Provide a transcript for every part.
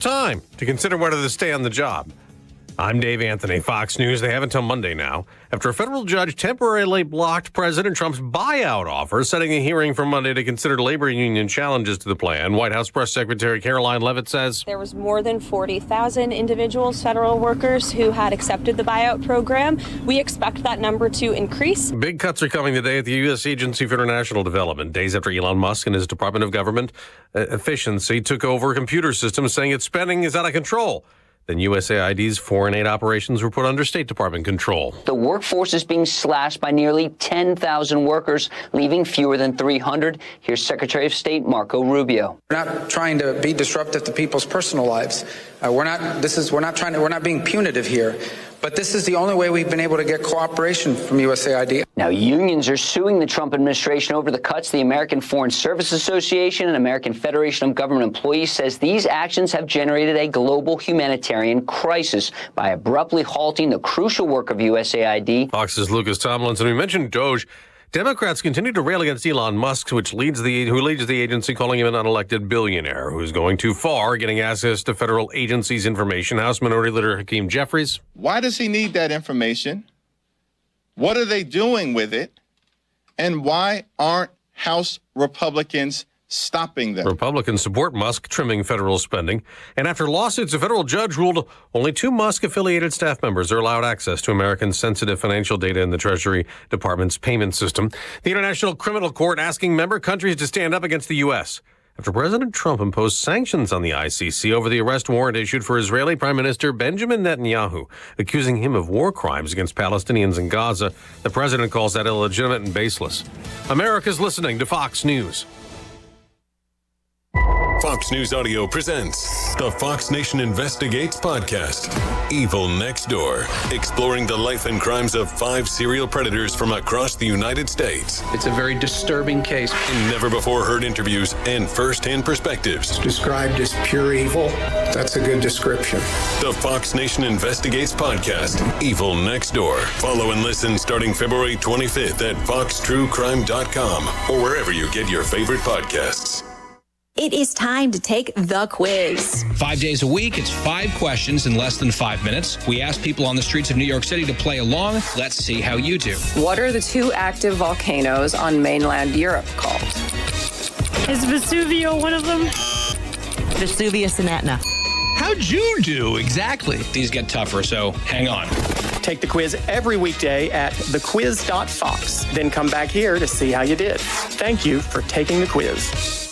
time to consider whether to stay on the job. I'm Dave Anthony, Fox News. They have until Monday now, after a federal judge temporarily blocked President Trump's buyout offer, setting a hearing for Monday to consider labor union challenges to the plan. White House Press Secretary Caroline Leavitt says there was more than 40,000 individuals, federal workers, who had accepted the buyout program. We expect that number to increase. Big cuts are coming today at the U.S. Agency for International Development, days after Elon Musk and his Department of Government Efficiency took over computer systems, saying its spending is out of control. Then USAID's foreign aid operations were put under State Department control. The workforce is being slashed by nearly 10,000 workers, leaving fewer than 300. Here's Secretary of State Marco Rubio. We're not trying to be disruptive to people's personal lives. We're not being punitive here. But this is the only way we've been able to get cooperation from USAID. Now, unions are suing the Trump administration over the cuts. The American Foreign Service Association and American Federation of Government Employees says these actions have generated a global humanitarian crisis by abruptly halting the crucial work of USAID. Fox's Lucas Tomlinson. We mentioned Doge. Democrats continue to rail against Elon Musk, who leads the agency, calling him an unelected billionaire who's going too far, getting access to federal agencies' information. House Minority Leader Hakeem Jeffries. Why does he need that information? What are they doing with it? And why aren't House Republicans stopping them? Republicans support Musk trimming federal spending. And after lawsuits, a federal judge ruled only 2 Musk-affiliated staff members are allowed access to American sensitive financial data in the Treasury Department's payment system. The International Criminal Court asking member countries to stand up against the U.S. after President Trump imposed sanctions on the ICC over the arrest warrant issued for Israeli Prime Minister Benjamin Netanyahu, accusing him of war crimes against Palestinians in Gaza. The president calls that illegitimate and baseless. America's listening to Fox News. Fox News Audio presents the Fox Nation Investigates podcast, Evil Next Door, exploring the life and crimes of 5 serial predators from across the United States. It's a very disturbing case. Never-before-heard interviews and first-hand perspectives. Described as pure evil. That's a good description. The Fox Nation Investigates podcast, Evil Next Door. Follow and listen starting February 25th at foxtruecrime.com or wherever you get your favorite podcasts. It is time to take the quiz. 5 days a week, it's 5 questions in less than 5 minutes. We ask people on the streets of New York City to play along. Let's see how you do. What are the 2 active volcanoes on mainland Europe called? Is Vesuvio one of them? Vesuvius and Etna. How'd you do? Exactly. These get tougher, so hang on. Take the quiz every weekday at thequiz.fox. Then come back here to see how you did. Thank you for taking the quiz.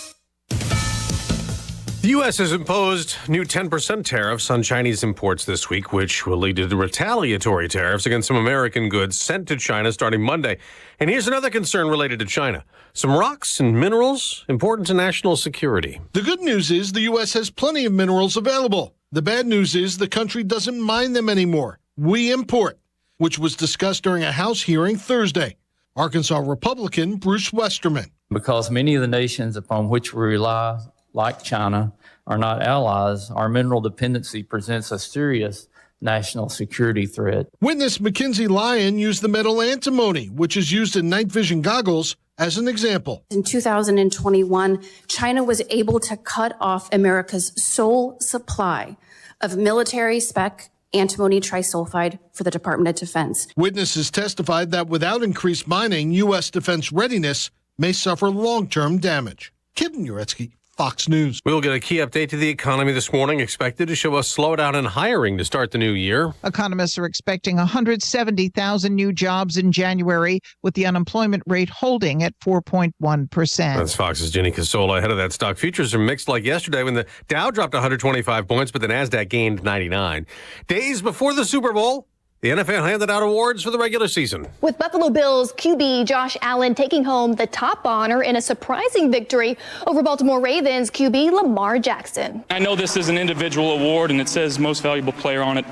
The U.S. has imposed new 10% tariffs on Chinese imports this week, which will lead to retaliatory tariffs against some American goods sent to China starting Monday. And here's another concern related to China. Some rocks and minerals important to national security. The good news is the U.S. has plenty of minerals available. The bad news is the country doesn't mine them anymore. We import, which was discussed during a House hearing Thursday. Arkansas Republican Bruce Westerman. Because many of the nations upon which we rely, like China, are not allies, our mineral dependency presents a serious national security threat. Witness Mackenzie Lyon used the metal antimony, which is used in night vision goggles, as an example. In 2021, China was able to cut off America's sole supply of military spec antimony trisulfide for the Department of Defense. Witnesses testified that without increased mining, U.S. defense readiness may suffer long-term damage. Kevin Uretsky, Fox News. We'll get a key update to the economy this morning, expected to show a slowdown in hiring to start the new year. Economists are expecting 170,000 new jobs in January, with the unemployment rate holding at 4.1%. That's Fox's Jenny Casola. Ahead of that, stock futures are mixed like yesterday when the Dow dropped 125 points, but the NASDAQ gained 99. Days before the Super Bowl, the NFL handed out awards for the regular season. With Buffalo Bills QB Josh Allen taking home the top honor in a surprising victory over Baltimore Ravens QB Lamar Jackson. I know this is an individual award and it says most valuable player on it,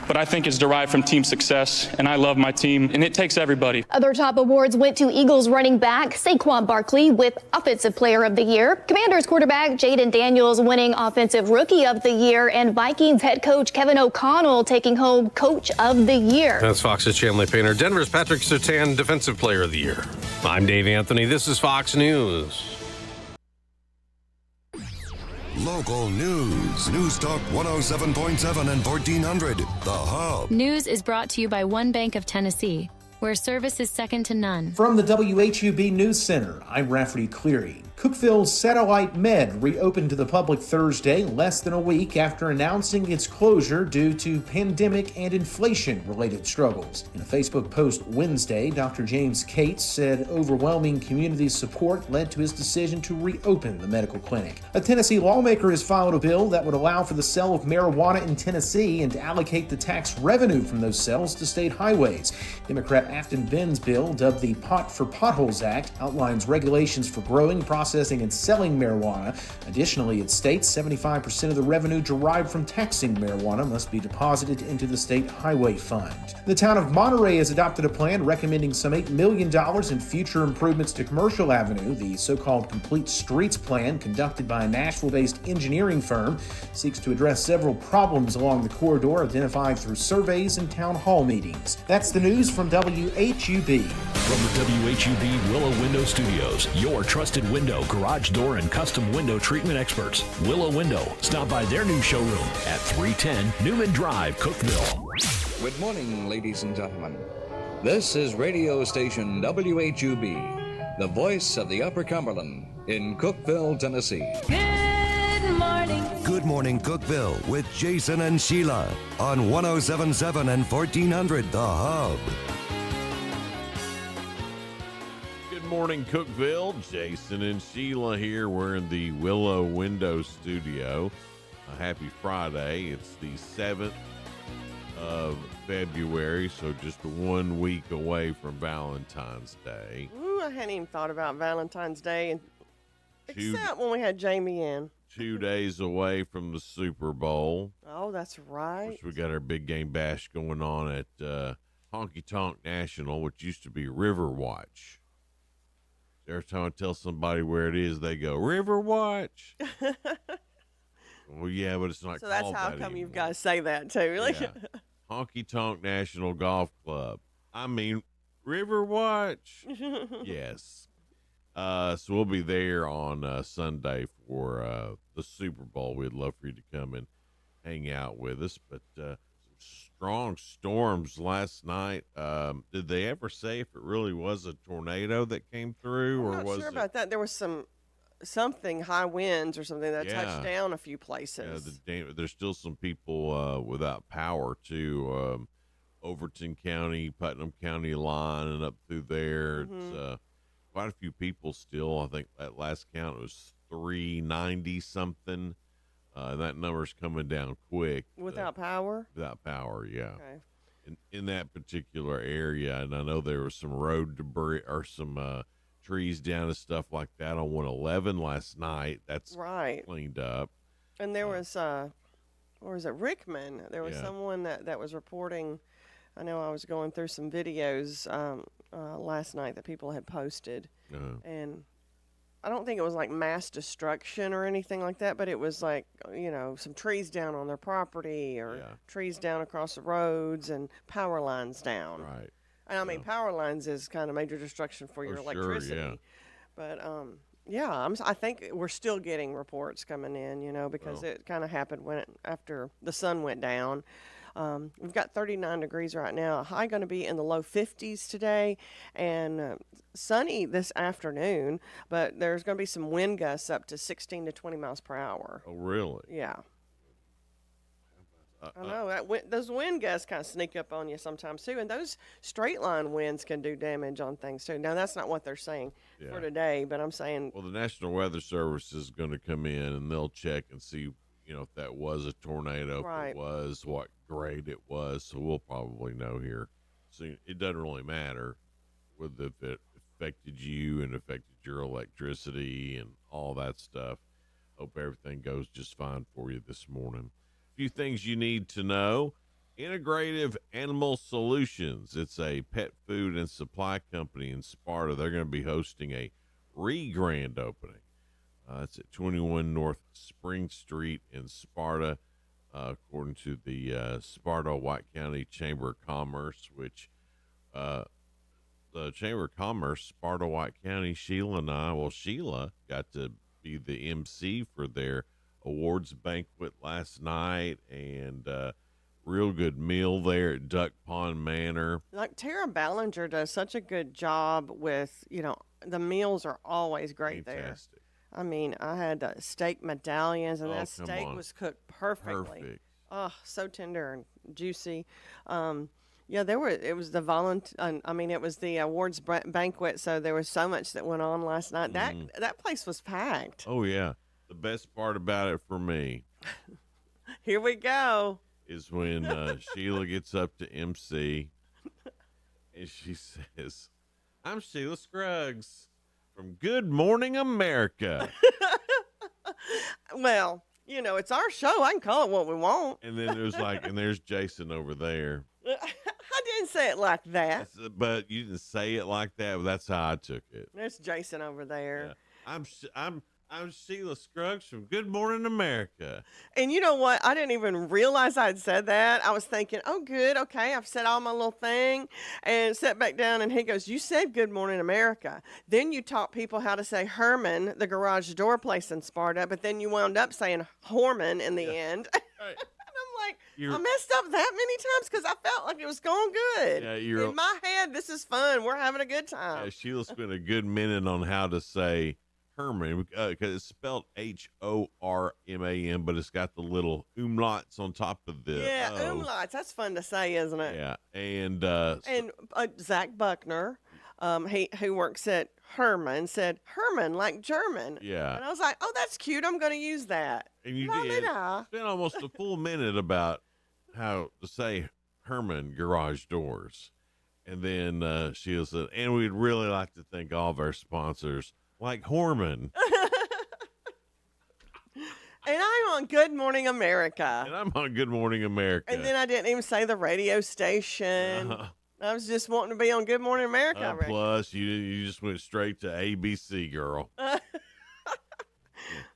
but I think it's derived from team success, and I love my team, and it takes everybody. Other top awards went to Eagles running back Saquon Barkley with Offensive Player of the Year, Commanders quarterback Jaden Daniels winning Offensive Rookie of the Year, and Vikings head coach Kevin O'Connell taking home Coach of the Year. That's Fox's Shanley Painter. Denver's Patrick Surtain Defensive Player of the Year. I'm Dave Anthony. This is Fox News. Local news. News Talk 107.7 and 1400. The Hub. News is brought to you by One Bank of Tennessee, where service is second to none. From the WHUB News Center, I'm Rafferty Cleary. Cookeville's Satellite Med reopened to the public Thursday, less than a week after announcing its closure due to pandemic and inflation-related struggles. In a Facebook post Wednesday, Dr. James Cates said overwhelming community support led to his decision to reopen the medical clinic. A Tennessee lawmaker has filed a bill that would allow for the sale of marijuana in Tennessee and to allocate the tax revenue from those sales to state highways. Democrat Afton Benn's bill, dubbed the Pot for Potholes Act, outlines regulations for growing, processing, and selling marijuana. Additionally, it states 75% of the revenue derived from taxing marijuana must be deposited into the state highway fund. The town of Monterey has adopted a plan recommending some $8 million in future improvements to Commercial Avenue. The so-called Complete Streets Plan, conducted by a Nashville-based engineering firm, seeks to address several problems along the corridor identified through surveys and town hall meetings. That's the news from WHUB. From the WHUB Willow Window Studios, your trusted window, garage door, and custom window treatment experts. Willow Window. Stop by their new showroom at 310 Newman Drive, Cookeville. Good morning, ladies and gentlemen. This is radio station WHUB, the voice of the Upper Cumberland in Cookeville, Tennessee. Good morning. Good morning, Cookeville, with Jason and Sheila on 107.7 and 1400 The Hub. Good morning, Cookeville. Jason and Sheila here. We're in the Willow Window Studio. Happy Friday. It's the 7th of February, so just 1 week away from Valentine's Day. Ooh, I hadn't even thought about Valentine's Day, except when we had Jamie in. 2 days away from the Super Bowl. Oh, that's right. We got our big game bash going on at Honky Tonk National, which used to be River Watch. Every time I tell somebody where it is, they go, River Watch. Well, yeah, but it's not so that's called how that come anymore. you guys say that, too. Like, Yeah. Honky Tonk National Golf Club. I mean, River Watch. Yes. So we'll be there on Sunday for the Super Bowl. We'd love for you to come and hang out with us. But some strong storms last night. Did they ever say if it really was a tornado that came through, or I'm not was sure it about that. There was something high winds or something that touched down a few places. There's still some people without power too. Overton County, Putnam County line, and up through there. Mm-hmm. It's quite a few people still. I think at last count it was 390 something. That number's coming down quick. Without power? Without power, yeah. Okay. In that particular area, and I know there was some road debris or some trees down and stuff like that on 111 last night. That's right. Cleaned up. And there was, or was it Rickman? There was someone that was reporting. I know I was going through some videos last night that people had posted, and I don't think it was like mass destruction or anything like that, but it was like, some trees down on their property or trees down across the roads and power lines down. Right. And I mean, power lines is kind of major destruction for your electricity. Sure, yeah. But, I think we're still getting reports coming in, because it kind of happened after the sun went down. We've got 39 degrees right now. High going to be in the low 50s today, and sunny this afternoon, but there's going to be some wind gusts up to 16 to 20 miles per hour. Oh, really? Yeah. I know those wind gusts kind of sneak up on you sometimes too, and those straight line winds can do damage on things too. Now that's not what they're saying for today, but I'm saying. Well, the National Weather Service is going to come in and they'll check and see, if that was a tornado, if it was, what grade it was. So we'll probably know here soon. It doesn't really matter whether if it affected you and affected your electricity and all that stuff. Hope everything goes just fine for you this morning. Few things you need to know. Integrative Animal Solutions. It's a pet food and supply company in Sparta. They're going to be hosting a grand opening. It's at 21 North Spring Street in Sparta, according to the Sparta White County Chamber of Commerce, which the Chamber of Commerce, Sparta White County, Sheila got to be the MC for their awards banquet last night, and real good meal there at Duck Pond Manor. Like Tara Ballinger does such a good job with, the meals are always great Fantastic. there. I mean, I had steak medallions, and that come steak on. was cooked perfectly. Perfect. Oh, so tender and juicy. It was the awards banquet, so there was so much that went on last night. That place was packed. Oh, yeah. The best part about it for me Here we go. is when Sheila gets up to MC and she says, "I'm Sheila Scruggs from Good Morning America." Well, it's our show. I can call it what we want. And then there's Jason over there. I didn't say it like that. But you didn't say it like that, but that's how I took it. There's Jason over there. Yeah. I'm Sheila Scruggs from Good Morning America. And you know what? I didn't even realize I'd said that. I was thinking, oh, good. Okay, I've said all my little thing. And sat back down, and he goes, you said Good Morning America. Then you taught people how to say Herman, the garage door place in Sparta, but then you wound up saying Horman in the end. Right. I messed up that many times because I felt like it was going good. Yeah, in my head, this is fun. We're having a good time. Yeah, Sheila spent a good minute on how to say Herman, because it's spelled Horman, but it's got the little umlauts on top of the umlauts. That's fun to say, isn't it? Yeah, and Zach Buckner, who works at Herman, said Herman like German. Yeah, and I was like, oh, that's cute. I'm going to use that. And you did spend almost a full minute about how to say Herman garage doors, and then Sheila said, and we'd really like to thank all of our sponsors like Horman. And I'm on Good Morning America. And I'm on Good Morning America. And then I didn't even say the radio station. I was just wanting to be on Good Morning America. Plus, you just went straight to ABC, girl.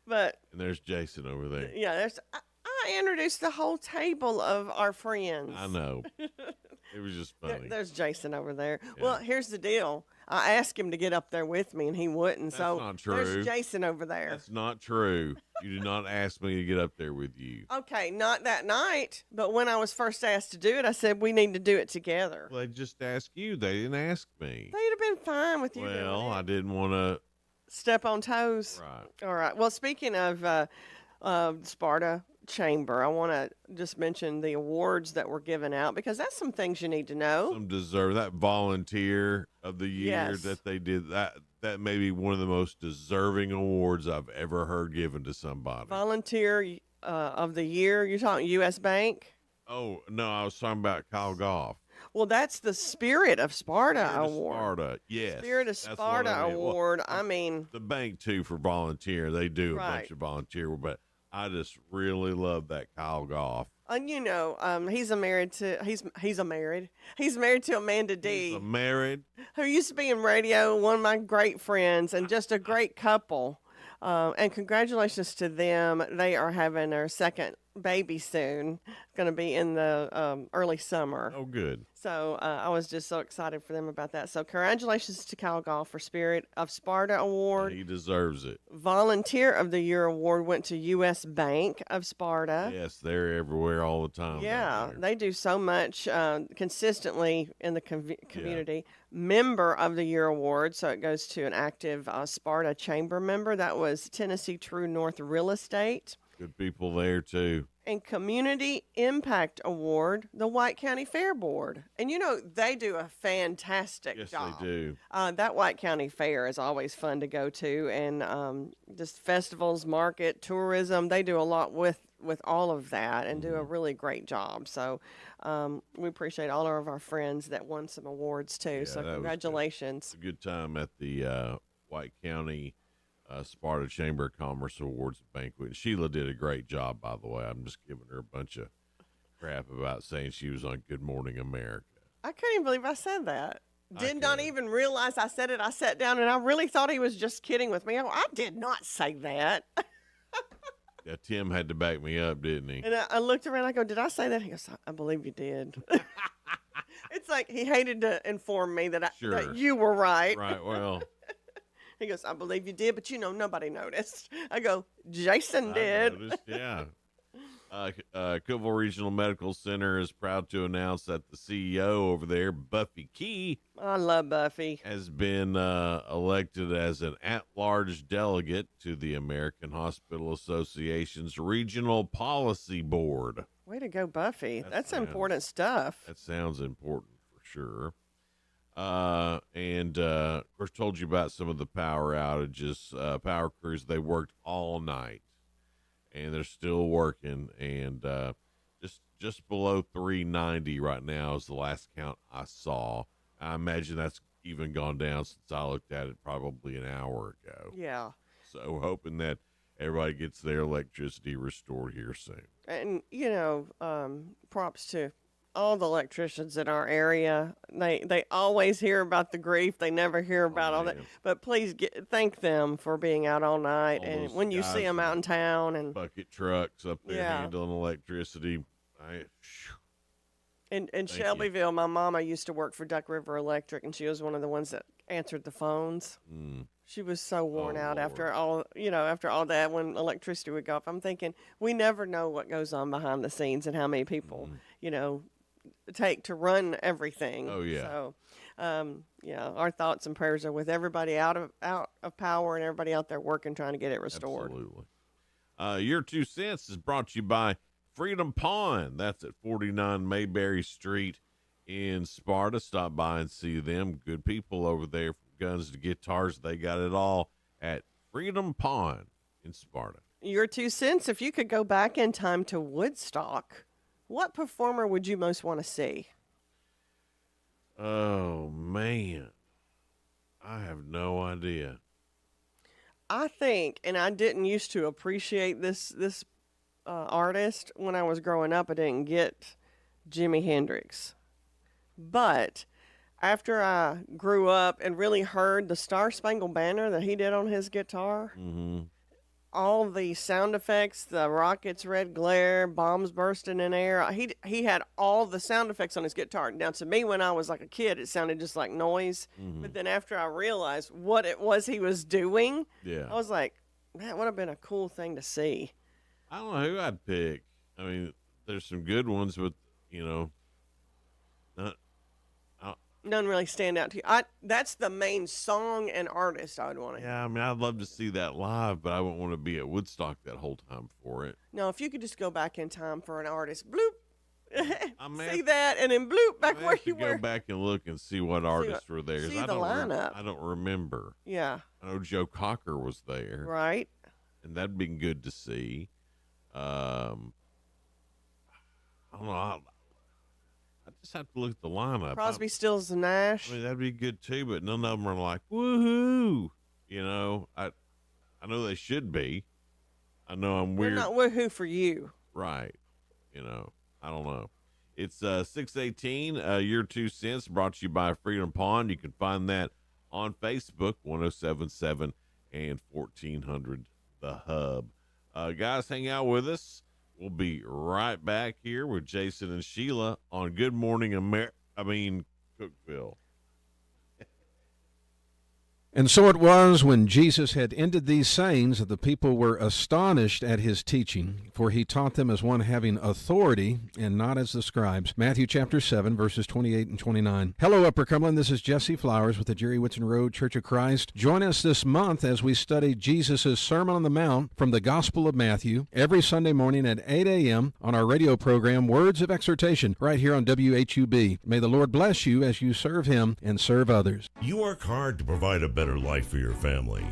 But and there's Jason over there. Yeah, I introduced the whole table of our friends. I know. It was just funny. There's Jason over there. Yeah. Well, here's the deal. I asked him to get up there with me, and he wouldn't. That's so not true. There's Jason over there. That's not true. You did not ask me to get up there with you. Okay, not that night, but when I was first asked to do it, I said we need to do it together. Well, they just asked you. They didn't ask me. They'd have been fine with you. Well, I didn't want to step on toes. Right. All right. Well, speaking of Sparta Chamber, I want to just mention the awards that were given out because that's some things you need to know. Some deserve that volunteer of the year that they did. That may be one of the most deserving awards I've ever heard given to somebody. Volunteer of the year. You're talking U.S. Bank? Oh no, I was talking about Kyle Goff. Well, that's the Spirit of Sparta Award. Sparta, yes. Spirit of Sparta Award. Well, I mean, the bank too for volunteer. They do a bunch of volunteer, but I just really love that Kyle Goff. And he's married to Amanda D. He's married. Who used to be in radio, one of my great friends, and just a great couple. And congratulations to them. They are having their second baby soon. It's going to be in the early summer. Oh, good. So I was just so excited for them about that. So congratulations to Kyle Goff for Spirit of Sparta Award. He deserves it. Volunteer of the Year Award went to U.S. Bank of Sparta. Yes, they're everywhere all the time. Yeah, they do so much consistently in the community. Yeah. Member of the Year Award, so it goes to an active Sparta Chamber member. That was Tennessee True North Real Estate. Good people there, too. And Community Impact Award, the White County Fair Board. And, they do a fantastic job. Yes, they do. That White County Fair is always fun to go to. And just festivals, market, tourism, they do a lot with all of that and do a really great job. So we appreciate all of our friends that won some awards, too. Yeah, so congratulations. It's a good time at the White County Sparta Chamber of Commerce Awards banquet. And Sheila did a great job, by the way. I'm just giving her a bunch of crap about saying she was on Good Morning America. I couldn't even believe I said that. Did not even realize I said it. I sat down and I really thought he was just kidding with me. I did not say that. Yeah, Tim had to back me up, didn't he? And I looked around. I go, did I say that? He goes, I believe you did. It's like he hated to inform me that, that you were right. Right, well. He goes, I believe you did, but nobody noticed. I go, Jason did. I noticed, yeah. Cookeville Regional Medical Center is proud to announce that the CEO over there, Buffy Key, I love Buffy, has been elected as an at-large delegate to the American Hospital Association's Regional Policy Board. Way to go, Buffy. That's important stuff. That sounds important for sure. And of course, told you about some of the power outages. Power crews, they worked all night. And they're still working, and just below 390 right now is the last count I saw. I imagine that's even gone down since I looked at it probably an hour ago. Yeah. So hoping that everybody gets their electricity restored here soon. And, props to all the electricians in our area. They always hear about the grief. They never hear about all that. But please thank them for being out all night. All and those when you guys see them out in town and bucket trucks up there Yeah. handling electricity. in Shelbyville, my mama used to work for Duck River Electric, and she was one of the ones that answered the phones. She was so worn out after all that when electricity would go off. I'm thinking we never know what goes on behind the scenes and how many people, take to run everything. Oh, yeah. So, our thoughts and prayers are with everybody out of power and everybody out there working, trying to get it restored. Absolutely. Your 2 cents is brought to you by Freedom Pawn. That's at 49 Mayberry Street in Sparta. Stop by and see them. Good people over there, from guns to guitars. They got it all at Freedom Pawn in Sparta. Your 2 cents, if you could go back in time to Woodstock, what performer would you most want to see? Oh, man. I have no idea. I think, and I didn't used to appreciate this artist when I was growing up. I didn't get Jimi Hendrix. But after I grew up and really heard the Star Spangled Banner that he did on his guitar, all the sound effects, the rockets, red glare, bombs bursting in air. He had all the sound effects on his guitar. Now, to me, when I was like a kid, it sounded just like noise. But then after I realized what it was he was doing, I was like, that would have been a cool thing to see. I don't know who I'd pick. I mean, there's some good ones, but, None really stand out to you. That's the main song and artist I would want to hear. Yeah, I mean, I'd love to see that live, but I wouldn't want to be at Woodstock that whole time for it. No, if you could just go back in time for an artist, bloop, see that, and then bloop back where you were. Go back and look and see what artists were there. See the lineup. I don't remember. Yeah. I know Joe Cocker was there. Right. And that'd be good to see. I don't know. I just have to look at the lineup. Crosby, Stills, and Nash. I mean, that'd be good too, but none of them are like, woohoo. I know they should be. I know I'm weird. They're not woohoo for you. Right. I don't know. It's 618, your 2 cents, brought to you by Freedom Pawn. You can find that on Facebook, 1077 and 1400 The Hub. Guys, hang out with us. We'll be right back here with Jason and Sheila on Good Morning Cookeville. And so it was when Jesus had ended these sayings that the people were astonished at his teaching, for he taught them as one having authority and not as the scribes. Matthew chapter 7, verses 28 and 29. Hello, Upper Cumberland. This is Jesse Flowers with the Jerry Whitson Road Church of Christ. Join us this month as we study Jesus' Sermon on the Mount from the Gospel of Matthew every Sunday morning at 8 a.m. on our radio program, Words of Exhortation, right here on WHUB. May the Lord bless you as you serve him and serve others. You work hard to provide a better life for your family.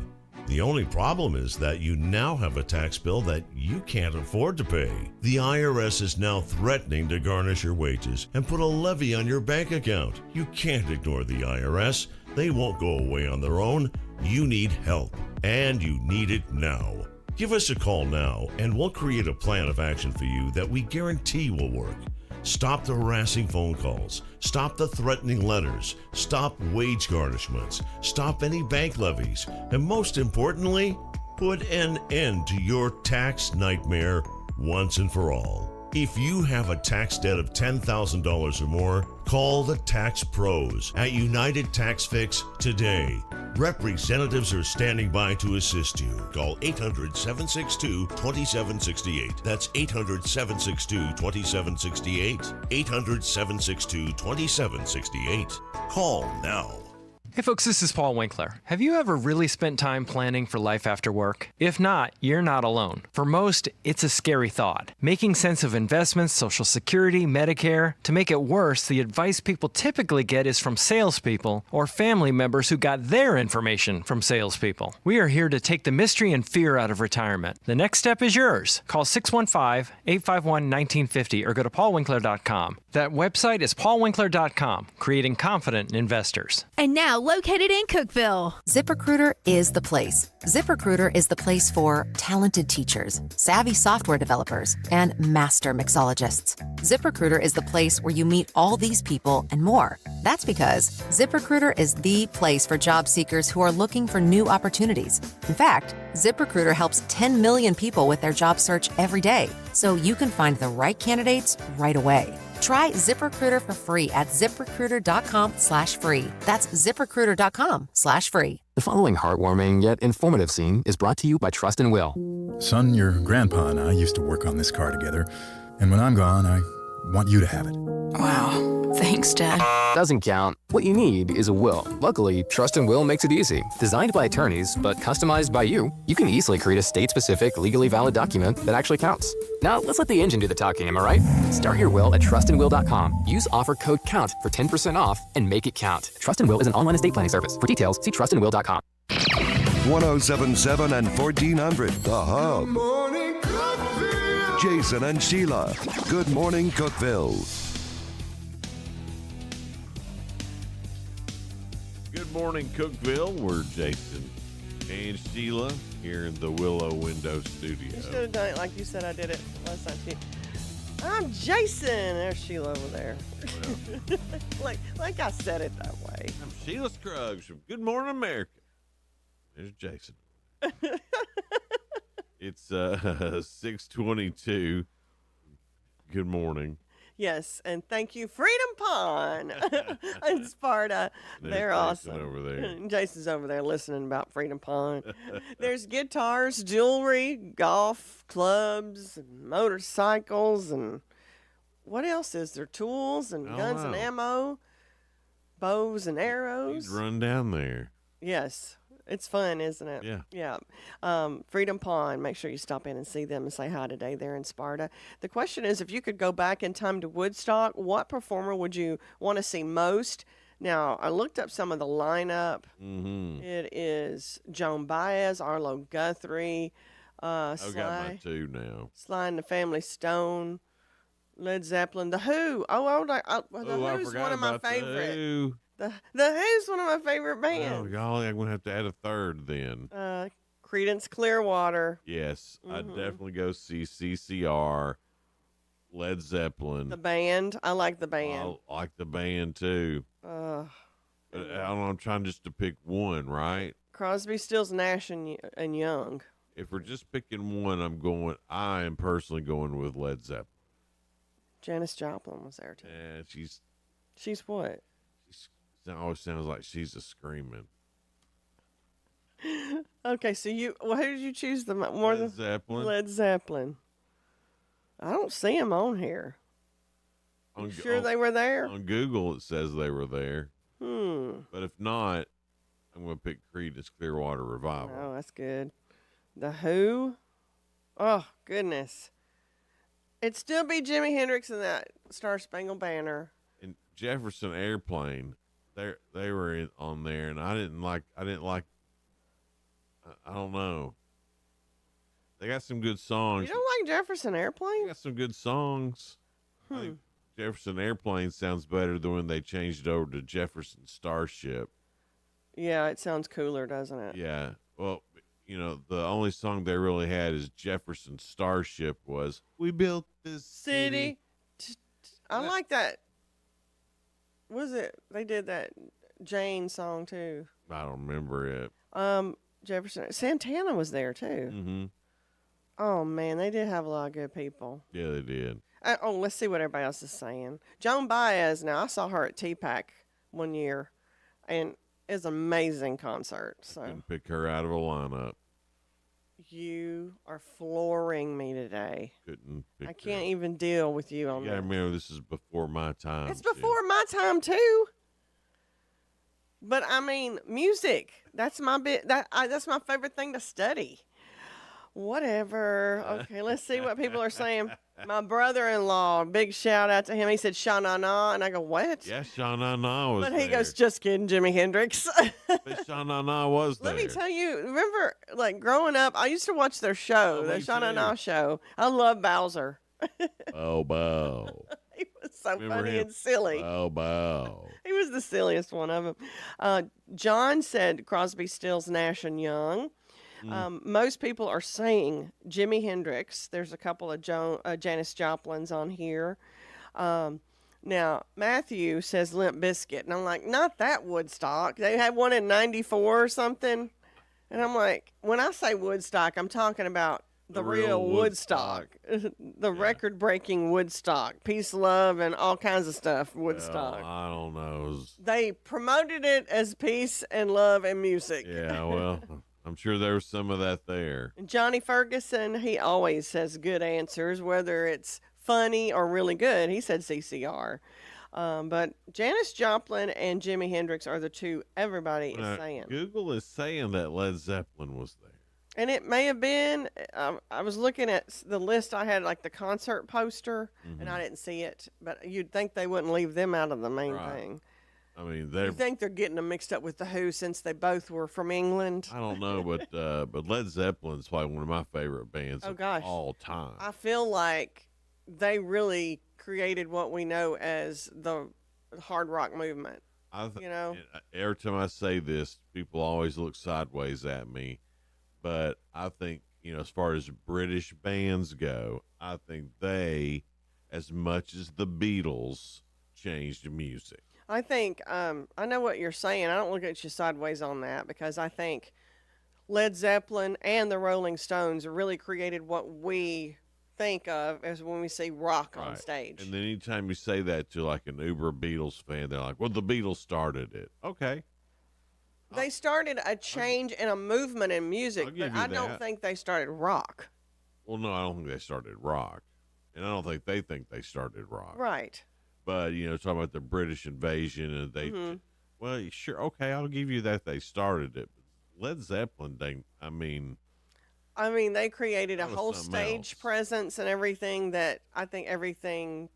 The only problem is that you now have a tax bill that you can't afford to pay. The IRS is now threatening to garnish your wages and put a levy on your bank account. You can't ignore the IRS. They won't go away on their own. You need help, and you need it now. Give us a call now, and we'll create a plan of action for you that we guarantee will work. Stop the harassing phone calls. Stop the threatening letters. Stop wage garnishments. Stop any bank levies. And most importantly, put an end to your tax nightmare once and for all. If you have a tax debt of $10,000 or more, call the Tax Pros at United Tax Fix today. Representatives are standing by to assist you. Call 800-762-2768. That's 800-762-2768. 800-762-2768. Call now. Hey folks, this is Paul Winkler. Have you ever really spent time planning for life after work? If not, you're not alone. For most, it's a scary thought. Making sense of investments, Social Security, Medicare. To make it worse, the advice people typically get is from salespeople or family members who got their information from salespeople. We are here to take the mystery and fear out of retirement. The next step is yours. Call 615-851-1950 or go to paulwinkler.com. That website is paulwinkler.com, creating confident investors. And now, located in Cookeville, ZipRecruiter is the place. ZipRecruiter is the place for talented teachers, savvy software developers, and master mixologists. ZipRecruiter is the place where you meet all these people and more. That's because ZipRecruiter is the place for job seekers who are looking for new opportunities. In fact, ZipRecruiter helps 10 million people with their job search every day, so you can find the right candidates right away. Try ZipRecruiter for free at ZipRecruiter.com/free. That's ZipRecruiter.com/free. The following heartwarming yet informative scene is brought to you by Trust and Will. Son, your grandpa and I used to work on this car together, and when I'm gone, I want you to have it. Wow. Thanks, Dad. Doesn't count. What you need is a will. Luckily, Trust and Will makes it easy. Designed by attorneys, but customized by you can easily create a state-specific, legally valid document that actually counts. Now, let's let the engine do the talking, am I right? Start your will at trustandwill.com. Use offer code COUNT for 10% off and make it count. Trust and Will is an online estate planning service. For details, see trustandwill.com. 1077 and 1400, The Hub. Good morning, Cookeville. Jason and Sheila. Good morning, Cookeville. Good morning, Cookeville. We're Jason and Sheila here in the Willow Window Studio. You should have done it like you said I did it last time. I'm Jason. There's Sheila over there. Well, like I said it that way. I'm Sheila Scruggs from Good Morning America. There's Jason. It's 6:22. Good morning. Yes, and thank you, Freedom Pond in Sparta. They're awesome. Over there. Jason's over there listening about Freedom Pond. There's guitars, jewelry, golf clubs, and motorcycles, and what else is there? Tools and guns and ammo, bows and arrows. You'd run down there. Yes. It's fun, isn't it? Yeah. Yeah. Freedom Pond. Make sure you stop in and see them and say hi today. They're in Sparta. The question is, if you could go back in time to Woodstock, what performer would you want to see most? Now, I looked up some of the lineup. Mm-hmm. It is Joan Baez, Arlo Guthrie, I've Sly. got my two now. Sly and the Family Stone, Led Zeppelin, The Who. The Who's one of my favorites. The Who's one of my favorite bands. Oh, y'all, I'm going to have to add a third then. Creedence Clearwater. Yes, I'd definitely go see CCR, Led Zeppelin. The band. I like the band. I like the band, too. I don't know, I'm trying just to pick one, right? Crosby, Stills, Nash, and Young. If we're just picking one, I am personally going with Led Zeppelin. Janis Joplin was there, too. Yeah, She's what? It always sounds like she's a screaming. Okay, so who did you choose Led Zeppelin. Led Zeppelin. I don't see them on here. You sure they were there? On Google, it says they were there. But if not, I'm going to pick Creedence Clearwater Revival. Oh, that's good. The Who? Oh, goodness. It'd still be Jimi Hendrix and that Star Spangled Banner. And Jefferson Airplane. They were on there, and I didn't like. I don't know. They got some good songs. You don't like Jefferson Airplane? They got some good songs. I think Jefferson Airplane sounds better than when they changed it over to Jefferson Starship. Yeah, it sounds cooler, doesn't it? Yeah. Well, the only song they really had is Jefferson Starship was "We Built This City." I like that. Was it? They did that Jane song too. I don't remember it. Jefferson Santana was there too. Mm-hmm. Oh man, they did have a lot of good people. Yeah, they did. Let's see what everybody else is saying. Joan Baez, now I saw her at TPAC one year, and it's an amazing concert. So Couldn't pick her out of a lineup. You are flooring me today. Couldn't pick I can't even deal with you on that. that. Remember, this is before my time. It's before my time too. But I mean, music. That's my that's my favorite thing to study. Whatever. Okay, let's see what people are saying. My brother-in-law, big shout out to him. He said Sha-Na-Na, and I go, what? Yeah, Sha-Na-Na was But he there. goes, just kidding, Jimi Hendrix. But Sha-Na-Na was there. Let me tell you, remember, like, growing up, I used to watch their show, the Sha-Na-Na show. I love Bowser. Oh, Bow. He was so Remember funny him? and silly. Oh, Bow. He was the silliest one of them. John said Crosby, Stills, Nash, and Young. Most people are saying Jimi Hendrix. There's a couple of Janis Joplins on here. Now, Matthew says Limp Bizkit. And I'm like, not that Woodstock. They had one in 94 or something. And I'm like, when I say Woodstock, I'm talking about the real Woodstock. The record-breaking Woodstock. Peace, love, and all kinds of stuff, Woodstock. Well, I don't know. They promoted it as peace and love and music. Yeah, well, I'm sure there was some of that there. Johnny Ferguson, he always has good answers, whether it's funny or really good. He said CCR. But Janis Joplin and Jimi Hendrix are the two everybody is saying. Google is saying that Led Zeppelin was there. And it may have been, I was looking at the list. I had like the concert poster, and I didn't see it. But you'd think they wouldn't leave them out of the main thing. I mean, You think they're getting them mixed up with the Who since they both were from England? I don't know, but Led Zeppelin's probably one of my favorite bands of all time. I feel like they really created what we know as the hard rock movement. You know, every time I say this, people always look sideways at me. But I think, as far as British bands go, I think they, as much as the Beatles, changed music. I think, I know what you're saying. I don't look at you sideways on that because I think Led Zeppelin and the Rolling Stones really created what we think of as when we see rock on stage. And then anytime you say that to like an uber Beatles fan, they're like, well, the Beatles started it. Okay. They started a change and a movement in music, but I don't that. think they started rock. Well, no, I don't think they started rock. And I don't think they started rock. Right. But, talking about the British invasion, and they, well, sure, okay, I'll give you that they started it. But Led Zeppelin, they created a whole stage else. presence and everything that I think everything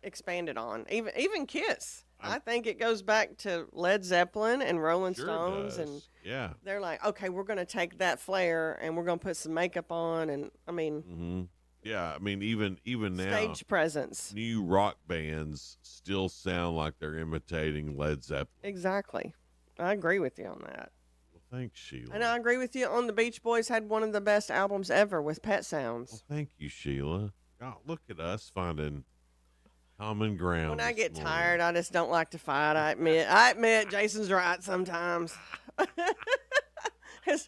expanded on. Even Kiss. I think it goes back to Led Zeppelin and Rolling Stones, and they're like, okay, we're going to take that flair and we're going to put some makeup on, and even now, stage presence. New rock bands still sound like they're imitating Led Zeppelin. Exactly, I agree with you on that. Well, thanks, Sheila. And I agree with you on the Beach Boys had one of the best albums ever with Pet Sounds. Well, thank you, Sheila. God, look at us finding common ground. When I get tired, I just don't like to fight. I admit Jason's right sometimes. I was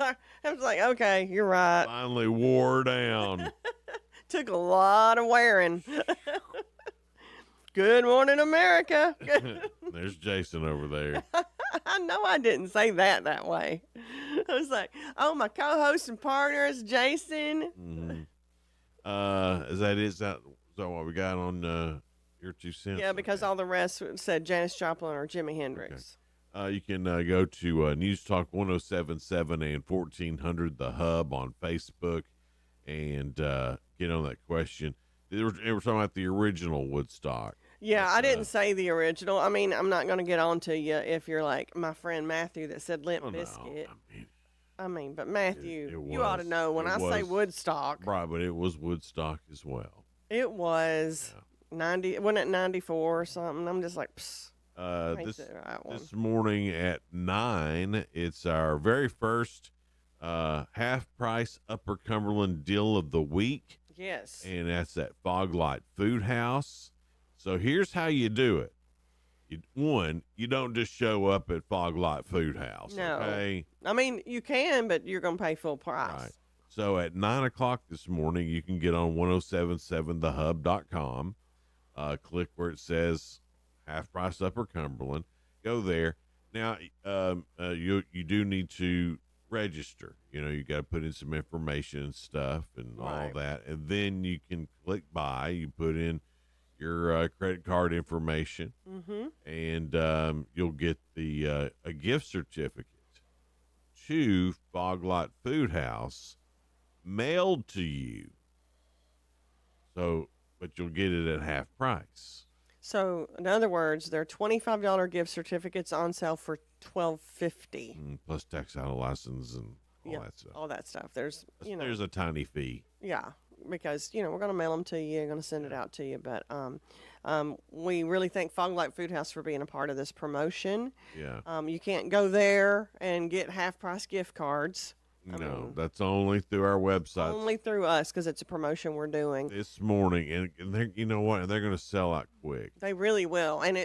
like, okay, you're right. Finally wore down. Took a lot of wearing. Good morning, America. There's Jason over there. I know I didn't say that way. I was like, oh, my co-host and partner is Jason. Is that it? Is that what we got on your 2 cents? Yeah, because all the rest said Janis Joplin or Jimi Hendrix. Okay. You can go to News Talk 1077 and 1400 The Hub on Facebook and get on that question. They were talking about the original Woodstock. Yeah, I didn't say the original. I mean, I'm not going to get on to you if you're like my friend Matthew that said Limp Bizkit. But Matthew, you ought to know when I say Woodstock. Right, but it was Woodstock as well. It was 90, wasn't it 94 or something? I'm just like, psst. This morning at 9, it's our very first half-price Upper Cumberland deal of the week. Yes. And that's at Fog Light Food House. So here's how you do it. You don't just show up at Fog Light Food House. No. Okay? I mean, you can, but you're going to pay full price. Right. So at 9 o'clock this morning, you can get on 1077thehub.com. Click where it says Half Price Upper Cumberland. Go there. Now, you do need to register. You got to put in some information and stuff and all that. And then you can click buy. You put in your credit card information, and you'll get a gift certificate to Fog Lot Food House mailed to you. So, but you'll get it at half price. So, in other words, there are $25 gift certificates on sale for $12.50. Plus textile license and all that stuff. All that stuff. There's a tiny fee. Yeah, because we're going to mail them to you, going to send it out to you. But we really thank Fog Light Food House for being a part of this promotion. Yeah. You can't go there and get half price gift cards. No, that's only through our website. Only through us, because it's a promotion we're doing This morning, and they're, you know what? They're going to sell out quick. They really will, and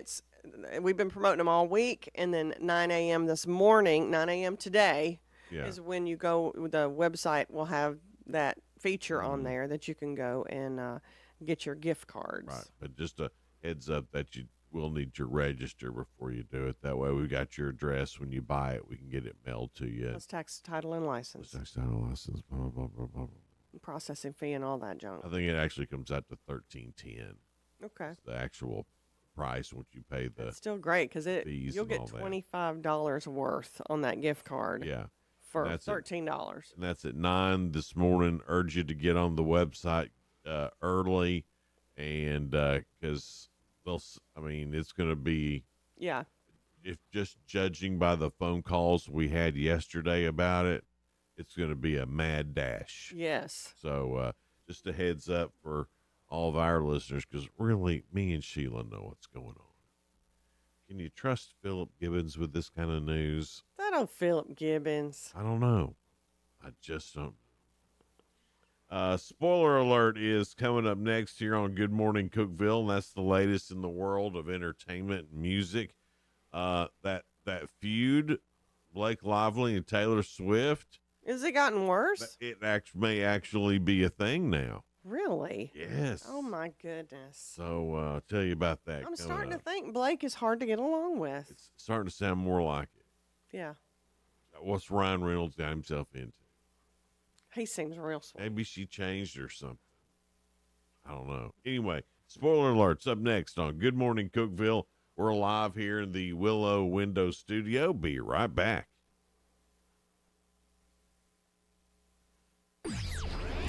we've been promoting them all week, and then 9 a.m. this morning, 9 a.m. today, is when you go. The website will have that feature on there that you can go and get your gift cards. Right, but just a heads up that you will need to register before you do it. That way, we got your address. When you buy it, we can get it mailed to you. Plus tax, title, and license. Tax, title, license, blah, blah, blah, blah, blah. Processing fee and all that junk. I think it actually comes out to $13.10. Okay. It's the actual price once you pay the. It's still great because you'll get $25 worth on that gift card. Yeah. For $13. And that's at 9 this morning. Urge you to get on the website early, and because it's going to be. Yeah. If just judging by the phone calls we had yesterday about it, it's going to be a mad dash. Yes. So just a heads up for all of our listeners, because really, me and Sheila know what's going on. Can you trust Philip Gibbons with this kind of news? I don't Philip Gibbons. I don't know. I just don't. Spoiler alert is coming up next here on Good Morning Cookeville, and that's the latest in the world of entertainment and music. That feud, Blake Lively and Taylor Swift. Has it gotten worse? It may actually be a thing now. Really? Yes. Oh, my goodness. So I'll tell you about that. I'm starting to think Blake is hard to get along with. It's starting to sound more like it. Yeah. What's Ryan Reynolds got himself into? He seems real sweet. Maybe she changed or something. I don't know. Anyway, spoiler alerts up next on Good Morning Cookeville. We're live here in the Willow Window Studio. Be right back.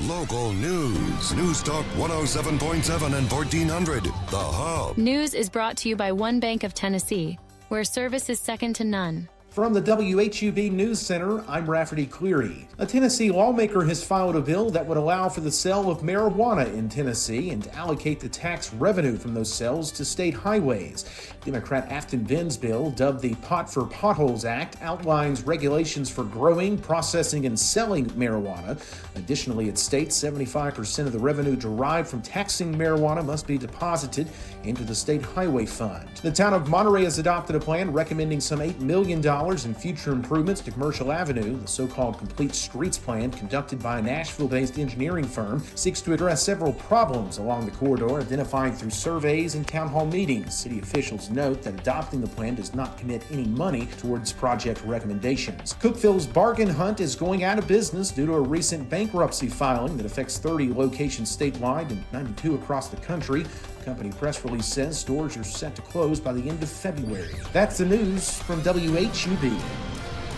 Local news. News Talk 107.7 and 1400. The Hub. News is brought to you by One Bank of Tennessee, where service is second to none. From the WHUB News Center, I'm Rafferty Cleary. A Tennessee lawmaker has filed a bill that would allow for the sale of marijuana in Tennessee and allocate the tax revenue from those sales to state highways. Democrat Afton Benn's bill, dubbed the Pot for Potholes Act, outlines regulations for growing, processing, and selling marijuana. Additionally, it states 75% of the revenue derived from taxing marijuana must be deposited into the state highway fund. The town of Monterey has adopted a plan recommending some $8 million in future improvements to Commercial Avenue. The so-called Complete Streets Plan, conducted by a Nashville-based engineering firm, seeks to address several problems along the corridor identified through surveys and town hall meetings. City officials note that adopting the plan does not commit any money towards project recommendations. Cookeville's Bargain Hunt is going out of business due to a recent bankruptcy filing that affects 30 locations statewide and 92 across the country. The company press release says stores are set to close by the end of February. That's the news from WHUB.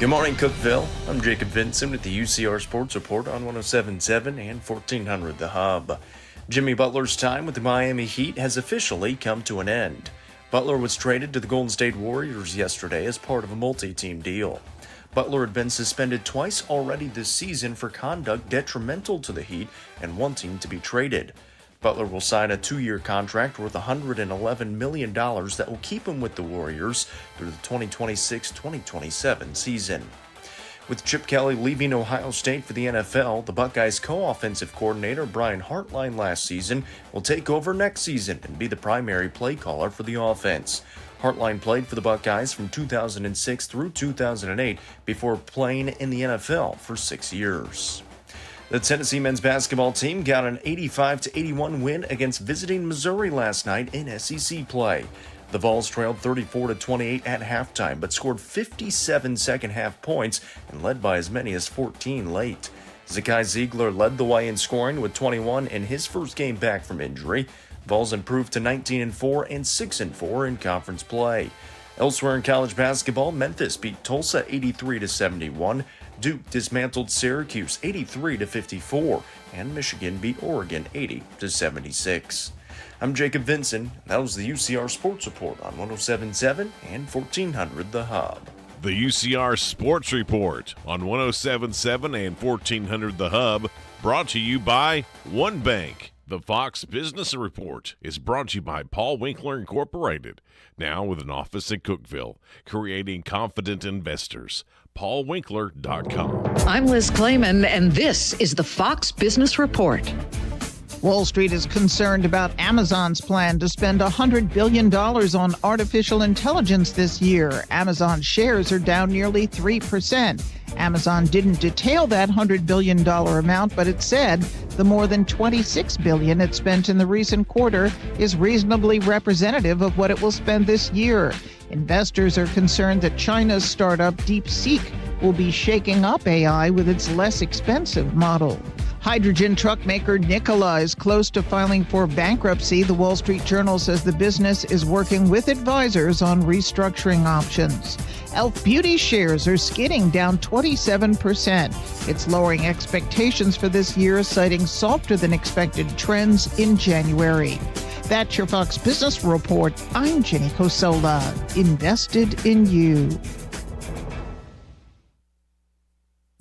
Good morning, Cookeville. I'm Jacob Vincent with the UCR Sports Report on 107.7 and 1400 The Hub. Jimmy Butler's time with the Miami Heat has officially come to an end. Butler was traded to the Golden State Warriors yesterday as part of a multi-team deal. Butler had been suspended twice already this season for conduct detrimental to the Heat and wanting to be traded. Butler will sign a 2-year contract worth $111 million that will keep him with the Warriors through the 2026-2027 season. With Chip Kelly leaving Ohio State for the NFL, the Buckeyes' co-offensive coordinator Brian Hartline last season will take over next season and be the primary play caller for the offense. Hartline played for the Buckeyes from 2006 through 2008 before playing in the NFL for 6 years. The Tennessee men's basketball team got an 85-81 win against visiting Missouri last night in SEC play. The Vols trailed 34-28 at halftime, but scored 57 second-half points and led by as many as 14 late. Zakai Ziegler led the way in scoring with 21 in his first game back from injury. Vols improved to 19-4 and 6-4 in conference play. Elsewhere in college basketball, Memphis beat Tulsa 83-71. Duke dismantled Syracuse 83-54, and Michigan beat Oregon 80-76. I'm Jacob Vinson. That was the UCR Sports Report on 107.7 and 1400 The Hub. The UCR Sports Report on 107.7 and 1400 The Hub, brought to you by One Bank. The Fox Business Report is brought to you by Paul Winkler Incorporated, now with an office in Cookeville, creating confident investors. PaulWinkler.com. I'm Liz Clayman, and this is the Fox Business Report. Wall Street is concerned about Amazon's plan to spend $100 billion on artificial intelligence this year. Amazon shares are down nearly 3%. Amazon didn't detail that $100 billion amount, but it said the more than $26 billion it spent in the recent quarter is reasonably representative of what it will spend this year. Investors are concerned that China's startup DeepSeek will be shaking up AI with its less expensive model. Hydrogen truck maker Nikola is close to filing for bankruptcy. The Wall Street Journal says the business is working with advisors on restructuring options. Elf Beauty shares are skidding down 27%. It's lowering expectations for this year, citing softer than expected trends in January. That's your Fox Business Report. I'm Jenny Cosola. Invested in you.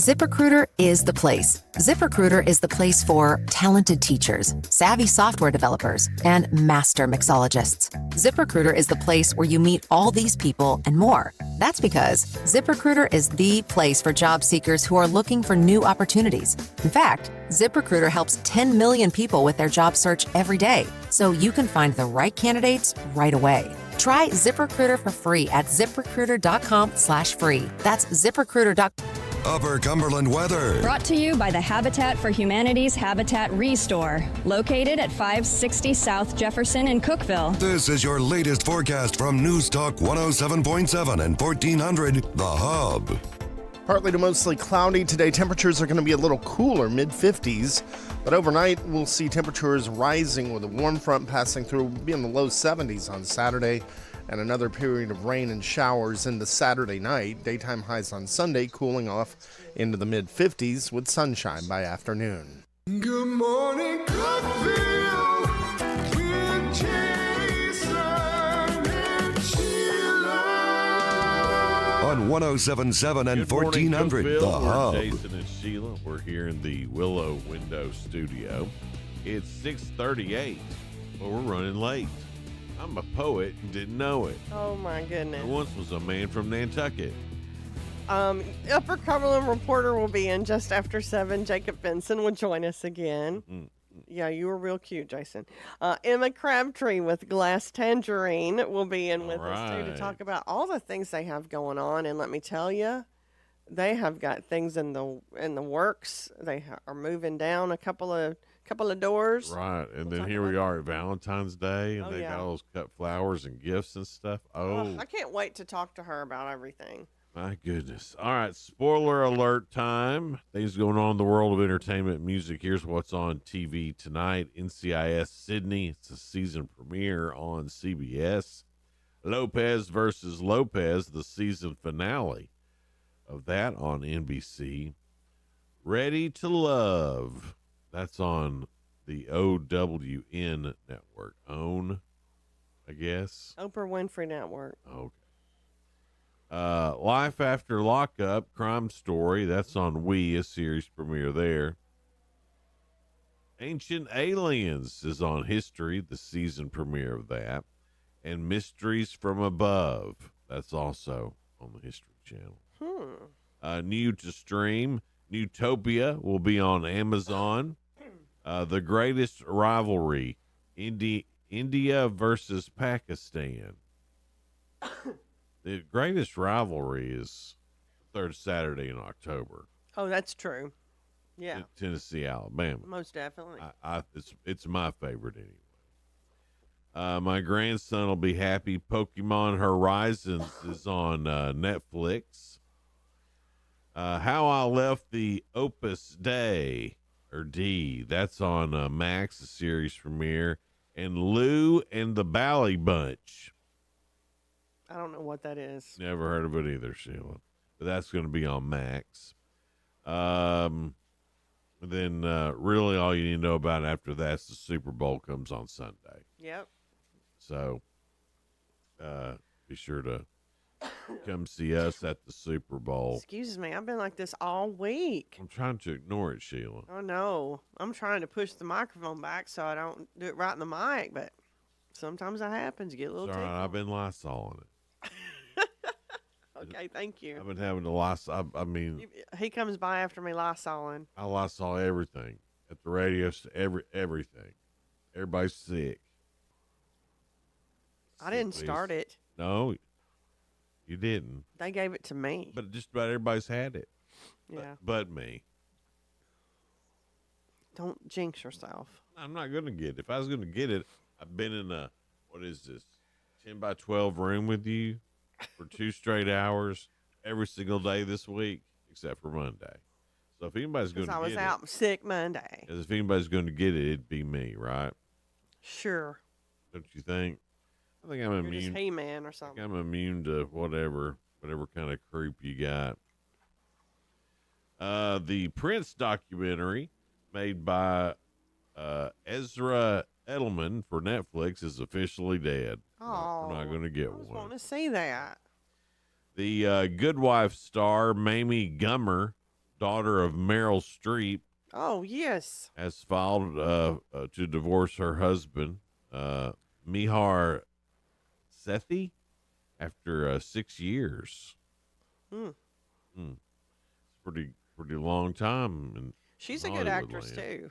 ZipRecruiter is the place. ZipRecruiter is the place for talented teachers, savvy software developers, and master mixologists. ZipRecruiter is the place where you meet all these people and more. That's because ZipRecruiter is the place for job seekers who are looking for new opportunities. In fact, ZipRecruiter helps 10 million people with their job search every day, so you can find the right candidates right away. Try ZipRecruiter for free at ZipRecruiter.com/free. That's ZipRecruiter.com. Upper Cumberland weather. Brought to you by the Habitat for Humanity's Habitat Restore, located at 560 South Jefferson in Cookeville. This is your latest forecast from News Talk 107.7 and 1400 The Hub. Partly to mostly cloudy today. Temperatures are going to be a little cooler, mid-50s. But overnight, we'll see temperatures rising with a warm front passing through. We'll be in the low 70s on Saturday. And another period of rain and showers into Saturday night. Daytime highs on Sunday cooling off into the mid-50s with sunshine by afternoon. Good morning, Cookeville, with Jason and Sheila. On 107.7 and 1400 The Hub. We're Jason and Sheila. We're here in the Willow Window Studio. It's 6:38, but we're running late. I'm a poet and didn't know it. Oh, my goodness. I once was a man from Nantucket. Upper Cumberland reporter will be in just after 7. Jacob Benson will join us again. Mm-hmm. Yeah, you were real cute, Jason. Emma Crabtree with Glass Tangerine will be in with us, too, to talk about all the things they have going on. And let me tell you, they have got things in the works. They are moving down a couple of doors. Right, and then here we are at Valentine's Day, and they got all those cut flowers and gifts and stuff. Oh, I can't wait to talk to her about everything. My goodness. All right, spoiler alert time. Things going on in the world of entertainment and music. Here's what's on TV tonight. NCIS Sydney. It's a season premiere on CBS. Lopez versus Lopez, the season finale of that on NBC. Ready to Love. That's on the OWN network. OWN, I guess. Oprah Winfrey Network. Okay. Life After Lockup, Crime Story. That's on We, a series premiere there. Ancient Aliens is on History, the season premiere of that. And Mysteries from Above. That's also on the History Channel. New to stream. Newtopia will be on Amazon. The Greatest Rivalry, India versus Pakistan. The Greatest Rivalry is third Saturday in October. Oh, that's true. Yeah. Tennessee, Alabama. Most definitely. It's my favorite anyway. My grandson will be happy. Pokemon Horizons is on Netflix. How I Left the Opus Dei, or D, that's on Max, the series premiere. And Lou and the Bally Bunch. I don't know what that is. Never heard of it either, Sheila. But that's going to be on Max. Then really all you need to know about after that is the Super Bowl comes on Sunday. Yep. So be sure to come see us at the Super Bowl. Excuse me, I've been like this all week. I'm trying to ignore it, Sheila. Oh, no. I'm trying to push the microphone back so I don't do it right in the mic, but sometimes that happens. You get a little It's all right. I've been Lysoling it. Okay, thank you. I've been having to Lysol. I mean, He comes by after me Lysoling. I Lysol everything at the radio. Everything. Everybody's sick. I didn't start it. No, you didn't. They gave it to me. But just about everybody's had it. Yeah. But me. Don't jinx yourself. I'm not going to get it. If I was going to get it, I've been in a, 10 by 12 room with you for 2 straight hours every single day this week, except for Monday. So if anybody's going to get it. Because I was out sick Monday. If anybody's going to get it, it'd be me, right? Sure. Don't you think? I think I'm You're immune. just He-Man or something. I'm immune to whatever kind of creep you got. The Prince documentary made by Ezra Edelman for Netflix is officially dead. Oh, we're not going to get I just one. want to see that. The Good Wife star Mamie Gummer, daughter of Meryl Streep, Oh, yes. has filed to divorce her husband, Mihar Sethi, after 6 years. It's pretty long time. And She's a good actress, too.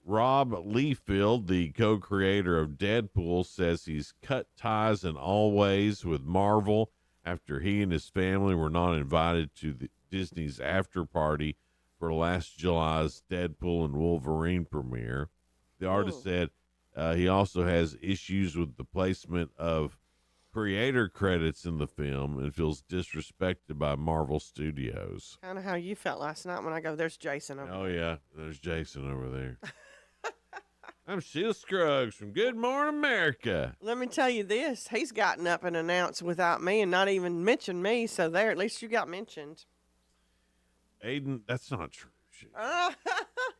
Rob Liefeld, the co-creator of Deadpool, says he's cut ties in all ways with Marvel after he and his family were not invited to Disney's after party for last July's Deadpool and Wolverine premiere. The artist said he also has issues with the placement of creator credits in the film and feels disrespected by Marvel Studios. Kind of how you felt last night when I go, there's Jason over Oh, yeah. There's Jason over there. I'm Sheila Scruggs from Good Morning America. Let me tell you this. He's gotten up and announced without me and not even mentioned me, so there, at least you got mentioned. Aiden, that's not true.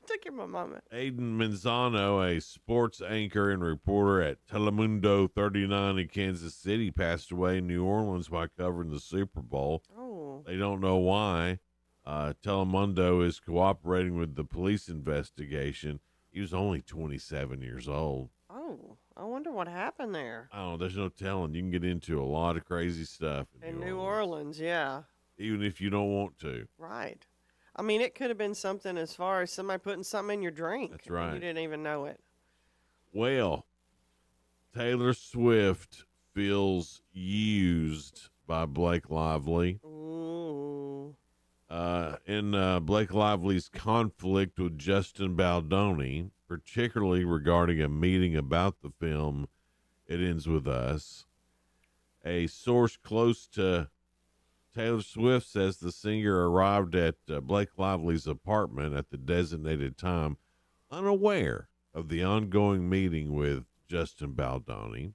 Took him a moment. Aiden Manzano, a sports anchor and reporter at Telemundo 39 in Kansas City, passed away in New Orleans while covering the Super Bowl. Oh. They don't know why. Telemundo is cooperating with the police investigation. He was only 27 years old. Oh, I wonder what happened there. Oh, there's no telling. You can get into a lot of crazy stuff In New Orleans, yeah. even if you don't want to. Right. I mean, it could have been something as far as somebody putting something in your drink. That's right. And you didn't even know it. Well, Taylor Swift feels used by Blake Lively. Ooh. In Blake Lively's conflict with Justin Baldoni, particularly regarding a meeting about the film It Ends With Us. A source close to Taylor Swift says the singer arrived at Blake Lively's apartment at the designated time, unaware of the ongoing meeting with Justin Baldoni.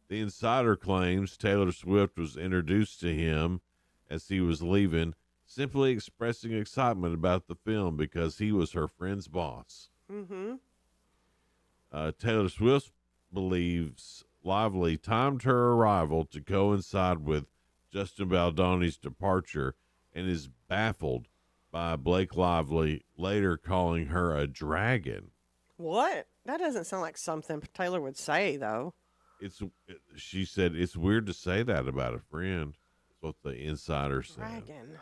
The insider claims Taylor Swift was introduced to him as he was leaving, simply expressing excitement about the film because he was her friend's boss. Mm-hmm. Taylor Swift believes Lively timed her arrival to coincide with Justin Baldoni's departure and is baffled by Blake Lively later calling her a dragon. What? That doesn't sound like something Taylor would say, though. She said it's weird to say that about a friend. That's what the insider said. Dragon.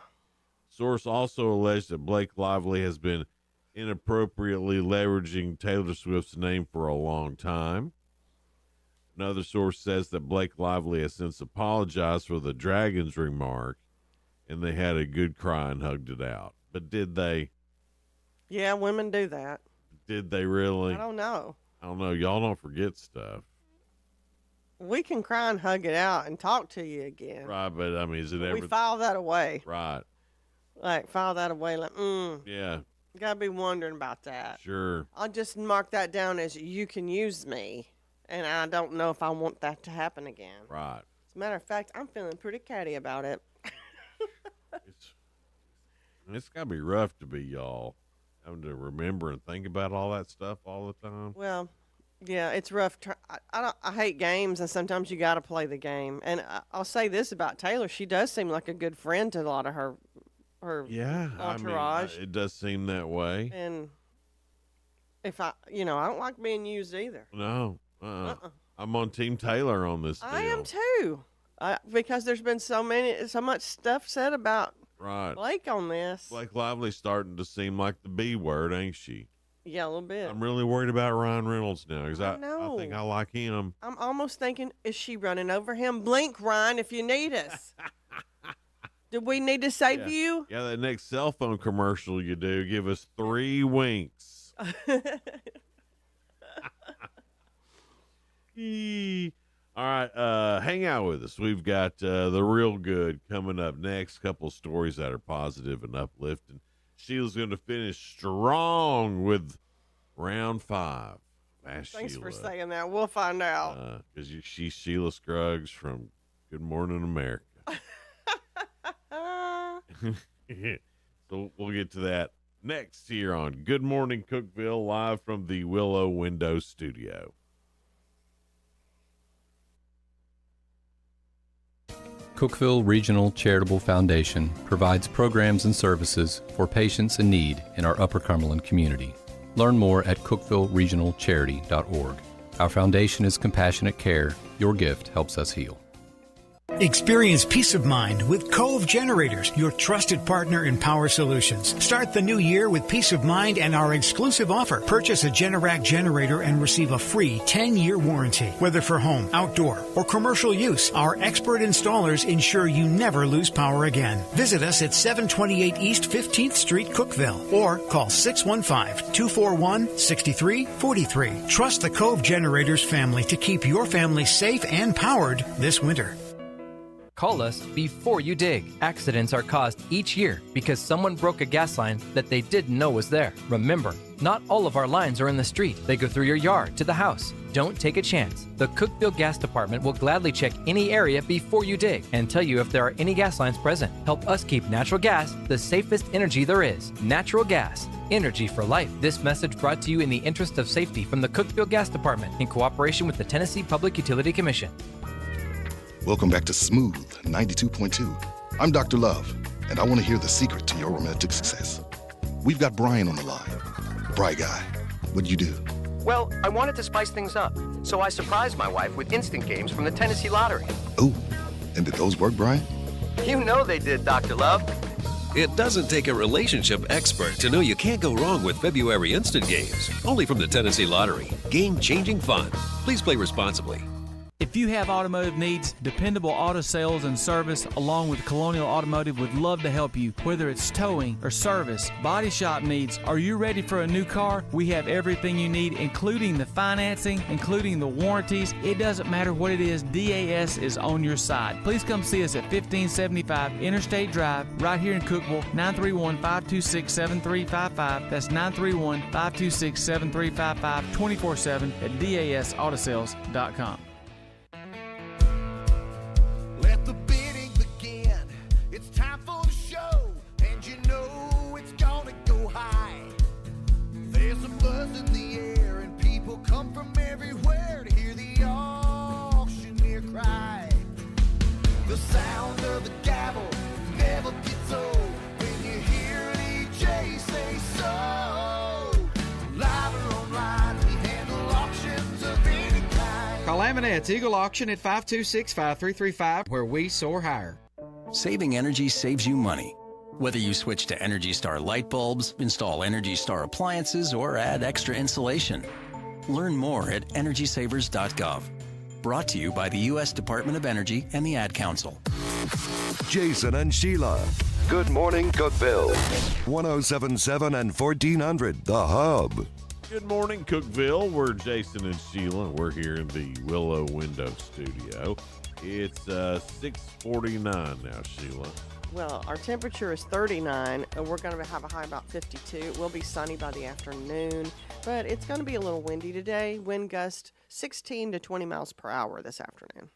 Source also alleged that Blake Lively has been inappropriately leveraging Taylor Swift's name for a long time. Another source says that Blake Lively has since apologized for the dragon's remark, and they had a good cry and hugged it out. But did they? Yeah, women do that. Did they really? I don't know. Y'all don't forget stuff. We can cry and hug it out and talk to you again. Right, but I mean, is it ever? We file that away. Right. Like, file that away. Like, Yeah. You got to be wondering about that. Sure. I'll just mark that down as you can use me. And I don't know if I want that to happen again. Right. As a matter of fact, I'm feeling pretty catty about it. It's got to be rough to be y'all having to remember and think about all that stuff all the time. Well, yeah, it's rough. I hate games, and sometimes you got to play the game. And I'll say this about Taylor: she does seem like a good friend to a lot of her entourage. I mean, it does seem that way. And if I don't like being used either. No, I'm on Team Taylor on this deal. I am too, because there's been so much stuff said about Blake on this. Blake Lively's starting to seem like the B word, ain't she? Yeah, a little bit. I'm really worried about Ryan Reynolds now because I know. I think I like him. I'm almost thinking, is she running over him? Blink, Ryan, if you need us. Do we need to save you? Yeah, that next cell phone commercial you do, give us 3 winks. All right, hang out with us. We've got the real good coming up next. Couple stories that are positive and uplifting. Sheila's going to finish strong with round 5. Thanks for saying that. We'll find out. Because she's Sheila Scruggs from Good Morning America. So we'll get to that next here on Good Morning Cookeville, live from the Willow Window Studio. Cookeville Regional Charitable Foundation provides programs and services for patients in need in our Upper Cumberland community. Learn more at cookvilleregionalcharity.org. Our foundation is compassionate care. Your gift helps us heal. Experience peace of mind with Cove Generators, your trusted partner in power solutions. Start the new year with peace of mind and our exclusive offer. Purchase a Generac generator and receive a free 10-year warranty. Whether for home, outdoor, or commercial use, our expert installers ensure you never lose power again. Visit us at 728 East 15th Street, Cookeville, or call 615-241-6343. Trust the Cove Generators family to keep your family safe and powered this winter. Call us before you dig. Accidents are caused each year because someone broke a gas line that they didn't know was there. Remember, not all of our lines are in the street. They go through your yard to the house. Don't take a chance. The Cookeville Gas Department will gladly check any area before you dig and tell you if there are any gas lines present. Help us keep natural gas the safest energy there is. Natural gas. Energy for life. This message brought to you in the interest of safety from the Cookeville Gas Department in cooperation with the Tennessee Public Utility Commission. Welcome back to Smooth 92.2. I'm Dr. Love, and I want to hear the secret to your romantic success. We've got Brian on the line. Bright guy. What'd you do? Well, I wanted to spice things up, so I surprised my wife with instant games from the Tennessee Lottery. Oh, and did those work, Brian? You know they did, Dr. Love. It doesn't take a relationship expert to know you can't go wrong with February instant games. Only from the Tennessee Lottery. Game-changing fun. Please play responsibly. If you have automotive needs, Dependable Auto Sales and Service along with Colonial Automotive would love to help you. Whether it's towing or service, body shop needs, are you ready for a new car? We have everything you need, including the financing, including the warranties. It doesn't matter what it is, DAS is on your side. Please come see us at 1575 Interstate Drive right here in Cookeville, 931-526-7355. That's 931-526-7355, 24/7 at dasautosales.com. Let the bidding begin. It's time for the show, and you know it's gonna go high. There's a buzz in the air, and people come from everywhere to hear the auctioneer cry. The sound of the gavel never gets old when you hear an EJ say so. Live or online, we handle auctions of any kind. Call Amanette's Eagle Auction at 526-5335, where we soar higher. Saving energy saves you money. Whether you switch to Energy Star light bulbs, install Energy Star appliances, or add extra insulation. Learn more at EnergySavers.gov. Brought to you by the U.S. Department of Energy and the Ad Council. Jason and Sheila. Good Morning Cookeville. 1077 and 1400, The Hub. Good morning, Cookeville. We're Jason and Sheila. We're here in the Willow Window Studio. It's 6:49 now, Sheila. Well, our temperature is 39, and we're going to have a high about 52. It will be sunny by the afternoon, but it's going to be a little windy today. Wind gust 16 to 20 miles per hour this afternoon.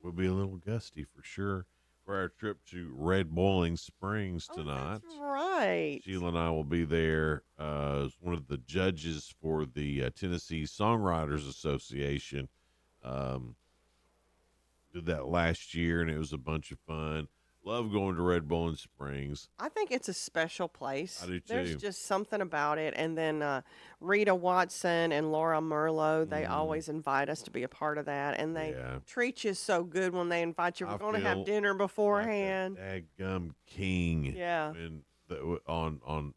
We'll be a little gusty for sure for our trip to Red Boiling Springs tonight. That's right. Sheila and I will be there as one of the judges for the Tennessee Songwriters Association. Did that last year, and it was a bunch of fun. Love going to Red Boiling Springs. I think it's a special place. I do, too. There's just something about it. And then Rita Watson and Laura Merlot, they always invite us to be a part of that. And they treat you so good when they invite you. We're going to have dinner beforehand. Like a daggum king. Yeah. And on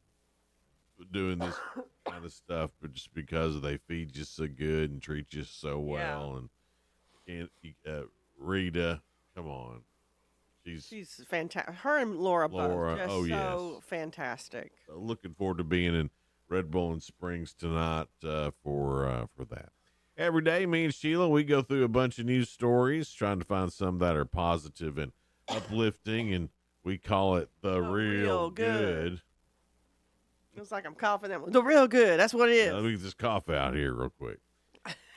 doing this kind of stuff, but just because they feed you so good and treat you so well. And Rita, come on. She's fantastic. Her and Laura both just so fantastic. Looking forward to being in Red Boiling Springs tonight for that. Every day, me and Sheila, we go through a bunch of news stories, trying to find some that are positive and uplifting, and we call it the real good. Feels like I'm coughing that one. The real good. That's what it is. Let me just cough out here real quick.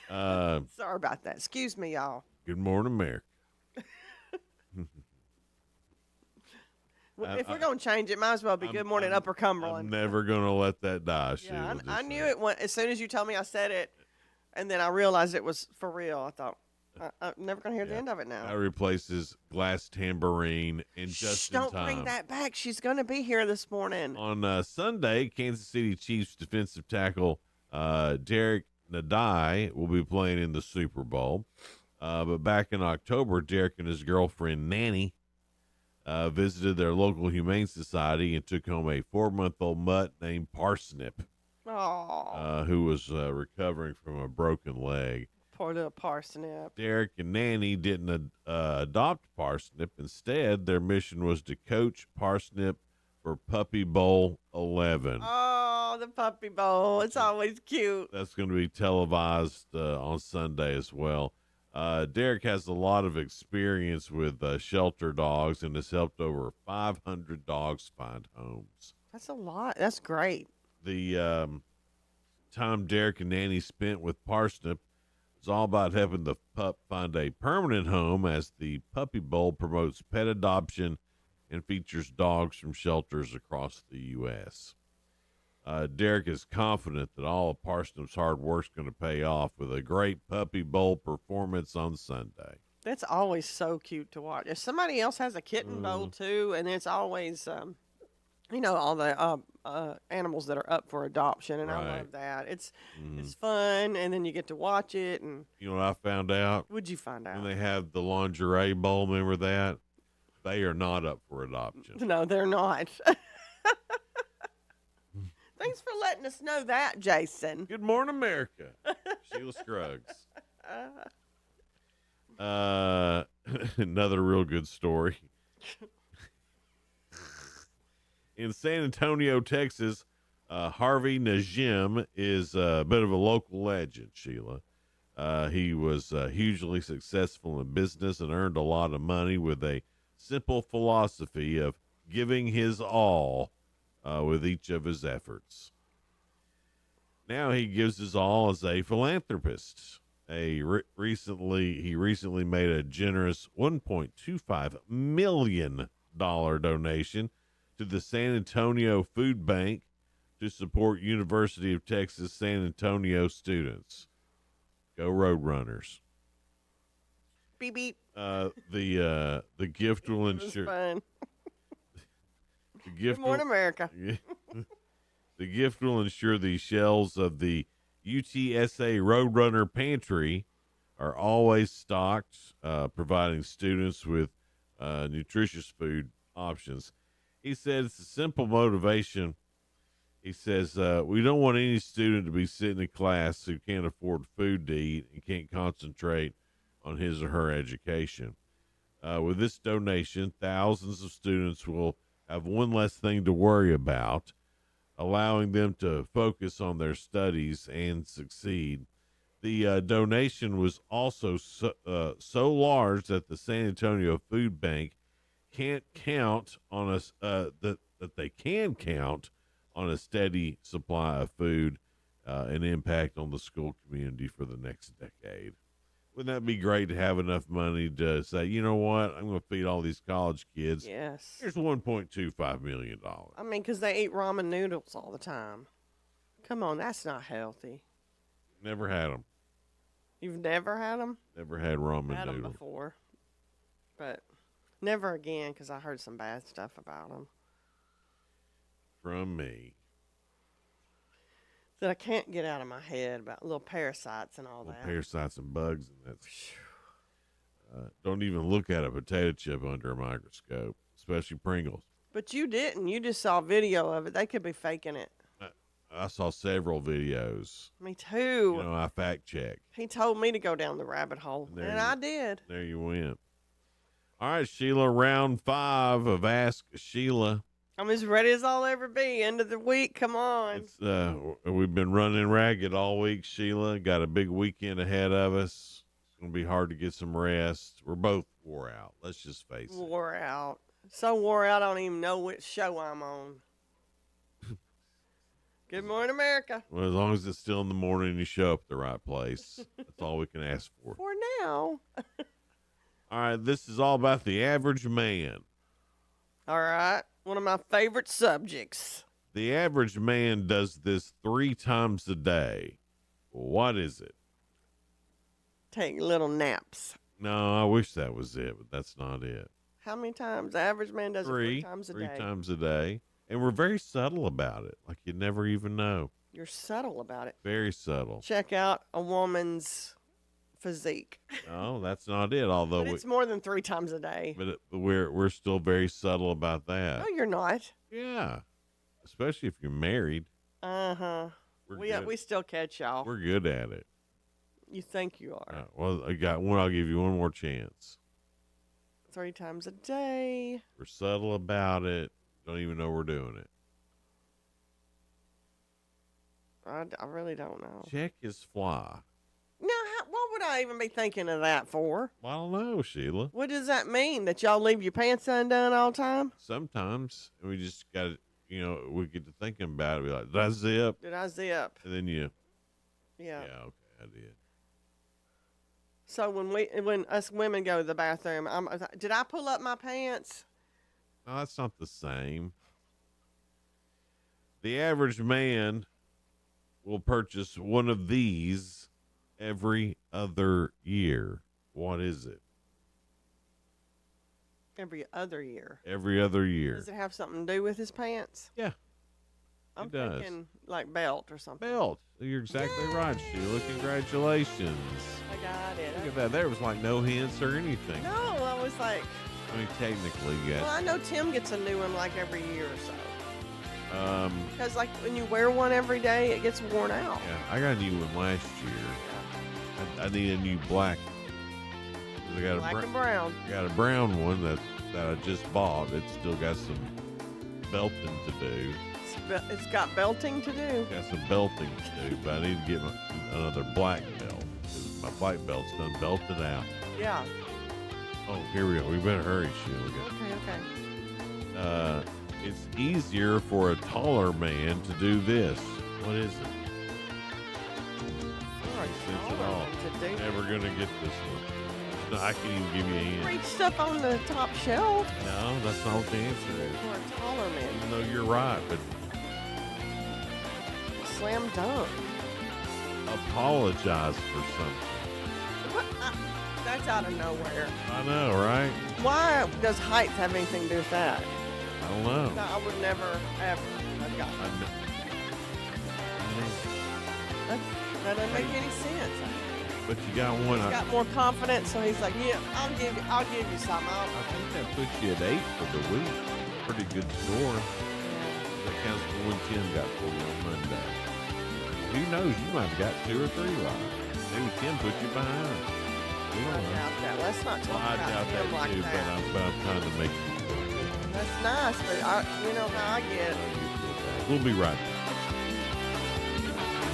Sorry about that. Excuse me, y'all. Good morning, America. If we're going to change it, might as well be Good Morning Upper Cumberland. I'm never going to let that die, Sheila. I knew it as soon as you told me I said it, and then I realized it was for real. I thought, I'm never going to hear the end of it now. That replaces Glass Tambourine and Just in Time. Don't bring that back. She's going to be here this morning. On Sunday, Kansas City Chiefs defensive tackle Derek Nadai will be playing in the Super Bowl. But back in October, Derek and his girlfriend, Nanny, visited their local humane society and took home a 4-month-old mutt named Parsnip, who was recovering from a broken leg. Poor little Parsnip. Derek and Nanny didn't adopt Parsnip. Instead, their mission was to coach Parsnip for Puppy Bowl 11. Oh, the Puppy Bowl. It's always cute. That's going to be televised on Sunday as well. Derek has a lot of experience with shelter dogs and has helped over 500 dogs find homes. That's a lot. That's great. The time Derek and Nanny spent with Parsnip was all about helping the pup find a permanent home, as the Puppy Bowl promotes pet adoption and features dogs from shelters across the U.S. Derek is confident that all of Parsnip's hard work is going to pay off with a great Puppy Bowl performance on Sunday. That's always so cute to watch. If somebody else has a kitten bowl too, and it's always, all the animals that are up for adoption, and I love that. It's fun, and then you get to watch it. And you know what I found out? What'd you find out? When they have the lingerie bowl, remember that? They are not up for adoption. No, they're not. Thanks for letting us know that, Jason. Good morning, America. Sheila Scruggs. Another real good story. In San Antonio, Texas, Harvey Najim is a bit of a local legend, Sheila. He was hugely successful in business and earned a lot of money with a simple philosophy of giving his all with each of his efforts. Now he gives his all as a philanthropist. He recently made a generous $1.25 million donation to the San Antonio Food Bank to support University of Texas San Antonio students. Go Roadrunners. Beep beep. The gift will ensure. Fun. Good morning, America. The gift will ensure the shelves of the UTSA Roadrunner Pantry are always stocked, providing students with nutritious food options. He said it's a simple motivation. He says, we don't want any student to be sitting in class who can't afford food to eat and can't concentrate on his or her education. With this donation, thousands of students will have one less thing to worry about, allowing them to focus on their studies and succeed. The donation was also so large that the San Antonio Food Bank can't count on us that they can count on a steady supply of food and impact on the school community for the next decade. Wouldn't that be great to have enough money to say, you know what, I'm going to feed all these college kids? Yes. Here's $1.25 million. I mean, because they eat ramen noodles all the time. Come on, that's not healthy. Never had them. You've never had them? Never had ramen Had them noodles. before, but never again because I heard some bad stuff about them. From me. That I can't get out of my head about little parasites and all that. Parasites and bugs, and that's. Don't even look at a potato chip under a microscope, especially Pringles. But you didn't. You just saw video of it. They could be faking it. I saw several videos. Me too. You know, I fact checked. He told me to go down the rabbit hole, and I did. There you went. All right, Sheila, round 5 of Ask Sheila. I'm as ready as I'll ever be. End of the week, come on. We've been running ragged all week, Sheila. Got a big weekend ahead of us. It's going to be hard to get some rest. We're both wore out. Let's just face it. Wore out. So wore out, I don't even know which show I'm on. Good morning, America. Well, as long as it's still in the morning and you show up at the right place, that's all we can ask for. For now. All right, this is all about the average man. All right, one of my favorite subjects. The average man does this 3 times a day. What is it? Take little naps. No, I wish that was it, but that's not it. How many times? The average man does it 3 times a day. 3 times a day. And we're very subtle about it, like you'd never even know. You're subtle about it. Very subtle. Check out a woman's physique. No, that's not it. Although but it's more than 3 times a day. But we're still very subtle about that. No, you're not. Yeah, especially if you're married. We still catch y'all. We're good at it. You think you are? Well, I got one. I'll give you one more chance. 3 times a day. We're subtle about it. Don't even know we're doing it. I really don't know. Check his fly. Now, what would I even be thinking of that for? I don't know, Sheila. What does that mean? That y'all leave your pants undone all the time? Sometimes. We just got to, we get to thinking about it. We're like, did I zip? Did I zip? And then you. Yeah. Yeah, okay, I did. So when us women go to the bathroom, did I pull up my pants? No, that's not the same. The average man will purchase one of these every other year. What is it? Every other year. Every other year. Does it have something to do with his pants? Yeah. I'm thinking like belt or something. Belt. You're exactly right, Sheila. Congratulations. I got it. Look at that. There was like no hints or anything. No, I was like. I mean, technically, yes. Well, I know Tim gets a new one like every year or so. Because like when you wear one every day, it gets worn out. Yeah, I got a new one last year. I need a new black one. I got black and brown. I got a brown one that I just bought. It's still got some belting to do. It's got belting to do. Got some belting to do, but I need to get another black belt. My black belt's done belted out. Yeah. Oh, here we go. We better hurry, Sheila. Okay. It's easier for a taller man to do this. What is it? For a taller man to do. Never gonna get this one. No, I can't even give you a hint. Read stuff on the top shelf. No, that's not what the answer is. For a taller man. Even though you're right, but slam dunk. Apologize for something. What? That's out of nowhere. I know, right? Why does height have anything to do with that? I don't know. No, I would never, ever have gotten that doesn't make any sense. But you got one. He's got more confidence, so he's like, yeah, I'll give you some. I think that puts you at 8 for the week. Pretty good score. That counts for when Tim got for you on Monday. Who knows? You might have got 2 or 3 right. Maybe Tim put you behind. We don't know. I doubt that. Let's not talk I about doubt him that like too, that. but I'm trying to make you feel good. That's nice, but you know how I get. We'll be right back.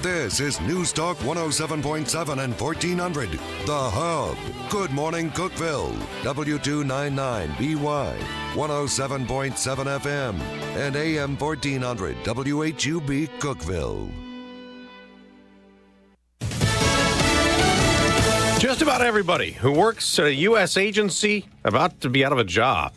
This is News Talk 107.7 and 1400. The Hub. Good morning, Cookeville. W299BY. 107.7 FM. And AM 1400. WHUB Cookeville. Just about everybody who works at a U.S. agency about to be out of a job.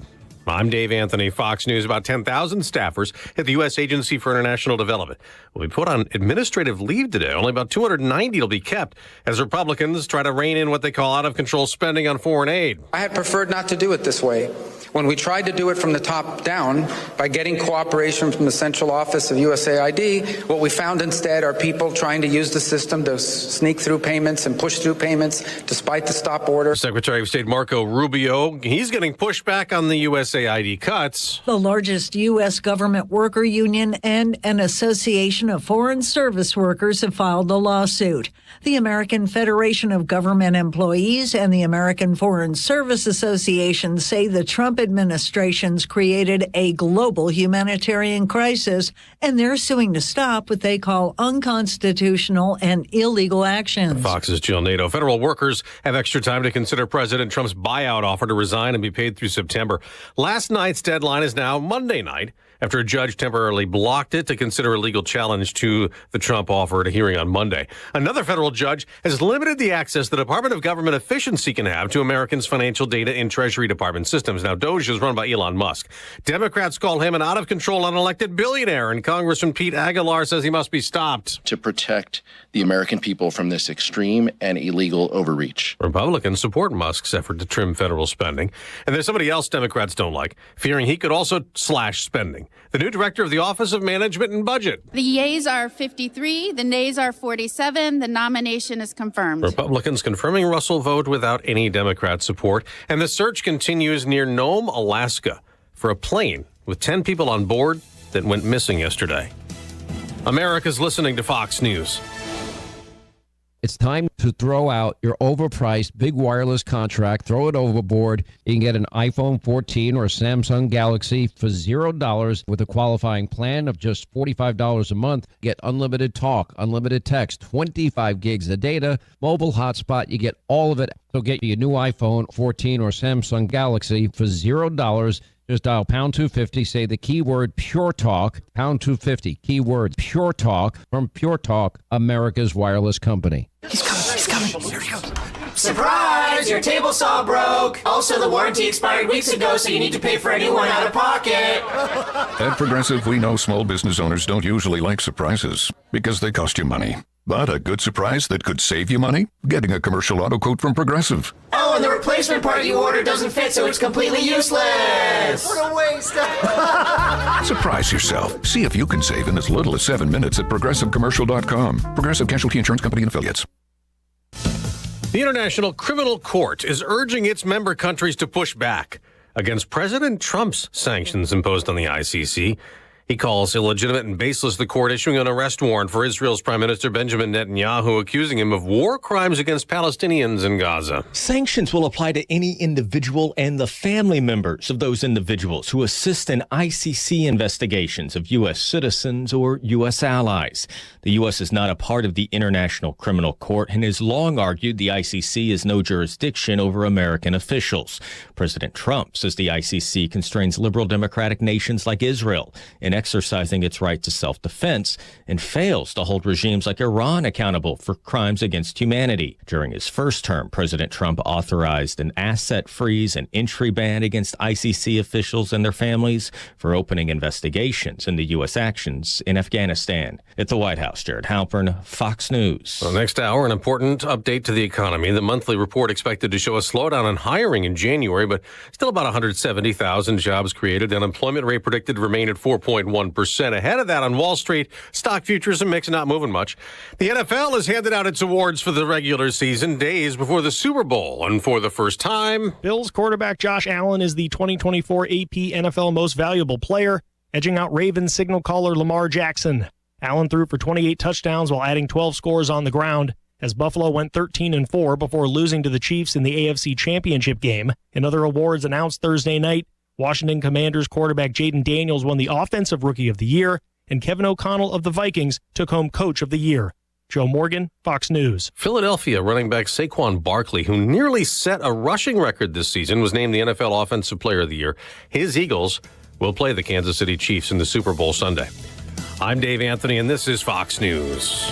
I'm Dave Anthony, Fox News. About 10,000 staffers at the U.S. Agency for International Development will be put on administrative leave today. Only about 290 will be kept as Republicans try to rein in what they call out-of-control spending on foreign aid. I had preferred not to do it this way. When we tried to do it from the top down by getting cooperation from the central office of USAID, what we found instead are people trying to use the system to sneak through payments and push through payments despite the stop order. Secretary of State Marco Rubio, he's getting pushback on the USAID cuts. The largest U.S. government worker union and an association of foreign service workers have filed a lawsuit. The American Federation of Government Employees and the American Foreign Service Association say the Trump administration's created a global humanitarian crisis, and they're suing to stop what they call unconstitutional and illegal actions. Fox's Jill Nato. Federal workers have extra time to consider President Trump's buyout offer to resign and be paid through September. Last night's deadline is now Monday night, after a judge temporarily blocked it to consider a legal challenge to the Trump offer at a hearing on Monday. Another federal judge has limited the access the Department of Government Efficiency can have to Americans' financial data in Treasury Department systems. Now, DOGE is run by Elon Musk. Democrats call him an out-of-control, unelected billionaire, and Congressman Pete Aguilar says he must be stopped. To protect the American people from this extreme and illegal overreach. Republicans support Musk's effort to trim federal spending. And there's somebody else Democrats don't like, fearing he could also slash spending. The new director of the Office of Management and Budget. The yeas are 53, the nays are 47. The nomination is confirmed. Republicans confirming Russell vote without any Democrat support. And the search continues near Nome, Alaska, for a plane with 10 people on board that went missing yesterday. America's listening to Fox News. It's time to throw out your overpriced big wireless contract. Throw it overboard. You can get an iPhone 14 or a Samsung Galaxy for $0 with a qualifying plan of just $45 a month. Get unlimited talk, unlimited text, 25 gigs of data, mobile hotspot. You get all of it. So get your new iPhone 14 or Samsung Galaxy for $0. Just dial pound 250, say the keyword Pure Talk, pound 250, keyword Pure Talk from Pure Talk, America's wireless company. He's coming. Here he goes. Surprise! Your table saw broke. Also, the warranty expired weeks ago, so you need to pay for a new one out of pocket. At Progressive, we know small business owners don't usually like surprises because they cost you money. But a good surprise that could save you money? Getting a commercial auto quote from Progressive. Oh, and the replacement part you ordered doesn't fit, so it's completely useless. What a waste. Surprise yourself. See if you can save in as little as 7 minutes at ProgressiveCommercial.com. Progressive Casualty Insurance Company and Affiliates. The International Criminal Court is urging its member countries to push back against President Trump's sanctions imposed on the ICC. He calls illegitimate and baseless the court issuing an arrest warrant for Israel's Prime Minister Benjamin Netanyahu, accusing him of war crimes against Palestinians in Gaza. Sanctions will apply to any individual and the family members of those individuals who assist in ICC investigations of U.S. citizens or U.S. allies. The U.S. is not a part of the International Criminal Court and has long argued the ICC has no jurisdiction over American officials. President Trump says the ICC constrains liberal democratic nations like Israel in exercising its right to self-defense and fails to hold regimes like Iran accountable for crimes against humanity. During his first term, President Trump authorized an asset freeze and entry ban against ICC officials and their families for opening investigations into U.S. actions in Afghanistan. At the White House, Jared Halpern, Fox News. Well, next hour, an important update to the economy. The monthly report expected to show a slowdown in hiring in January, but still about 170,000 jobs created. The unemployment rate predicted to remain at 4.1%. Ahead of that on Wall Street, stock futures and mix not moving much. The NFL has handed out its awards for the regular season days before the Super Bowl. And for the first time, Bills quarterback Josh Allen is the 2024 AP NFL Most Valuable Player, edging out Ravens signal caller Lamar Jackson. Allen threw for 28 touchdowns while adding 12 scores on the ground, as Buffalo went 13-4 before losing to the Chiefs in the AFC Championship game. In other awards announced Thursday night, Washington Commanders quarterback Jaden Daniels won the Offensive Rookie of the Year, and Kevin O'Connell of the Vikings took home Coach of the Year. Joe Morgan, Fox News. Philadelphia running back Saquon Barkley, who nearly set a rushing record this season, was named the NFL Offensive Player of the Year. His Eagles will play the Kansas City Chiefs in the Super Bowl Sunday. I'm Dave Anthony, and this is Fox News.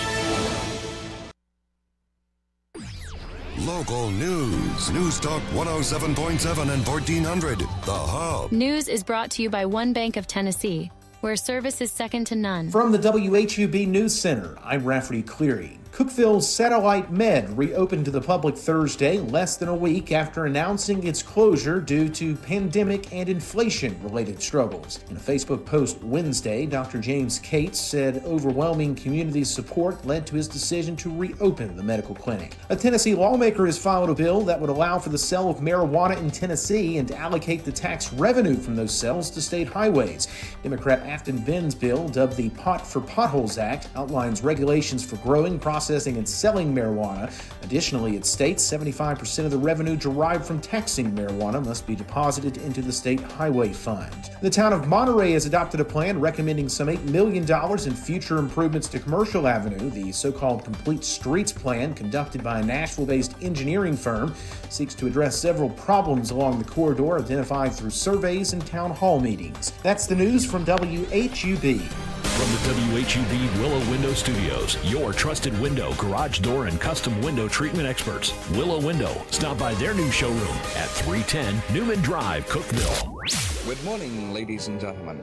Local news. News Talk 107.7 and 1400. The Hub. News is brought to you by One Bank of Tennessee, where service is second to none. From the WHUB News Center, I'm Rafferty Cleary. Cookeville's Satellite Med reopened to the public Thursday, less than a week after announcing its closure due to pandemic and inflation-related struggles. In a Facebook post Wednesday, Dr. James Cates said overwhelming community support led to his decision to reopen the medical clinic. A Tennessee lawmaker has filed a bill that would allow for the sale of marijuana in Tennessee and to allocate the tax revenue from those sales to state highways. Democrat Afton Benn's bill, dubbed the Pot for Potholes Act, outlines regulations for growing, processing, and selling marijuana. Additionally, it states 75% of the revenue derived from taxing marijuana must be deposited into the state highway fund. The town of Monterey has adopted a plan recommending some $8 million in future improvements to Commercial Avenue. The so-called Complete Streets plan, conducted by a Nashville-based engineering firm, seeks to address several problems along the corridor identified through surveys and town hall meetings. That's the news from WHUB. From the WHUB Willow Window Studios, your trusted window, garage door, and custom window treatment experts. Willow Window. Stop by their new showroom at 310 Newman Drive, Cookeville. Good morning, ladies and gentlemen.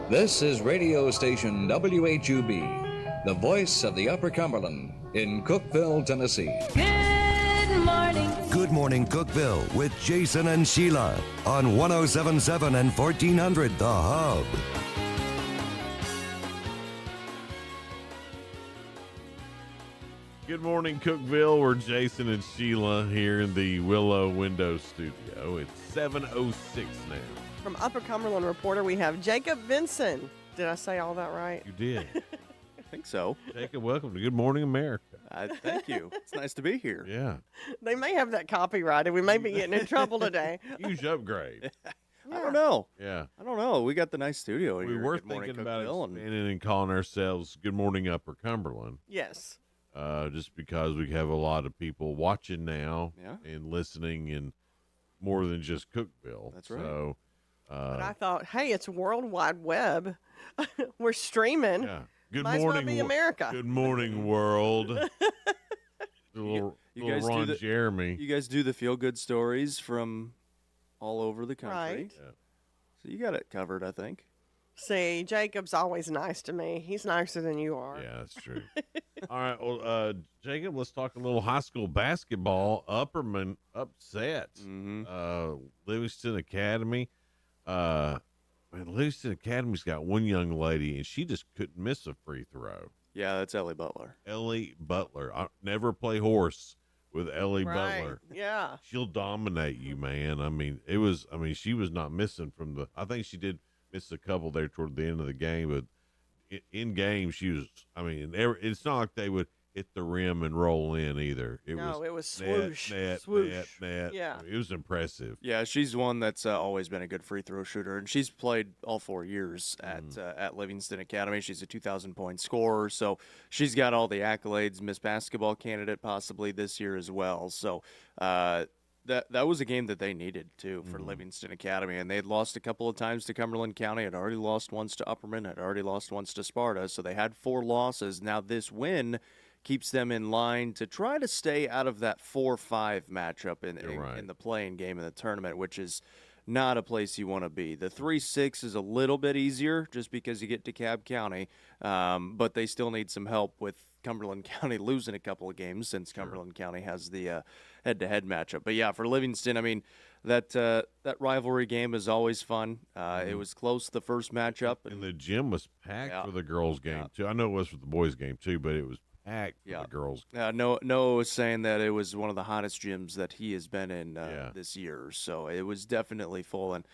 This is radio station WHUB, the voice of the Upper Cumberland in Cookeville, Tennessee. Good morning. Good morning, Cookeville, with Jason and Sheila on 107.7 and 1400 The Hub. Good morning, Cookeville. We're Jason and Sheila here in the Willow Window Studio. It's 7:06 now. From Upper Cumberland reporter, we have Jacob Vinson. Did I say all that right? You did. I think so. Jacob, welcome to Good Morning America. Thank you. It's nice to be here. Yeah. They may have that copyrighted. We may be getting in trouble today. Huge upgrade. I don't know. Yeah. I don't know. We got the nice studio here. We were Good morning, thinking about Cookeville, expanding and calling ourselves Good Morning Upper Cumberland. Yes. Just because we have a lot of people watching now and listening and more than just Cookeville. That's right. So, but I thought, hey, it's World Wide Web. We're streaming. Yeah. Good Might morning, as well be America. Good morning, world. you guys Ron do Jeremy. You guys do the feel-good stories from all over the country. Right. Yeah. So you got it covered, I think. See, Jacob's always nice to me. He's nicer than you are. Yeah, that's true. All right, well, Jacob, let's talk a little high school basketball. Upperman upset Livingston Academy. Livingston Academy's got one young lady, and she just couldn't miss a free throw. Yeah, that's Ellie Butler. Ellie Butler. I never play horse with Ellie Right. Butler. Yeah. She'll dominate you, man. She was not missing from the. I think she did miss a couple there toward the end of the game, but in game she was. It's not like they would hit the rim and roll in either. It was swoosh, net. Yeah, it was impressive. Yeah, she's one that's always been a good free throw shooter, and she's played all 4 years at Livingston Academy. She's a 2,000-point scorer, so she's got all the accolades. Miss Basketball candidate possibly this year as well. So that was a game that they needed too for Livingston Academy, and they had lost a couple of times to Cumberland County. Had already lost once to Upperman. Had already lost once to Sparta. So they had 4 losses. Now this win keeps them in line to try to stay out of that 4-5 matchup in the playing game in the tournament, which is not a place you want to be. The 3-6 is a little bit easier just because you get DeKalb County, but they still need some help with Cumberland County losing a couple of games since Cumberland County has the head-to-head matchup. But, yeah, for Livingston, that rivalry game is always fun. It was close the first matchup. And the gym was packed for the girls' game, too. I know it was for the boys' game, too, but it was packed for the girls. Noah was saying that it was one of the hottest gyms that he has been in this year. So it was definitely full. And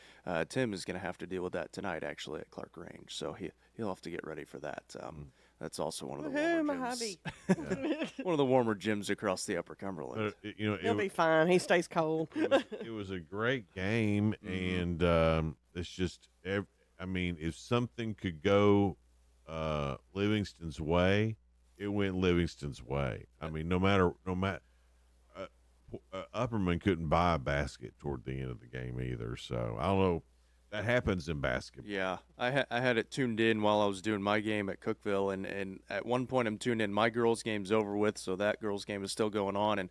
Tim is going to have to deal with that tonight, actually, at Clark Range. So he'll have to get ready for that. That's also one of the Woohoo, warmer my gyms. hubby. One of the warmer gyms across the Upper Cumberland. He'll be fine. He stays cold. It was a great game, and it's just, I mean, if something could go Livingston's way, it went Livingston's way. I mean, no matter, Upperman couldn't buy a basket toward the end of the game either. So I don't know. That happens in basketball. Yeah, I had it tuned in while I was doing my game at Cookeville, and at one point I'm tuned in. My girls' game's over with, so that girls' game is still going on, and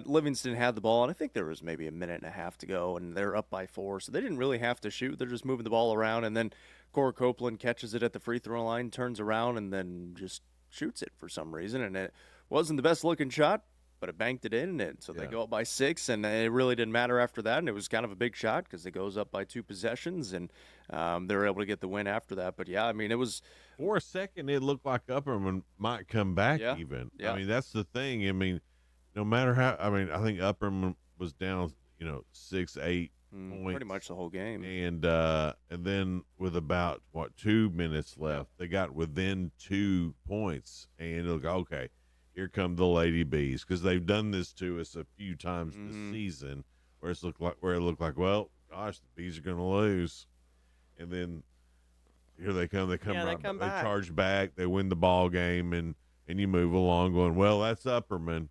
Livingston had the ball, and I think there was maybe a minute and a half to go, and they're up by 4, so they didn't really have to shoot. They're just moving the ball around, and then Cora Copeland catches it at the free throw line, turns around, and then just shoots it for some reason, and it wasn't the best looking shot, but it banked it in, and so they go up by 6, and it really didn't matter after that, and it was kind of a big shot because it goes up by 2 possessions, and they were able to get the win after that. But, yeah, I mean, it was – for a second, it looked like Upperman might come back even. Yeah. I mean, that's the thing. I mean, no matter how – I mean, I think Upperman was down, 6, 8 points. Pretty much the whole game. And then with about, 2 minutes left, they got within 2 points, and it looked, okay, here come the Lady Bees, because they've done this to us a few times this season, where it looked like, well, gosh, the Bees are going to lose, and then here they come. They come back. They charge back. They win the ball game, and you move along, going, well, that's Upperman.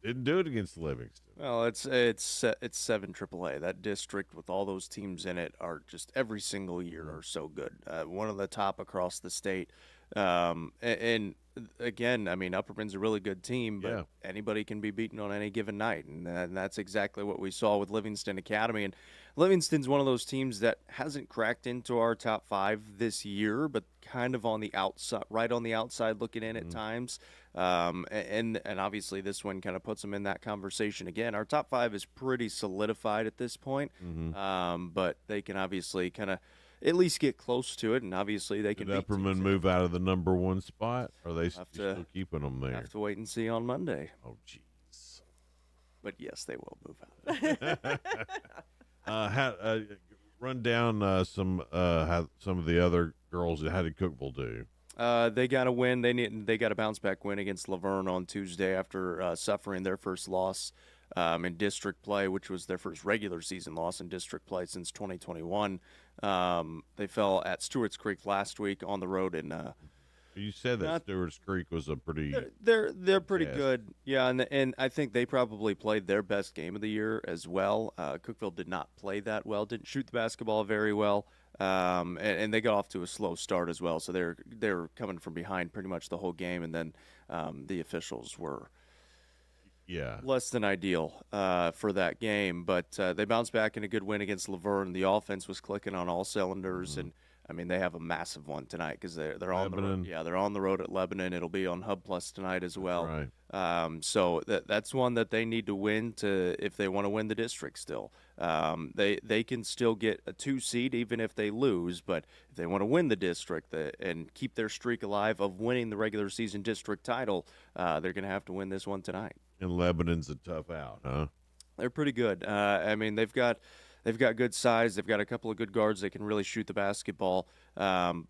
Didn't do it against Livingston. Well, it's 7 AAA. That district with all those teams in it are just every single year are so good. One of the top across the state, and again, I mean, Upperman's a really good team, but anybody can be beaten on any given night, and that's exactly what we saw with Livingston Academy. And Livingston's one of those teams that hasn't cracked into our top 5 this year, but kind of on the outside, right on the outside looking in at times. And obviously this one kind of puts them in that conversation again. Our top 5 is pretty solidified at this point, but they can obviously kind of at least get close to it, and obviously they can. Did Upperman move out of the number 1 spot, or are they still keeping them there? Have to wait and see on Monday. Oh, jeez. But yes, they will move out. Run down some of the other girls. How did Cookeville do? They got a win. They got a bounce back win against Laverne on Tuesday after suffering their first loss in district play, which was their first regular season loss in district play since 2021. They fell at Stewart's Creek last week on the road, and you said that Stewart's Creek was a pretty. They're pretty good, yeah, and I think they probably played their best game of the year as well. Cookeville did not play that well, didn't shoot the basketball very well, and they got off to a slow start as well. So they're coming from behind pretty much the whole game, and then the officials were. Yeah, less than ideal for that game, but they bounced back in a good win against Laverne. The offense was clicking on all cylinders, and I mean they have a massive one tonight because they're on the road. Yeah, they're on the road at Lebanon. It'll be on Hub Plus tonight as well. Right. So that's one that they need to win if they want to win the district still. They can still get a 2 seed even if they lose, but if they want to win the district and keep their streak alive of winning the regular season district title, they're going to have to win this one tonight. And Lebanon's a tough out, huh? They're pretty good. I mean, they've got good size. They've got a couple of good guards that can really shoot the basketball. It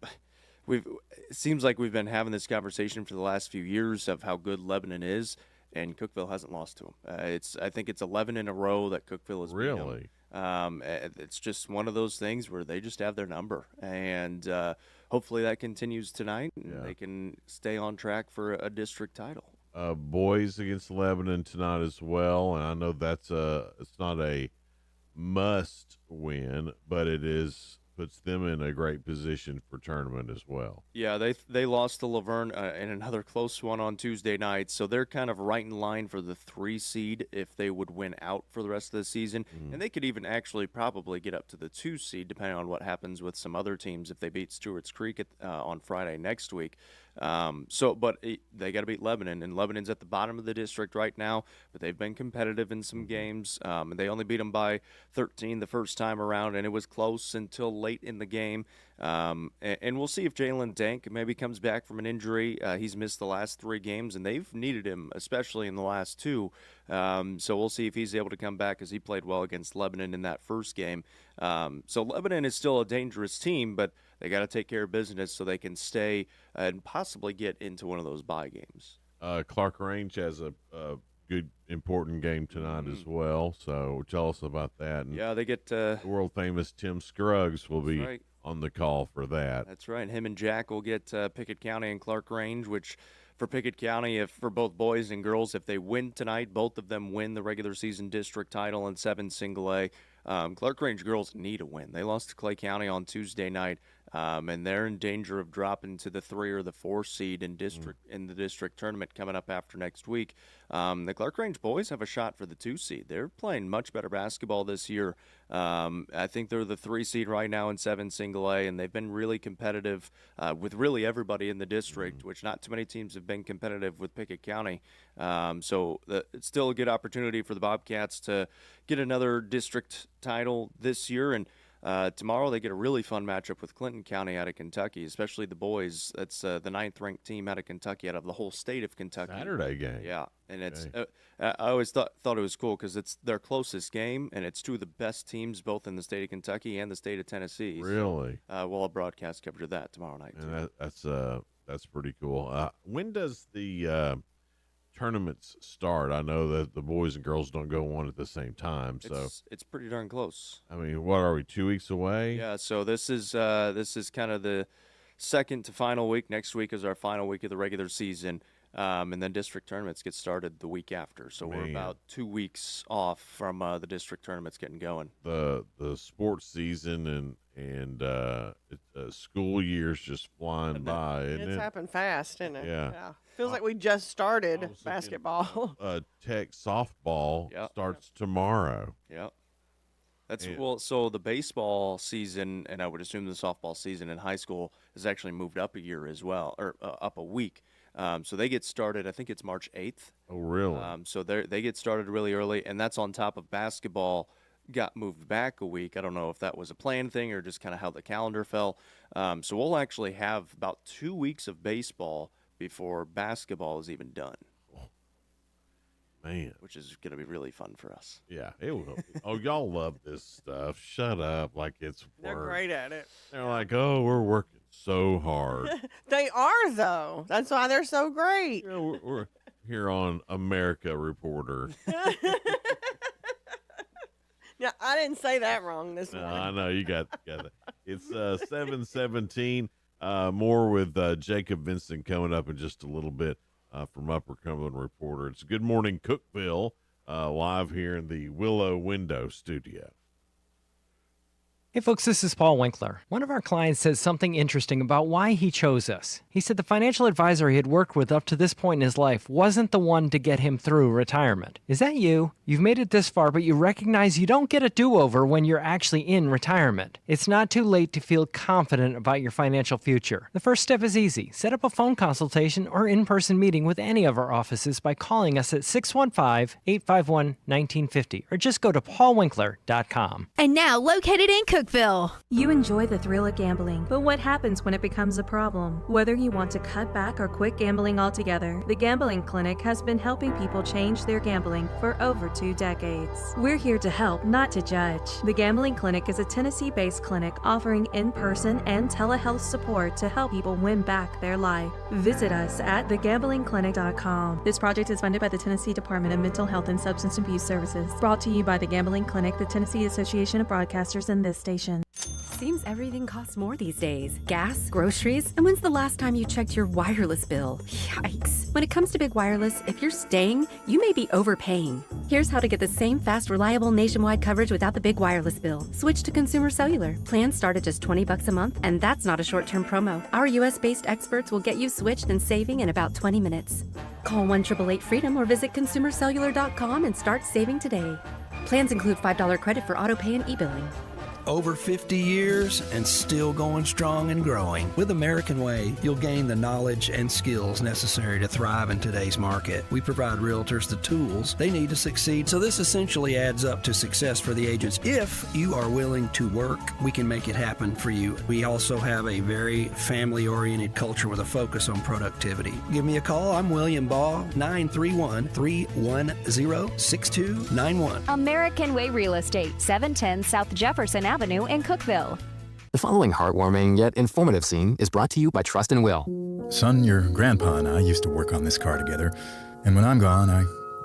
seems like we've been having this conversation for the last few years of how good Lebanon is, and Cookeville hasn't lost to them. I think it's 11 in a row that Cookeville has really. It's just one of those things where they just have their number, and hopefully that continues tonight, and they can stay on track for a district title. Boys against Lebanon tonight as well, and I know it's not a must win, but puts them in a great position for tournament as well. Yeah, they lost to Laverne in another close one on Tuesday night, so they're kind of right in line for the 3 seed if they would win out for the rest of the season, and they could even actually probably get up to the 2 seed depending on what happens with some other teams if they beat Stewart's Creek on Friday next week. But they got to beat Lebanon, and Lebanon's at the bottom of the district right now, but they've been competitive in some games, and they only beat them by 13 the first time around, and it was close until late in the game. And we'll see if Jalen Dank maybe comes back from an injury. He's missed the last 3 games, and they've needed him, especially in the last 2. So we'll see if he's able to come back, as he played well against Lebanon in that first game. So Lebanon is still a dangerous team, but they got to take care of business so they can stay and possibly get into one of those bye games. Clark Range has a good, important game tonight as well. So tell us about that. And yeah, they get the world famous Tim Scruggs will be on the call for that. That's right. Him and Jack will get Pickett County and Clark Range, which for Pickett County, for both boys and girls, if they win tonight, both of them win the regular season district title in 7 single A. Clark Range girls need a win. They lost to Clay County on Tuesday night, and they're in danger of dropping to the 3 or the 4 seed in the district tournament coming up after next week. The Clark Range boys have a shot for the 2 seed. They're playing much better basketball this year. I think they're the 3 seed right now in 7 single A, and they've been really competitive with really everybody in the district, which not too many teams have been competitive with Pickett County. So it's still a good opportunity for the Bobcats to get another district title this year. And tomorrow they get a really fun matchup with Clinton County out of Kentucky, especially the boys. That's the 9th-ranked team out of Kentucky, out of the whole state of Kentucky. Saturday game. Yeah, and it's I always thought it was cool because it's their closest game, and it's 2 of the best teams both in the state of Kentucky and the state of Tennessee. Really? So, we'll have broadcast coverage of that tomorrow night. And that's pretty cool. When does the tournaments start? I know that the boys and girls don't go on at the same time, so it's pretty darn close. I mean, what are we, 2 weeks away? Yeah, so this is kind of the second to final week. Next week is our final week of the regular season, and then district tournaments get started the week after. So we're about 2 weeks off from the district tournaments getting going. The sports season and school year's just flying by. It's happened fast, isn't it? Yeah. Feels like we just started basketball. Tech softball starts tomorrow. Yep. So the baseball season, and I would assume the softball season in high school, has actually moved up a year as well, or up a week. So they get started, I think it's March 8th. Oh, really? So they get started really early, and that's on top of basketball got moved back a week. I don't know if that was a planned thing or just kind of how the calendar fell. So we'll actually have about 2 weeks of baseball before basketball is even done. Man. Which is going to be really fun for us. Yeah, it will. Oh, y'all love this stuff. Shut up like it's work. They're great at it. They're like, oh, we're working so hard. They are, though. That's why they're so great. You know, we're here on America Reporter. Yeah, I didn't say that wrong this morning. I know, you got it. It's 7:17. More with Jacob Vincent coming up in just a little bit from Upper Cumberland Reporter. It's Good Morning Cookeville, live here in the Willow Window Studio. Hey folks, this is Paul Winkler. One of our clients says something interesting about why he chose us. He said the financial advisor he had worked with up to this point in his life wasn't the one to get him through retirement. Is that you? You've made it this far, but you recognize you don't get a do-over when you're actually in retirement. It's not too late to feel confident about your financial future. The first step is easy. Set up a phone consultation or in-person meeting with any of our offices by calling us at 615-851-1950 or just go to paulwinkler.com. And now located in Cookeville. You enjoy the thrill of gambling, but what happens when it becomes a problem? Whether you want to cut back or quit gambling altogether, the Gambling Clinic has been helping people change their gambling for over 2 decades. We're here to help, not to judge. The Gambling Clinic is a Tennessee-based clinic offering in-person and telehealth support to help people win back their life. Visit us at thegamblingclinic.com. This project is funded by the Tennessee Department of Mental Health and Substance Abuse Services. Brought to you by the Gambling Clinic, the Tennessee Association of Broadcasters, and this station. Seems everything costs more these days. Gas, groceries, and when's the last time you checked your wireless bill? Yikes. When it comes to big wireless, if you're staying, you may be overpaying. Here's how to get the same fast, reliable nationwide coverage without the big wireless bill. Switch to Consumer Cellular. Plans start at just $20 a month, and that's not a short-term promo. Our U.S.-based experts will get you switched and saving in about 20 minutes. Call 1-888-FREEDOM or visit consumercellular.com and start saving today. Plans include $5 credit for auto pay and e-billing. Over 50 years and still going strong and growing. With American Way, you'll gain the knowledge and skills necessary to thrive in today's market. We provide realtors the tools they need to succeed, so this essentially adds up to success for the agents. If you are willing to work, we can make it happen for you. We also have a very family-oriented culture with a focus on productivity. Give me a call. I'm William Baugh, 931-310-6291. American Way Real Estate, 710 South Jefferson Avenue in Cookeville. The following heartwarming yet informative scene is brought to you by Trust and Will. Son, your grandpa and I used to work on this car together, and when I'm gone, I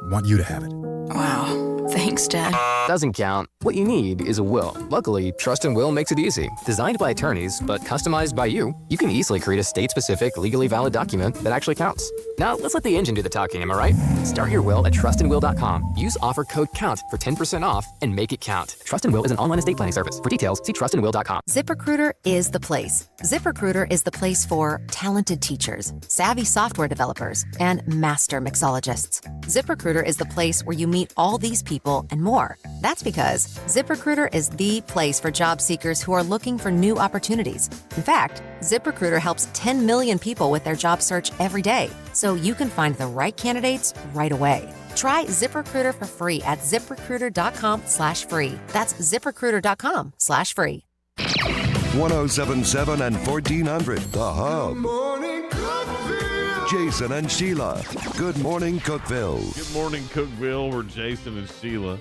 want you to have it. Wow. Thanks, Dad. Doesn't count. What you need is a will. Luckily, Trust and Will makes it easy. Designed by attorneys, but customized by you, you can easily create a state-specific, legally valid document that actually counts. Now, let's let the engine do the talking, am I right? Start your will at trustandwill.com. Use offer code COUNT for 10% off and make it count. Trust and Will is an online estate planning service. For details, see trustandwill.com. ZipRecruiter is the place. ZipRecruiter is the place for talented teachers, savvy software developers, and master mixologists. ZipRecruiter is the place where you meet all these people and more. That's because ZipRecruiter is the place for job seekers who are looking for new opportunities. In fact, ZipRecruiter helps 10 million people with their job search every day, so you can find the right candidates right away. Try ZipRecruiter for free at ZipRecruiter.com/free. That's ZipRecruiter.com/free. 1077 and 1400, The Hub. Jason and Sheila. Good morning, Cookeville. Good morning, Cookeville. We're Jason and Sheila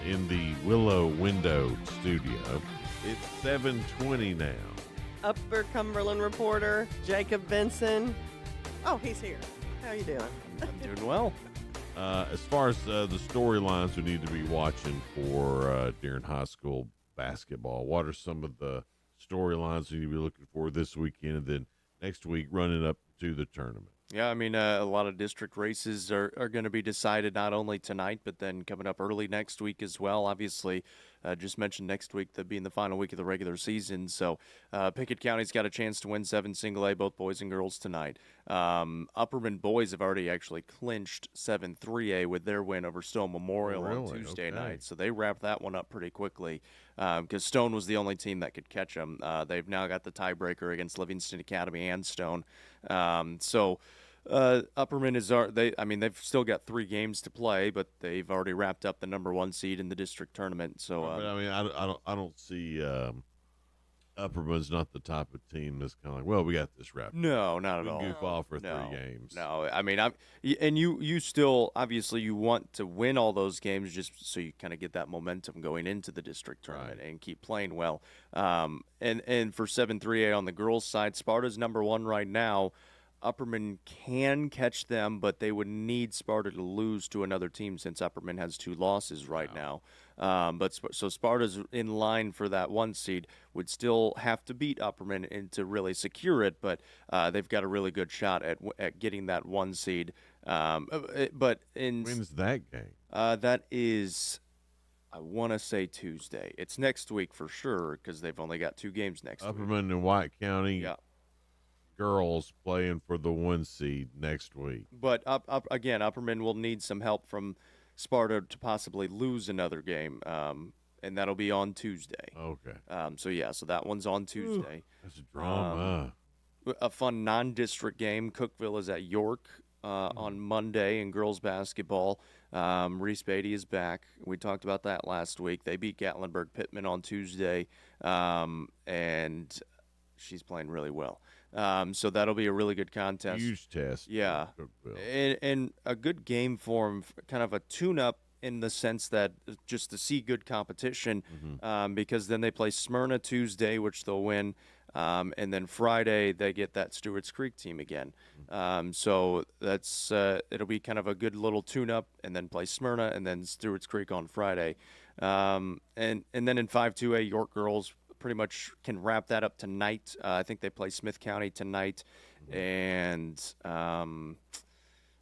in the Willow Window studio. It's 7:20 now. Upper Cumberland reporter Jacob Benson. Oh, he's here. How you doing? I'm doing well. As far as the storylines we need to be watching for during high school basketball, what are some of the storylines we need to be looking for this weekend and then next week running up to the tournament? Yeah, I mean, a lot of district races are going to be decided not only tonight, but then coming up early next week as well. Obviously, just mentioned next week being the final week of the regular season. So Pickett County's got a chance to win 7 single A, both boys and girls tonight. Upperman boys have already actually clinched 7 3A with their win over Stone Memorial on Tuesday night. So they wrapped that one up pretty quickly because Stone was the only team that could catch them. They've now got the tiebreaker against Livingston Academy and Stone. Upperman they've still got 3 games to play, but they've already wrapped up the number 1 seed in the district tournament. So I don't see Upperman's not the type of team that's kind of like, well, we got this wrapped. No, not at all. Goof off for 3 games. No, I mean, you still obviously you want to win all those games just so you kind of get that momentum going into the district tournament and keep playing well. And for 7 3A on the girls' side, Sparta's number 1 right now. Upperman can catch them, but they would need Sparta to lose to another team since Upperman has 2 losses right now. So Sparta's in line for that 1 seed, would still have to beat Upperman and to really secure it, but they've got a really good shot at getting that 1 seed. When's that game? That is, I want to say Tuesday. It's next week for sure because they've only got 2 games next week. Upperman and White County. Yeah. Girls playing for the 1 seed next week. But Upperman will need some help from Sparta to possibly lose another game, and that'll be on Tuesday. Okay. So that one's on Tuesday. That's a drama. A fun non-district game. Cookeville is at York on Monday in girls basketball. Reese Beatty is back. We talked about that last week. They beat Gatlinburg-Pittman on Tuesday, and she's playing really well. So that'll be a really good contest. Huge test. Yeah. And a good game for them, kind of a tune-up in the sense that just to see good competition, because then they play Smyrna Tuesday, which they'll win, and then Friday they get that Stewart's Creek team again. So that's it'll be kind of a good little tune-up, and then play Smyrna and then Stewart's Creek on Friday. And then in 5-2A, York girls pretty much can wrap that up tonight. I think they play Smith County tonight, and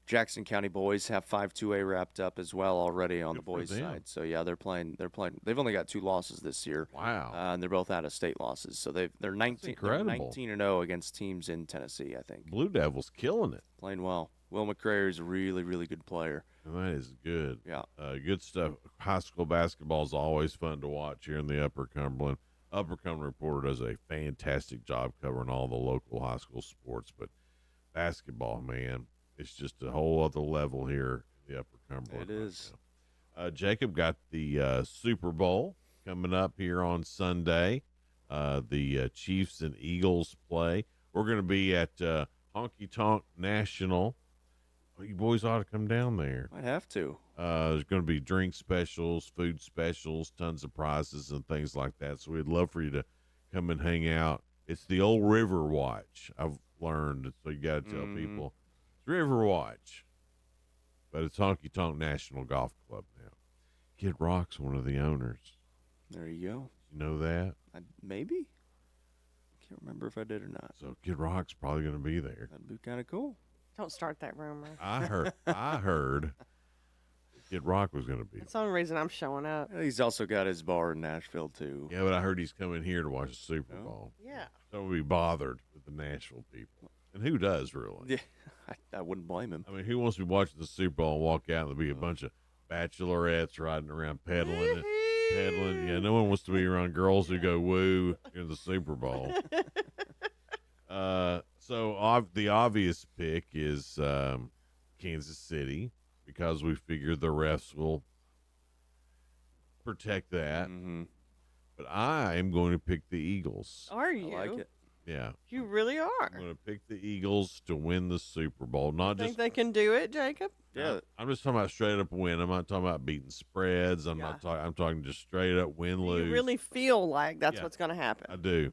Jackson County boys have 5-2A wrapped up as well already on the boys' side. So yeah, they're playing. They've only got 2 losses this year. Wow. And they're both out of state losses. So they're 19-0 against teams in Tennessee, I think. Blue Devils killing it. Playing well. Will McCrary is a really, really good player. That is good. Yeah. Good stuff. High school basketball is always fun to watch here in the Upper Cumberland. Upper Cumberland Reporter does a fantastic job covering all the local high school sports, but basketball, man, it's just a whole other level here in the Upper Cumberland. It is. Jacob got the Super Bowl coming up here on Sunday. The Chiefs and Eagles play. We're going to be at Honky Tonk National. You boys ought to come down there. Might have to. There's going to be drink specials, food specials, tons of prizes and things like that. So we'd love for you to come and hang out. It's the old River Watch, I've learned. So you got to tell people it's River Watch, but it's Honky Tonk National Golf Club now. Kid Rock's one of the owners. There you go. You know that? Maybe. Can't remember if I did or not. So Kid Rock's probably going to be there. That'd be kind of cool. Don't start that rumor. I heard Kid Rock was going to be. That's the only reason I'm showing up. He's also got his bar in Nashville, too. Yeah, but I heard he's coming here to watch the Super Bowl. Yeah. Don't be bothered with the Nashville people. And who does, really? Yeah, I wouldn't blame him. I mean, who wants to be watching the Super Bowl and walk out and there'll be a bunch of bachelorettes riding around pedaling? Yeah, no one wants to be around girls who go woo in the Super Bowl. So the obvious pick is Kansas City because we figure the refs will protect that. Mm-hmm. But I am going to pick the Eagles. Are you? I like it. Yeah. You really are. I'm going to pick the Eagles to win the Super Bowl. Think they can do it, Jacob? Yeah. I'm just talking about straight up win. I'm not talking about beating spreads. I'm talking just straight up win, lose. You really feel like that's what's going to happen? I do.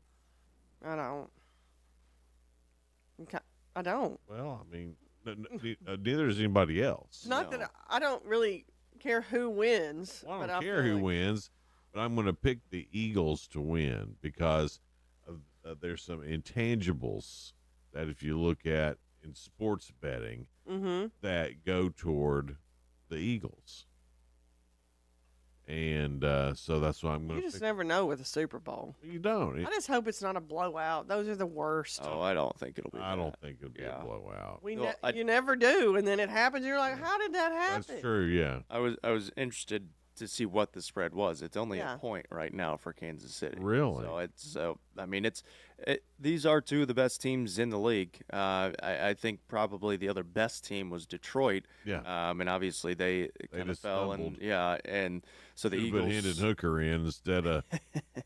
I don't. Okay. I don't. Well, I mean, neither does anybody else. Not that I don't really care who wins. Well, I don't care who wins, but I'm going to pick the Eagles to win because there's some intangibles that if you look at in sports betting that go toward the Eagles. And so that's why I'm going to You just never know with a Super Bowl. You don't. I just hope it's not a blowout. Those are the worst. Oh, I don't think it'll be. I don't think it'll be a blowout. You never do, and then it happens. You're like, how did that happen? That's true. Yeah. I was interested to see what the spread was. It's only a point right now for Kansas City. Really? So I mean, these are two of the best teams in the league. I think probably the other best team was Detroit. Yeah. And obviously they kind of fell stumbled. and so the Eagles put Hendon Hooker in instead of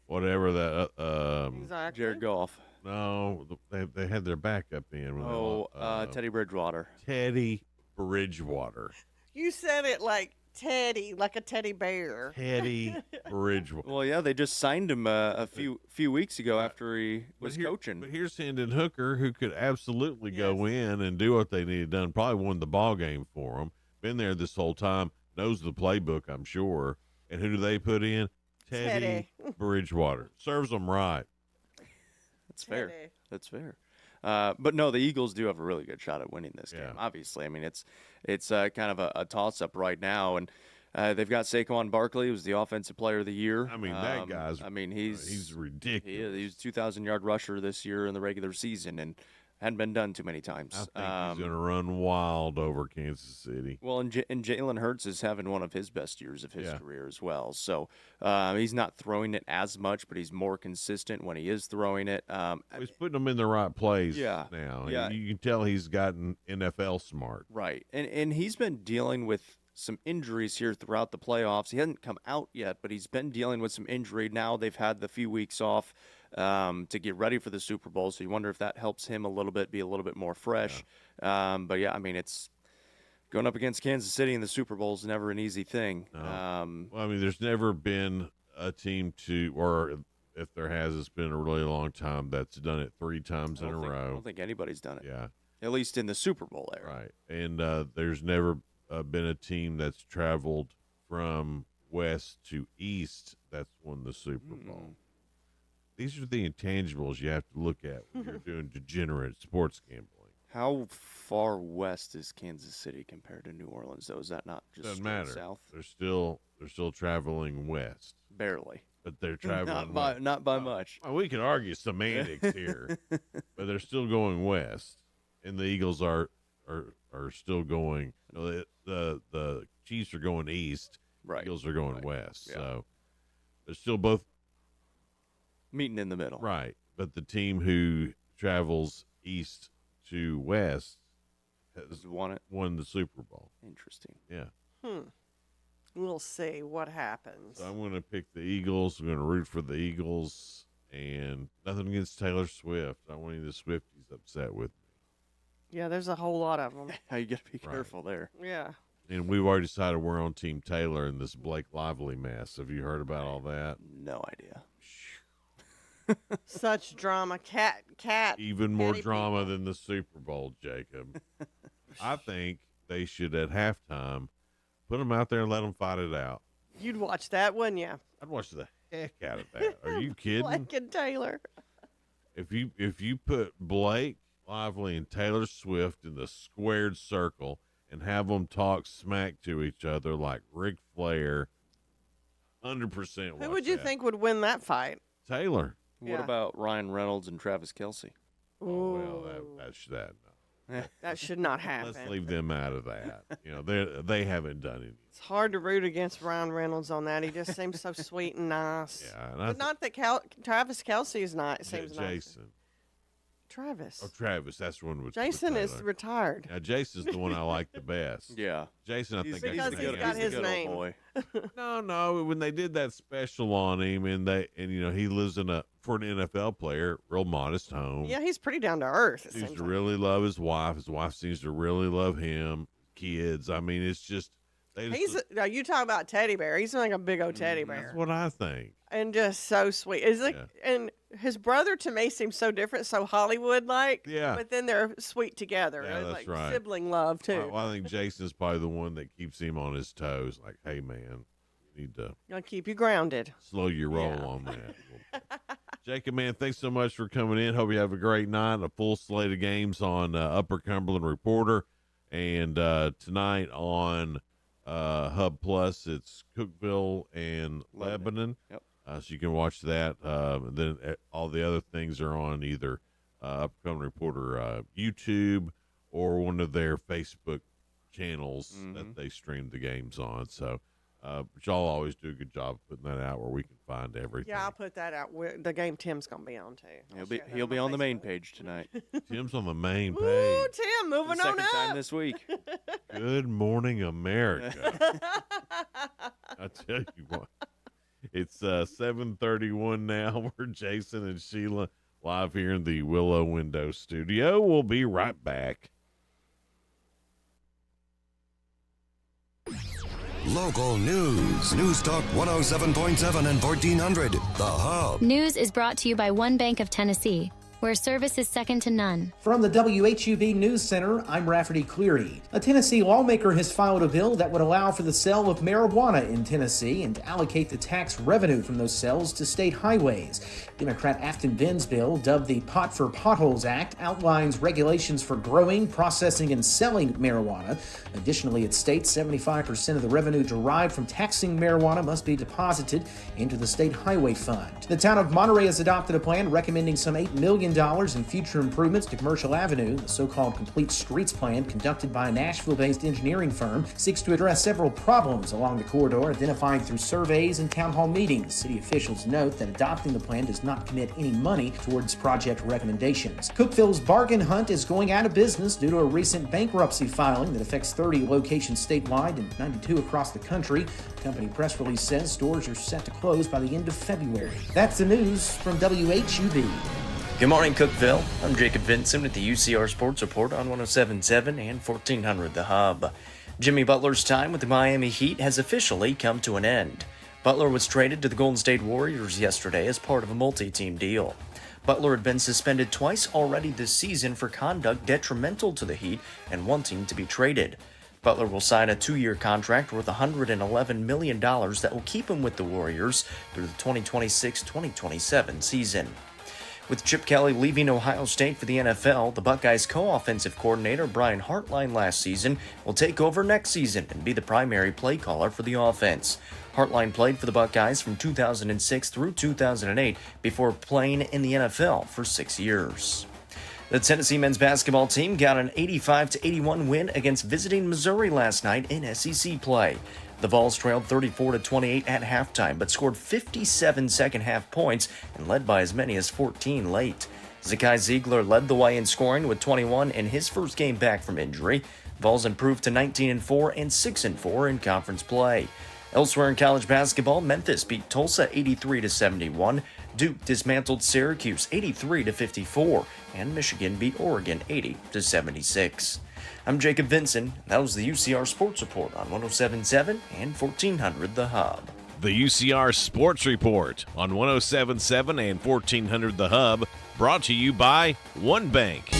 whatever that exactly. Jared Goff. No, they had their backup in. Teddy Bridgewater. Teddy Bridgewater. You said it like Teddy, like a teddy bear. Teddy Bridgewater. Well, yeah, they just signed him a few weeks ago after he was coaching. But here's Hendon Hooker, who could absolutely go in and do what they needed done. Probably won the ball game for them. Been there this whole time. Knows the playbook, I'm sure. And who do they put in? Teddy Bridgewater. Serves them right. That's fair. That's fair. But no, the Eagles do have a really good shot at winning this game. Obviously, I mean it's kind of a toss-up right now, and they've got Saquon Barkley, who's the Offensive Player of the Year. I mean that guy's. I mean he's ridiculous. He's a 2,000-yard rusher this year in the regular season, and hadn't been done too many times. I think he's going to run wild over Kansas City. Well, and Jalen Hurts is having one of his best years of his career as well. So he's not throwing it as much, but he's more consistent when he is throwing it. He's putting them in the right place now. Yeah. You can tell he's gotten NFL smart. Right. And he's been dealing with some injuries here throughout the playoffs. He hasn't come out yet, but he's been dealing with some injury. Now they've had the few weeks off to get ready for the Super Bowl. So you wonder if that helps him a little bit, be a little bit more fresh. But yeah, I mean, it's going up against Kansas City in the Super Bowl is never an easy thing. No. Well, I mean, there's never been a team or if there has, it's been a really long time that's done it 3 times in a row. I don't think anybody's done it. Yeah. At least in the Super Bowl era. Right. And there's never been a team that's traveled from west to east that's won the Super Bowl. These are the intangibles you have to look at when you're doing degenerate sports gambling. How far west is Kansas City compared to New Orleans, though? Is that not just Doesn't matter. south? They're still traveling west. Barely. But they're traveling not by much. Well, we can argue semantics here, but they're still going west. And the Eagles are are still going. The Chiefs are going east. Right. Eagles are going west. Yeah. So they're still both meeting in the middle. Right. But the team who travels east to west has won the Super Bowl. Interesting. Yeah. We'll see what happens. So I'm going to pick the Eagles. I'm going to root for the Eagles. And nothing against Taylor Swift. I don't want any of the Swifties upset with me. Yeah, there's a whole lot of them. You got to be careful there. Yeah. And we've already decided we're on Team Taylor in this Blake Lively mess. Have you heard about all that? No idea. Such drama. Cat. Even more drama than the Super Bowl, Jacob. I think they should, at halftime, put them out there and let them fight it out. You'd watch that, wouldn't you? I'd watch the heck out of that. Are you kidding? Blake and Taylor. If you put Blake Lively and Taylor Swift in the squared circle and have them talk smack to each other like Ric Flair, 100%. Who would you think would win that fight? Taylor. What about Ryan Reynolds and Travis Kelce? Oh, well, that should not happen. Let's leave them out of that. They haven't done anything. It's hard to root against Ryan Reynolds on that. He just seems so sweet and nice. Yeah, but not that Travis Kelce is not. Seems nice. Jason. Travis. Oh, Travis. That's one with Jason is retired. Now, Jason's the one I like the best. Yeah. Jason, I think because he's got his name. Boy. No. When they did that special on him, and he lives for an NFL player, real modest home. Yeah, he's pretty down to earth. Seems to really love his wife. His wife seems to really love him. Kids. I mean, it's just. You talk about teddy bear. He's like a big old teddy bear. That's what I think. And just so sweet. It's like, and his brother to me seems so different, so Hollywood-like. Yeah. But then they're sweet together. Yeah, that's like right. Sibling love too. Well, I think Jason's probably the one that keeps him on his toes. Like, hey man, you need to. I'll keep you grounded. Slow your roll on that. Jacob, man, thanks so much for coming in. Hope you have a great night. A full slate of games on Upper Cumberland Reporter, and tonight on Hub Plus, it's Cookeville and Lebanon. Yep. So you can watch that. Then all the other things are on either Upper Cumberland Reporter YouTube or one of their Facebook channels that they stream the games on. So y'all always do a good job of putting that out where we can find everything. Yeah, I'll put that out. The game Tim's going to be on, too. He'll be on the main page tonight. Tim's on the main page. Ooh, Tim, moving the on second up. time this week. Good morning, America. I tell you what. It's 7:31 now. We're Jason and Sheila live here in the Willow Window studio. We'll be right back. Local news. News Talk 107.7 and 1400. The Hub. News is brought to you by One Bank of Tennessee, where service is second to none. From the WHUB News Center, I'm Rafferty Cleary. A Tennessee lawmaker has filed a bill that would allow for the sale of marijuana in Tennessee and allocate the tax revenue from those sales to state highways. Democrat Afton Ben's bill, dubbed the Pot for Potholes Act, outlines regulations for growing, processing, and selling marijuana. Additionally, it states 75% of the revenue derived from taxing marijuana must be deposited into the state highway fund. The town of Monterey has adopted a plan recommending some $8 million in future improvements to Commercial Avenue. The so-called Complete Streets Plan, conducted by a Nashville-based engineering firm, seeks to address several problems along the corridor identified through surveys and town hall meetings. City officials note that adopting the plan does not commit any money towards project recommendations. Cookeville's Bargain Hunt is going out of business due to a recent bankruptcy filing that affects 30 locations statewide and 92 across the country. The company press release says stores are set to close by the end of February. That's the news from WHUB. Good morning, Cookeville. I'm Jacob Vincent with the UCR Sports Report on 107.7 and 1400 The Hub. Jimmy Butler's time with the Miami Heat has officially come to an end. Butler was traded to the Golden State Warriors yesterday as part of a multi-team deal. Butler had been suspended twice already this season for conduct detrimental to the Heat and wanting to be traded. Butler will sign a 2-year contract worth $111 million that will keep him with the Warriors through the 2026-2027 season. With Chip Kelly leaving Ohio State for the NFL, the Buckeyes' co-offensive coordinator Brian Hartline last season will take over next season and be the primary play caller for the offense. Hartline played for the Buckeyes from 2006 through 2008 before playing in the NFL for 6 years. The Tennessee men's basketball team got an 85-81 win against visiting Missouri last night in SEC play. The Vols trailed 34-28 at halftime, but scored 57 second-half points and led by as many as 14 late. Zakai Ziegler led the way in scoring with 21 in his first game back from injury. Vols improved to 19-4 and 6-4 in conference play. Elsewhere in college basketball, Memphis beat Tulsa 83-71. Duke dismantled Syracuse 83-54, and Michigan beat Oregon 80-76. I'm Jacob Vinson. That was the UCR Sports Report on 107.7 and 1400 The Hub. The UCR Sports Report on 107.7 and 1400 The Hub, brought to you by One Bank.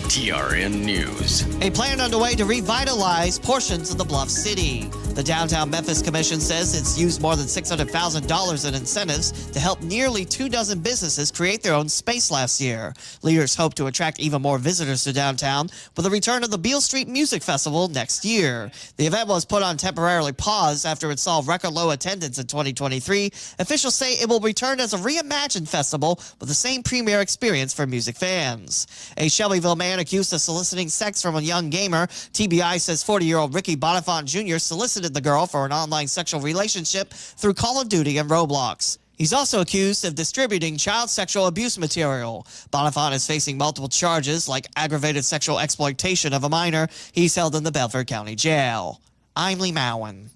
TRN News. A plan underway to revitalize portions of the Bluff City. The Downtown Memphis Commission says it's used more than $600,000 in incentives to help nearly 24 businesses create their own space last year. Leaders hope to attract even more visitors to downtown with the return of the Beale Street Music Festival next year. The event was put on temporarily pause after it saw record low attendance in 2023. Officials say it will return as a reimagined festival with the same premier experience for music fans. A Shelbyville man accused of soliciting sex from a young gamer. TBI says 40-year-old Ricky Bonifant Jr. solicited the girl for an online sexual relationship through Call of Duty and Roblox. He's also accused of distributing child sexual abuse material. Bonifant is facing multiple charges like aggravated sexual exploitation of a minor. He's held in the Belford County Jail. I'm Lee Mowen.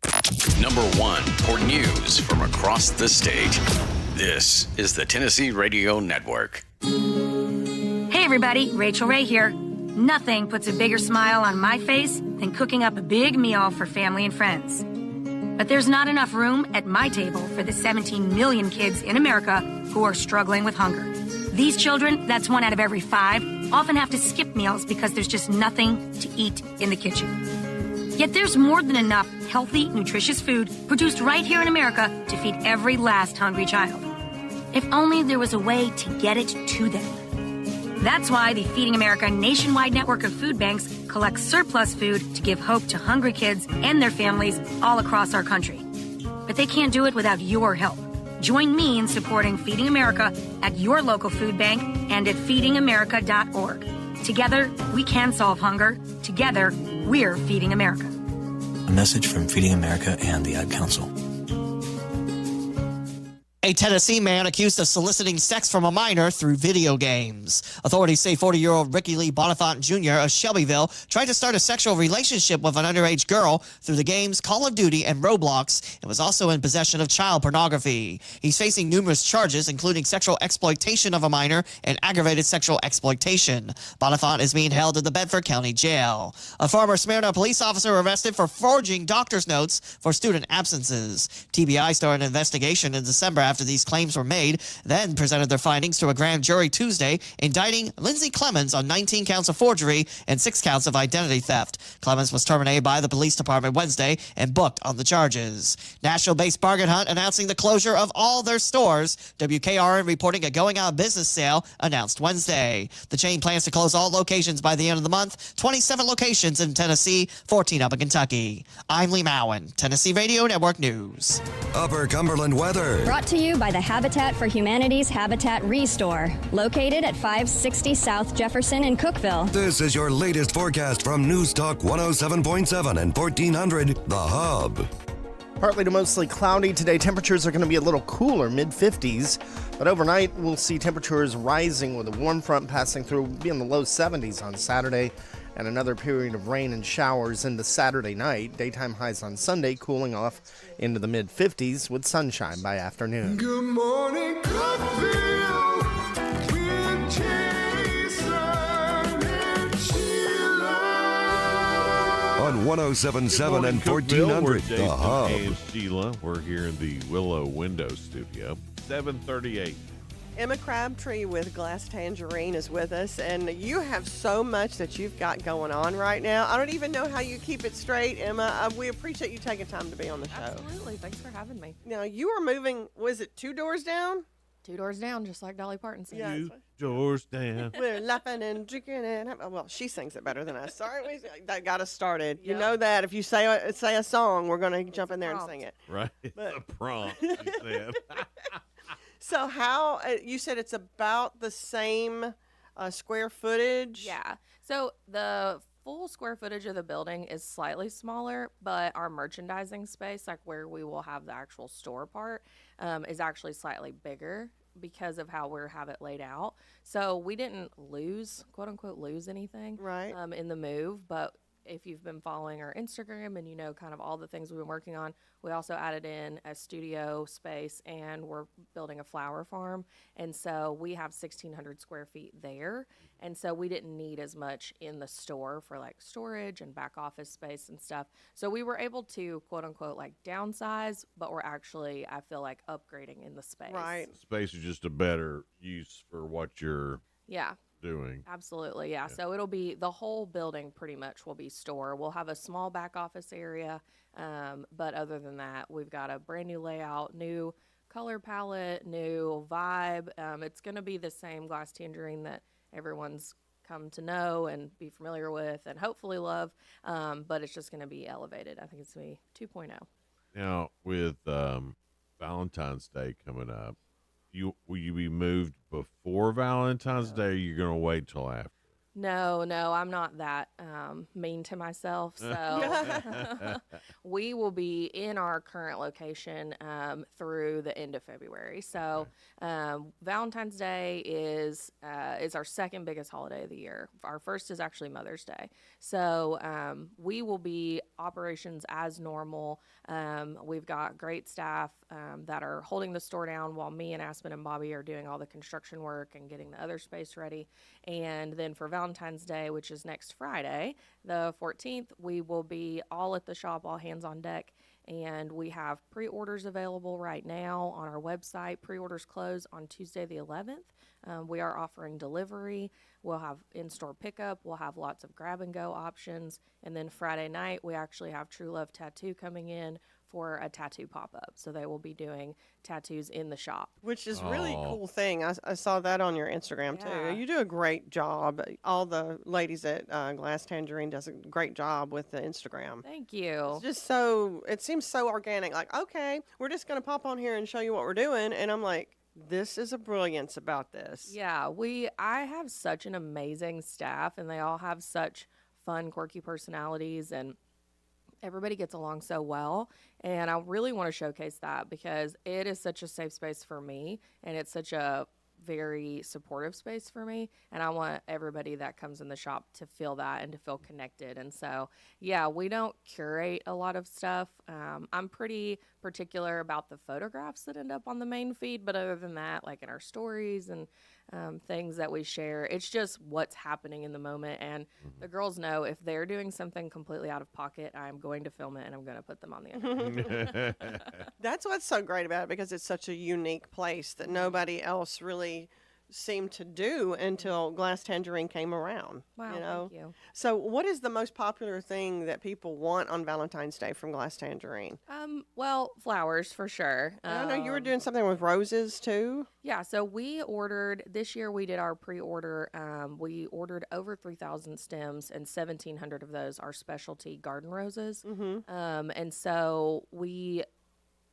Number 1 for news from across the state. This is the Tennessee Radio Network. Hey everybody, Rachel Ray here. Nothing puts a bigger smile on my face than cooking up a big meal for family and friends. But there's not enough room at my table for the 17 million kids in America who are struggling with hunger. These children, that's 1 out of every 5, often have to skip meals because there's just nothing to eat in the kitchen. Yet there's more than enough healthy, nutritious food produced right here in America to feed every last hungry child. If only there was a way to get it to them. That's why the Feeding America nationwide network of food banks collects surplus food to give hope to hungry kids and their families all across our country. But they can't do it without your help. Join me in supporting Feeding America at your local food bank and at feedingamerica.org. Together, we can solve hunger. Together, we're Feeding America. A message from Feeding America and the Ad Council. A Tennessee man accused of soliciting sex from a minor through video games. Authorities say 40-year-old Ricky Lee Bonifant Jr. of Shelbyville tried to start a sexual relationship with an underage girl through the games Call of Duty and Roblox and was also in possession of child pornography. He's facing numerous charges, including sexual exploitation of a minor and aggravated sexual exploitation. Bonifant is being held in the Bedford County Jail. A former Smyrna police officer arrested for forging doctor's notes for student absences. TBI started an investigation in December after these claims were made, then presented their findings to a grand jury Tuesday, indicting Lindsey Clemens on 19 counts of forgery and 6 counts of identity theft. Clemens was terminated by the police department Wednesday and booked on the charges. National-based Bargain Hunt announcing the closure of all their stores. WKRN reporting a going-out-of-business sale announced Wednesday. The chain plans to close all locations by the end of the month, 27 locations in Tennessee, 14 up in Kentucky. I'm Lee Mowen, Tennessee Radio Network News. Upper Cumberland weather. Brought to you by the Habitat for Humanity's Habitat Restore, located at 560 South Jefferson in Cookeville. This is your latest forecast from News Talk 107.7 and 1400 The Hub. Partly to mostly cloudy today. Temperatures are going to be a little cooler, mid-50s. But overnight, we'll see temperatures rising with a warm front passing through. We'll be in the low 70s on Saturday. And another period of rain and showers into Saturday night. Daytime highs on Sunday cooling off into the mid-50s with sunshine by afternoon. Good morning, Cookeville, with Jason and Sheila. On 107.7 and 1400 The Hub. And Sheila, we're here in the Willow Window Studio. 7:38. Emma Crabtree with Glass Tangerine is with us, and you have so much that you've got going on right now. I don't even know how you keep it straight, Emma. We appreciate you taking time to be on the show. Absolutely. Thanks for having me. Now, you are moving, was it 2 doors down? 2 doors down, just like Dolly Parton said. Yeah, 2 doors down. We're laughing and drinking and well, she sings it better than us. Sorry, that got us started. You know that if you say a song, we're going to jump in there and sing it. Right. But, a prompt, you said. So how, you said it's about the same square footage? Yeah. So the full square footage of the building is slightly smaller, but our merchandising space, like where we will have the actual store part, is actually slightly bigger because of how we have it laid out. So we didn't lose, quote unquote, lose anything in the move, but if you've been following our Instagram and you know kind of all the things we've been working on, we also added in a studio space and we're building a flower farm. And so we have 1,600 square feet there. And so we didn't need as much in the store for like storage and back office space and stuff. So we were able to quote unquote like downsize, but we're actually, I feel like, upgrading in the space. Right. Space is just a better use for what you're Yeah. doing. Absolutely, yeah. So it'll be the whole building pretty much will be store. We'll have a small back office area, but other than that, we've got a brand new layout, new color palette, new vibe. It's going to be the same glass tangerine that everyone's come to know and be familiar with and hopefully love, but it's just going to be elevated. I think it's going to be 2.0. Now, with Valentine's Day coming up, will you be moved before Valentine's Day, or you're going to wait till after? No, I'm not that mean to myself. So we will be in our current location through the end of February. So Valentine's Day is our second biggest holiday of the year. Our first is actually Mother's Day. So we will be operations as normal. We've got great staff that are holding the store down while me and Aspen and Bobby are doing all the construction work and getting the other space ready. And then for Valentine's Day, which is next Friday, the 14th, we will be all at the shop, all hands on deck. And we have pre-orders available right now on our website. Pre-orders close on Tuesday the 11th. We are offering delivery. We'll have in-store pickup. We'll have lots of grab-and-go options. And then Friday night, we actually have True Love Tattoo coming in for a tattoo pop-up. So they will be doing tattoos in the shop. Which is really cool thing. I saw that on your Instagram, Yeah. too. You do a great job. All the ladies at Glass Tangerine does a great job with the Instagram. Thank you. It's just so, it seems so organic. Like, okay, we're just going to pop on here and show you what we're doing. And I'm like, this is a brilliance about this. Yeah, I have such an amazing staff, and they all have such fun, quirky personalities, and everybody gets along so well. And I really want to showcase that because it is such a safe space for me, and it's such a very supportive space for me, and I want everybody that comes in the shop to feel that and to feel connected. And so, yeah, we don't curate a lot of stuff. I'm pretty particular about the photographs that end up on the main feed, but other than that, like in our stories and things that we share, it's just what's happening in the moment. And the girls know if they're doing something completely out of pocket, I'm going to film it and I'm going to put them on the internet. That's what's so great about it, because it's such a unique place that nobody else really seemed to do until Glass Tangerine came around. Wow, you know? thank you. So what is the most popular thing that people want on Valentine's Day from Glass Tangerine? Well, flowers for sure. I know you were doing something with roses too. Yeah, so we ordered, this year we did our pre-order, we ordered over 3,000 stems, and 1,700 of those are specialty garden roses. And so we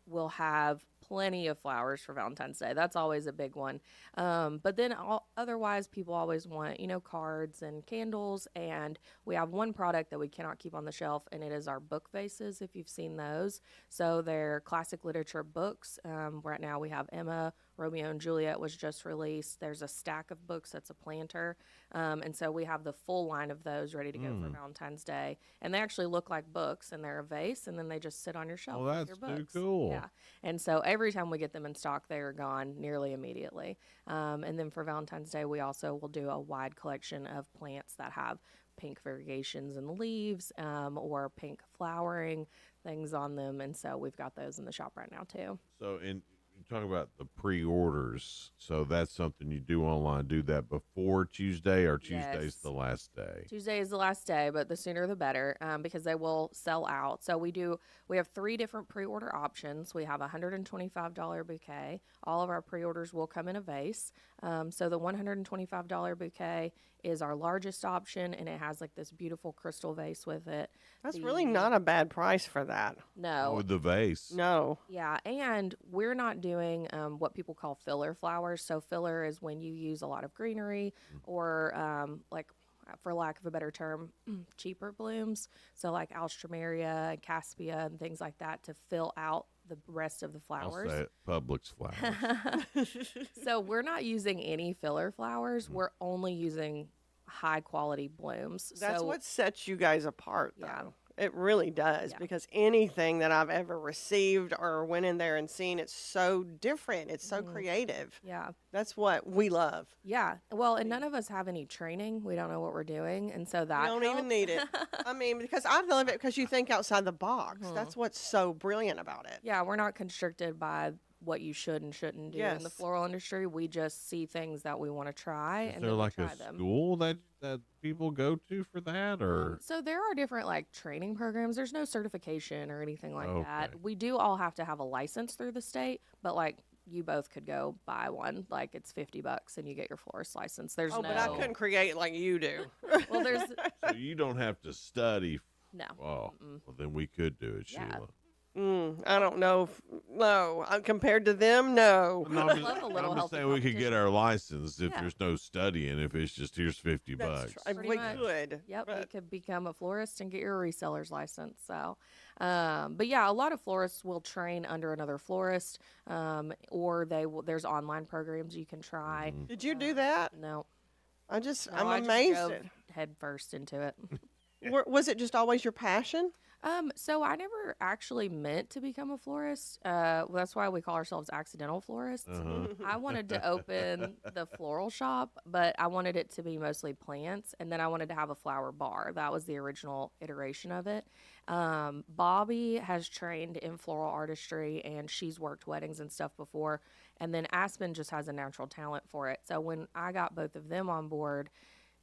will have plenty of flowers for Valentine's Day. That's always a big one. But then otherwise, people always want, cards and candles. And we have one product that we cannot keep on the shelf, and it is our book vases, if you've seen those. So they're classic literature books. Right now we have Emma, Romeo and Juliet was just released. There's a stack of books that's a planter. And so we have the full line of those ready to go for Valentine's Day. And they actually look like books, and they're a vase, and then they just sit on your shelf with your that's too books. cool. Yeah. And so every time we get them in stock, they are gone nearly immediately. And then for Valentine's Day, we also will do a wide collection of plants that have pink variations in the leaves or pink flowering things on them. And so we've got those in the shop right now, too. So, you talk about the pre-orders. So that's something you do online. Do that before Tuesday, or Tuesday's Yes. the last day? Tuesday is the last day, but the sooner the better, because they will sell out. So we have 3 different pre-order options. We have a $125 bouquet. All of our pre-orders will come in a vase. So the $125 bouquet is our largest option, and it has like this beautiful crystal vase with it. That's really not a bad price for that. No. With the vase. No. Yeah, and we're not doing what people call filler flowers. So filler is when you use a lot of greenery or like, for lack of a better term, cheaper blooms. So like alstroemeria and caspia and things like that to fill out the rest of the flowers. I'll say it, Publix flowers. So we're not using any filler flowers. We're only using high quality blooms. That's so, what sets you guys apart, though. Yeah. It really does, because anything that I've ever received or went in there and seen, it's so different. It's so creative. Yeah. That's what we love. Yeah. Well, and none of us have any training. We don't know what we're doing. And so that You don't even helps. need it. I mean, because I love it because you think outside the box. That's what's so brilliant about it. Yeah, we're not constricted by what you should and shouldn't do in the Yes. floral industry. We just see things that we want to try Is and there then we like try a them. school that people go to for that, or So there are different like training programs. There's no certification or anything like Okay. that. We do all have to have a license through the state, but like you both could go buy one. Like it's $50 and you get your florist license. There's Oh, no. but I couldn't create like you do. Well, there's so you don't have to study? No. Oh, well then we could do it, Sheila. I don't know. No, compared to them, no. No, I'm just, I'm just saying we could get our license if Yeah. there's no studying. If it's just here's $50. Pretty We much. could. Yep, you could become a florist and get your reseller's license. So, but yeah, a lot of florists will train under another florist, or there's online programs you can try. Did you do that? No. I'm No, I just amazed. dove head first into it. Was it just always your passion? So I never actually meant to become a florist. That's why we call ourselves accidental florists. I wanted to open the floral shop, but I wanted it to be mostly plants, and then I wanted to have a flower bar. That was the original iteration of it. Bobby has trained in floral artistry, and she's worked weddings and stuff before. And then Aspen just has a natural talent for it. So when I got both of them on board,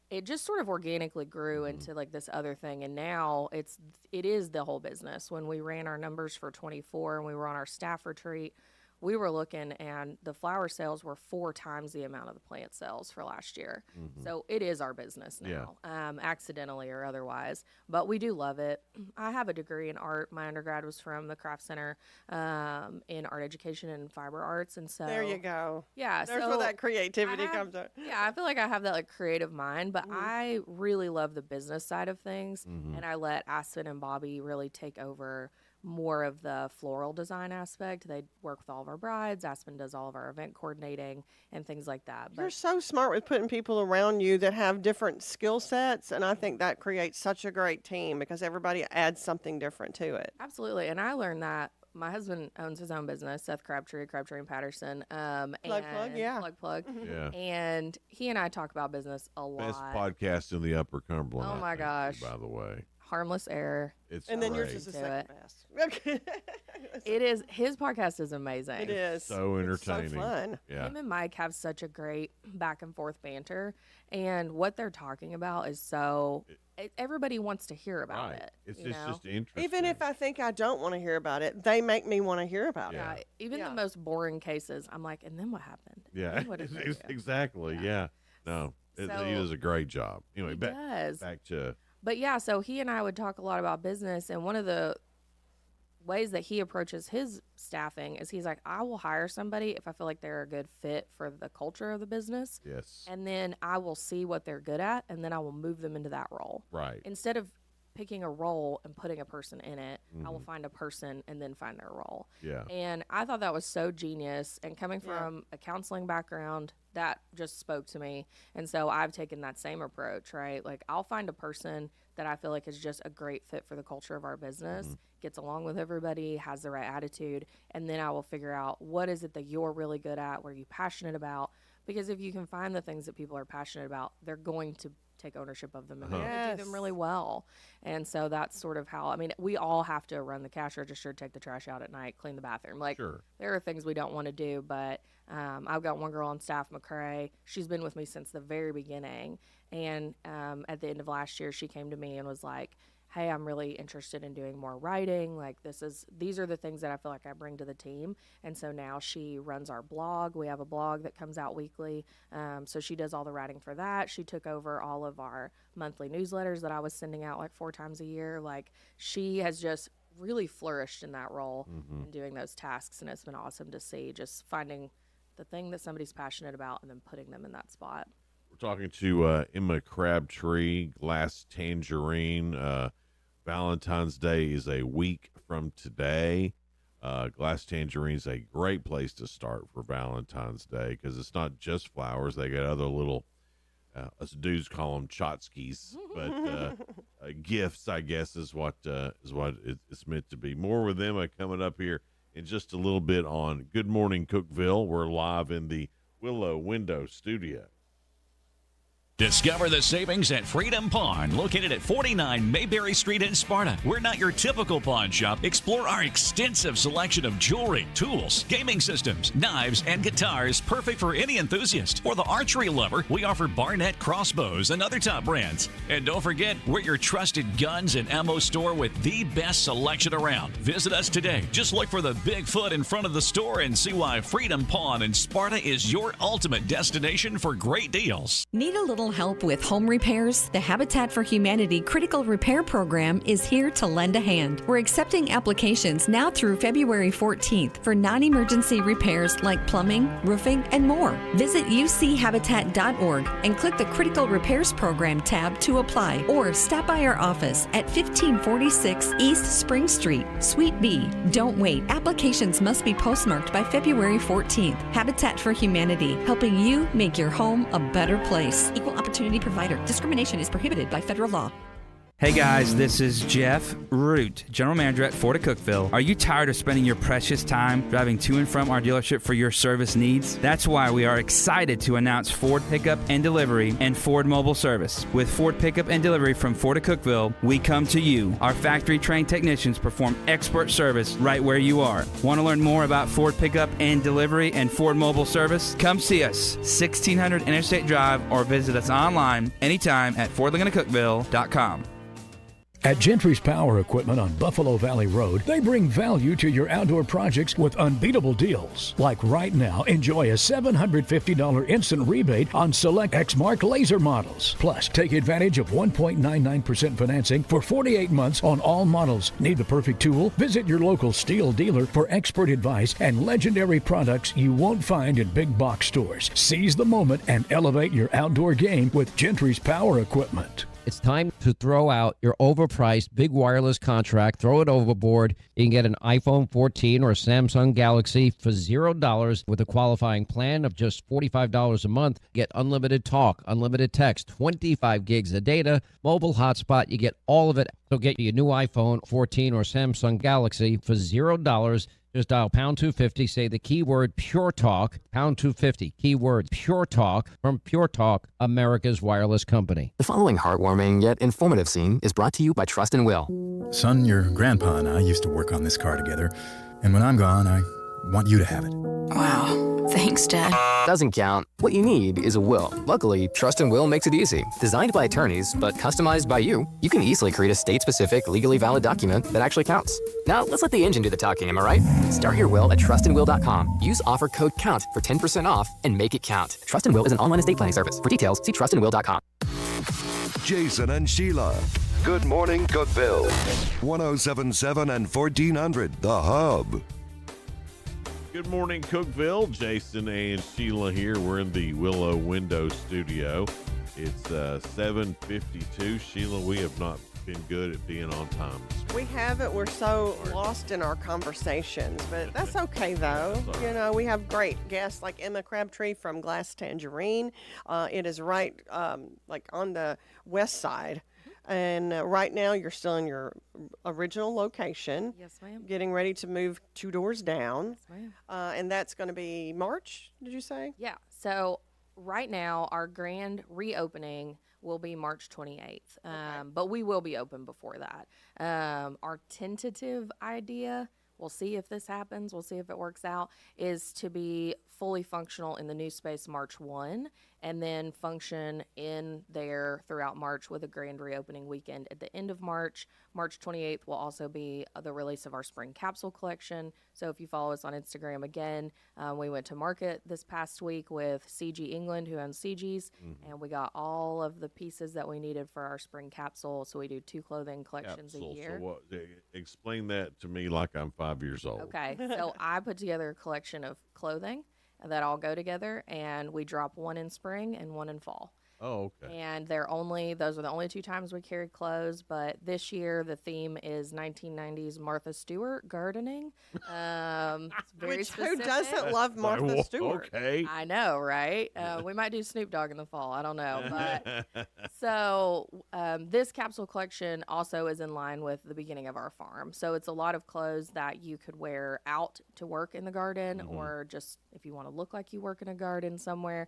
it just sort of organically grew into like this other thing, and now it is the whole business. When we ran our numbers for 24 and we were on our staff retreat, we were looking and the flower sales were 4 times the amount of the plant sales for last year. So it is our business now, accidentally or otherwise, but we do love it. I have a degree in art. My undergrad was from the Craft Center in art education and fiber arts, and so There you go. yeah, There's so where that creativity I have- comes out. Yeah, I feel like I have that like creative mind, but I really love the business side of things, and I let Aspen and Bobby really take over more of the floral design aspect. They work with all of our brides. Aspen does all of our event coordinating and things like that. You're so smart with putting people around you that have different skill sets, and I think that creates such a great team because everybody adds something different to it. Absolutely, and I learned that. My husband owns his own business, Seth Crabtree and Patterson. Plug, and yeah. Plug. Yeah. And he and I talk about business a lot. Best podcast in the Upper Cumberland. Oh I my think, gosh. by the way, Harmless Error. it's And then great. yours is the Do second it. best. It is. His podcast is amazing. It is. So entertaining. It's so fun. Yeah. Him and Mike have such a great back and forth banter, and what they're talking about is so. Everybody wants to hear about Right. it. It's you know? just interesting. Even if I think I don't want to hear about it, they make me want to hear about Yeah. it. Even Yeah. the most boring cases, I'm like, and then what happened? Yeah, Then what did they do?" exactly. Yeah. No, he So- does a great job. Anyway, He back does. to But yeah, so he and I would talk a lot about business, and one of the ways that he approaches his staffing is he's like, I will hire somebody if I feel like they're a good fit for the culture of the business. yes, And then I will see what they're good at, and then I will move them into that role. right. Instead of picking a role and putting a person in it, I Mm-hmm. will find a person and then find their role. Yeah. And I thought that was so genius. And coming from a counseling background, that just spoke to me. And so I've taken that same approach, right? Like I'll find a person that I feel like is just a great fit for the culture of our business, gets along with everybody, has the right attitude, and then I will figure out what is it that you're really good at, what are you passionate about? Because if you can find the things that people are passionate about, they're going to take ownership of them and they're going to do them really well. And so that's sort of how, I mean, we all have to run the cash register, take the trash out at night, clean the bathroom. Like Sure. there are things we don't want to do, but I've got one girl on staff, McCrae. She's been with me since the very beginning. And at the end of last year, she came to me and was like, hey, I'm really interested in doing more writing. Like these are the things that I feel like I bring to the team. And so now she runs our blog. We have a blog that comes out weekly. So she does all the writing for that. She took over all of our monthly newsletters that I was sending out like 4 times a year. Like she has just really flourished in that role and doing those tasks. And it's been awesome to see just finding the thing that somebody's passionate about and then putting them in that spot. We're talking to Emma Crabtree, Glass Tangerine. Valentine's Day is a week from today. Glass Tangerine is a great place to start for Valentine's Day because it's not just flowers. They got other little, us dudes call them tchotchkes, but gifts, I guess, is what it's meant to be. More with Emma coming up here in just a little bit on Good Morning Cookeville. We're live in the Willow Window Studio. Discover the savings at Freedom Pawn, located at 49 Mayberry Street in Sparta. We're not your typical pawn shop. Explore our extensive selection of jewelry, tools, gaming systems, knives, and guitars, perfect for any enthusiast. For the archery lover, we offer Barnett crossbows and other top brands. And don't forget, we're your trusted guns and ammo store with the best selection around. Visit us today. Just look for the Bigfoot in front of the store and see why Freedom Pawn in Sparta is your ultimate destination for great deals. Need a little help with home repairs? The Habitat for Humanity Critical Repair Program is here to lend a hand. We're accepting applications now through February 14th for non-emergency repairs like plumbing, roofing, and more. Visit uchabitat.org and click the Critical Repairs Program tab to apply, or stop by our office at 1546 East Spring Street, Suite B. Don't wait. Applications must be postmarked by February 14th. Habitat for Humanity, helping you make your home a better place. Equal opportunity provider. Discrimination is prohibited by federal law. Hey guys, this is Jeff Root, General Manager at Ford of Cookeville. Are you tired of spending your precious time driving to and from our dealership for your service needs? That's why we are excited to announce Ford Pickup and Delivery and Ford Mobile Service. With Ford Pickup and Delivery from Ford of Cookeville, we come to you. Our factory-trained technicians perform expert service right where you are. Want to learn more about Ford Pickup and Delivery and Ford Mobile Service? Come see us, 1600 Interstate Drive, or visit us online anytime at FordLagonaCookeville.com. At Gentry's Power Equipment on Buffalo Valley Road, they bring value to your outdoor projects with unbeatable deals. Like right now, enjoy a $750 instant rebate on select Exmark laser models. Plus, take advantage of 1.99% financing for 48 months on all models. Need the perfect tool? Visit your local steel dealer for expert advice and legendary products you won't find in big box stores. Seize the moment and elevate your outdoor game with Gentry's Power Equipment. It's time to throw out your overpriced big wireless contract. Throw it overboard. You can get an iPhone 14 or a Samsung Galaxy for $0 with a qualifying plan of just $45 a month. Get unlimited talk, unlimited text, 25 gigs of data, mobile hotspot. You get all of it. So get your new iPhone 14 or Samsung Galaxy for $0. Just dial pound 250, say the keyword Pure Talk, pound 250, keyword Pure Talk from Pure Talk, America's wireless company. The following heartwarming yet informative scene is brought to you by Trust and Will. Son, your grandpa and I used to work on this car together, and when I'm gone, I want you to have it. Wow. Thanks, Dad. Doesn't count. What you need is a will. Luckily, Trust and Will makes it easy. Designed by attorneys, but customized by you can easily create a state-specific, legally valid document that actually counts. Now, let's let the engine do the talking, am I right? Start your will at trustandwill.com. Use offer code COUNT for 10% off and make it count. Trust and Will is an online estate planning service. For details, see trustandwill.com. Jason and Sheila. Good Morning Cookeville. 1077 and 1400, The Hub. Good morning, Cookeville. Jason and Sheila here. We're in the Willow Window Studio. It's 7:52. Sheila, we have not been good at being on time. We haven't. We're so lost in our conversations, but that's okay, though. You know, we have great guests like Emma Crabtree from Glass Tangerine. It is right, like on the west side. And right now, you're still in your original location. Yes, ma'am. Getting ready to move 2 doors down. Yes, ma'am. And that's going to be March, did you say? Yeah. So right now, our grand reopening will be March 28th. But we will be open before that. Our tentative idea we'll see if this happens, we'll see if it works out, is to be fully functional in the new space March 1 and then function in there throughout March with a grand reopening weekend at the end of March. March 28th will also be the release of our spring capsule collection. So if you follow us on Instagram again, we went to market this past week with CG England, who owns CG's, and we got all of the pieces that we needed for our spring capsule. So we do 2 clothing collections a year. So what, explain that to me like I'm 5 years old. Okay, so I put together a collection of clothing that all go together, and we drop one in spring and one in fall. Oh, okay. And those are the only 2 times we carried clothes, but this year the theme is 1990s Martha Stewart gardening. It's very Which, specific. who doesn't love Martha Stewart? Okay. I know, right? We might do Snoop Dogg in the fall. I don't know. But so this capsule collection also is in line with the beginning of our farm. So it's a lot of clothes that you could wear out to work in the garden or just if you want to look like you work in a garden somewhere.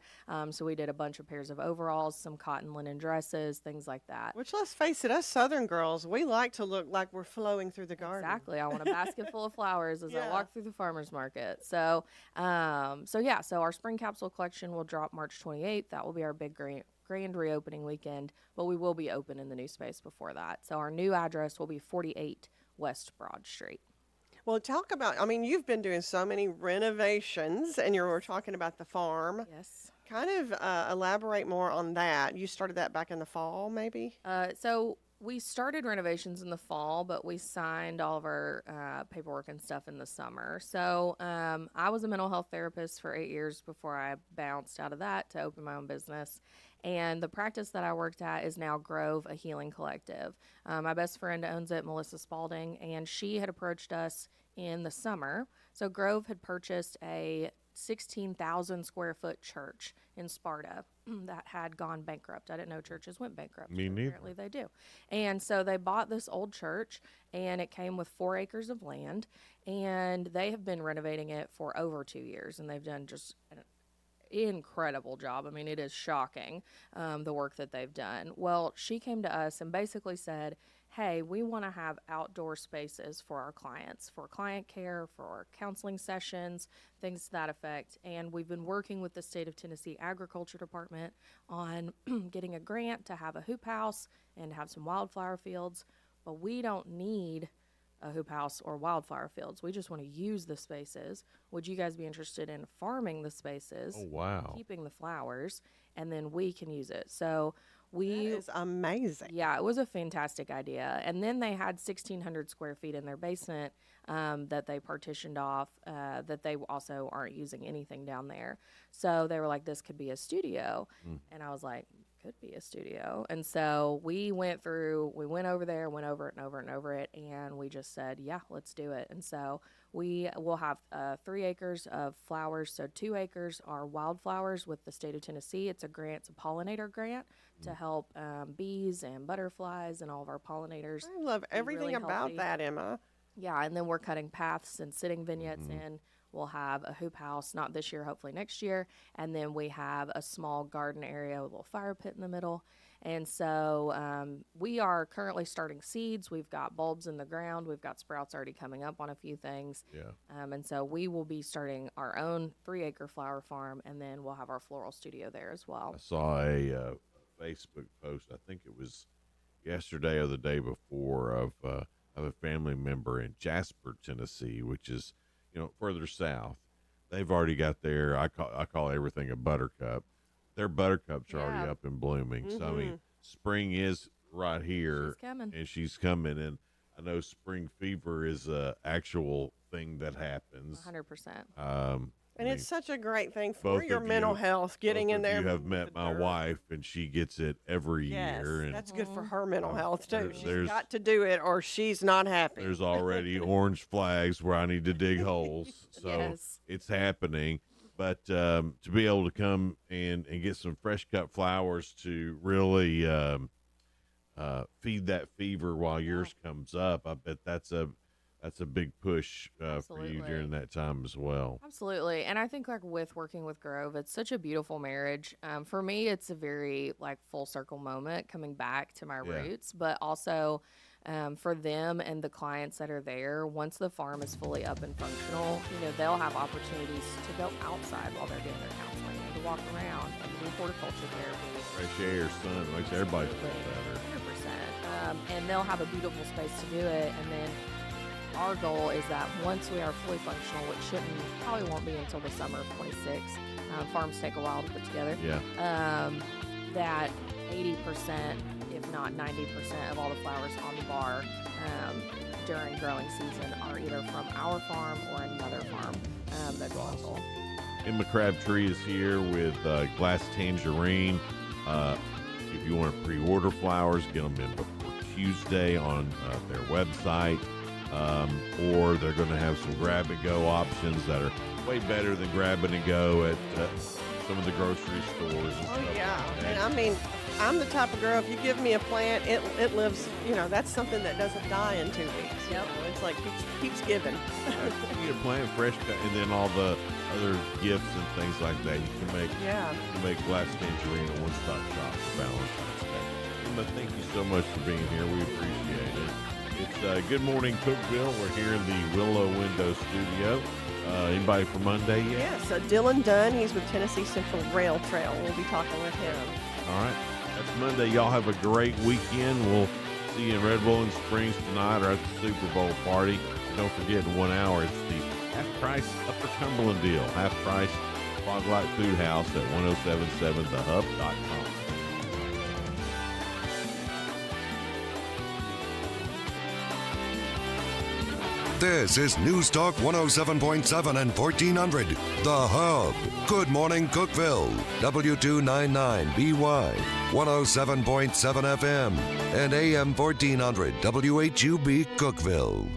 So we did a bunch of pairs of overalls, some cotton linen dresses, things like that. Which, let's face it, us Southern girls, we like to look like we're flowing through the garden. Exactly. I want a basket full of flowers as I walk through the farmer's market. So our spring capsule collection will drop March 28th. That will be our big grand reopening weekend, but we will be open in the new space before that. So our new address will be 48 West Broad Street. Well, talk about, you've been doing so many renovations, and you were talking about the farm. Yes. Kind of elaborate more on that. You started that back in the fall, maybe? So we started renovations in the fall, but we signed all of our paperwork and stuff in the summer. So I was a mental health therapist for 8 years before I bounced out of that to open my own business. And the practice that I worked at is now Grove, a healing collective. My best friend owns it, Melissa Spalding, and she had approached us in the summer. So Grove had purchased a 16,000 square foot church in Sparta that had gone bankrupt. I didn't know churches went bankrupt. Me neither. Apparently they do. And so they bought this old church, and it came with 4 acres of land, and they have been renovating it for over 2 years, and they've done just an incredible job. It is shocking, the work that they've done. Well, she came to us and basically said, hey, we want to have outdoor spaces for our clients, for client care, for counseling sessions, things to that effect. And we've been working with the State of Tennessee Agriculture Department on getting a grant to have a hoop house and have some wildflower fields, but we don't need a hoop house or wildflower fields. We just want to use the spaces. Would you guys be interested in farming the spaces? Oh, wow. Keeping the flowers, and then we can use it. So that is amazing. Yeah, it was a fantastic idea. And then they had 1,600 square feet in their basement that they partitioned off, that they also aren't using anything down there. So they were like, this could be a studio. And I was like, could be a studio. And so we went over there, went over it and over and over it, and we just said, yeah, let's do it. And so we will have 3 acres of flowers. So 2 acres are wildflowers with the state of Tennessee. It's a pollinator grant to help bees and butterflies and all of our pollinators. I love everything really about healthy. that, Emma. Yeah, and then we're cutting paths and sitting vignettes in. We'll have a hoop house, not this year, hopefully next year. And then we have a small garden area with a little fire pit in the middle. And so we are currently starting seeds. We've got bulbs in the ground. We've got sprouts already coming up on a few things. Yeah. And so we will be starting our own 3-acre flower farm, and then we'll have our floral studio there as well. I saw a Facebook post, I think it was yesterday or the day before, of a family member in Jasper, Tennessee, which is, further south. They've already got their, I call everything a buttercup. Their buttercups are already up and blooming. So, spring is right here. She's coming. And she's coming. And I know spring fever is a actual thing that happens. 100%. And it's such a great thing for your mental health, getting in there. You have met my wife, and she gets it every year. And that's good for her mental health, too. She's there's- got to do it, or she's not happy. There's already orange flags where I need to dig holes. So it's happening. But to be able to come and get some fresh cut flowers to really feed that fever while yours comes up, I bet that's a big push for you during that time as well. Absolutely. And I think with working with Grove, it's such a beautiful marriage. For me, it's a very full circle moment coming back to my roots, but also for them and the clients that are there, once the farm is fully up and functional, they'll have opportunities to go outside while they're doing their counseling and to walk around and do horticulture therapy. Fresh air, sun, makes everybody feel better. 100%. And they'll have a beautiful space to do it. And then our goal is that once we are fully functional, which probably won't be until the summer of 26, farms take a while to put together. Yeah. That 80%, if not 90% of all the flowers on the bar during growing season are either from our farm or another farm that's local. Emma Crabtree is here with Glass Tangerine. If you want to pre-order flowers, get them in before Tuesday on their website. Or they're going to have some grab-and-go options that are way better than grab-and-go at some of the grocery stores and stuff like that. And I mean, I'm the type of girl, if you give me a plant, it lives, that's something that doesn't die in 2 weeks. Yep. It's like keeps giving. You get a plant fresh cut, and then all the other gifts and things like that. You can make Glass Tangerine a one-stop shop for Valentine's Day. Emma, thank you so much for being here. We appreciate it. It's Good Morning Cookeville. We're here in the Willow Window Studio. Anybody for Monday yet? Yeah, so Dylan Dunn, he's with Tennessee Central Rail Trail. We'll be talking with him. All right. That's Monday. Y'all have a great weekend. We'll see you in Red Rolling Springs tonight or at the Super Bowl party. Don't forget, in 1 hour, it's the half-price Upper Cumberland deal. Half-price Fog Light Food House at 1077thehub.com. This is News Talk 107.7 and 1400, The Hub. Good morning, Cookeville. W299BY, 107.7 FM, and AM 1400, WHUB Cookeville.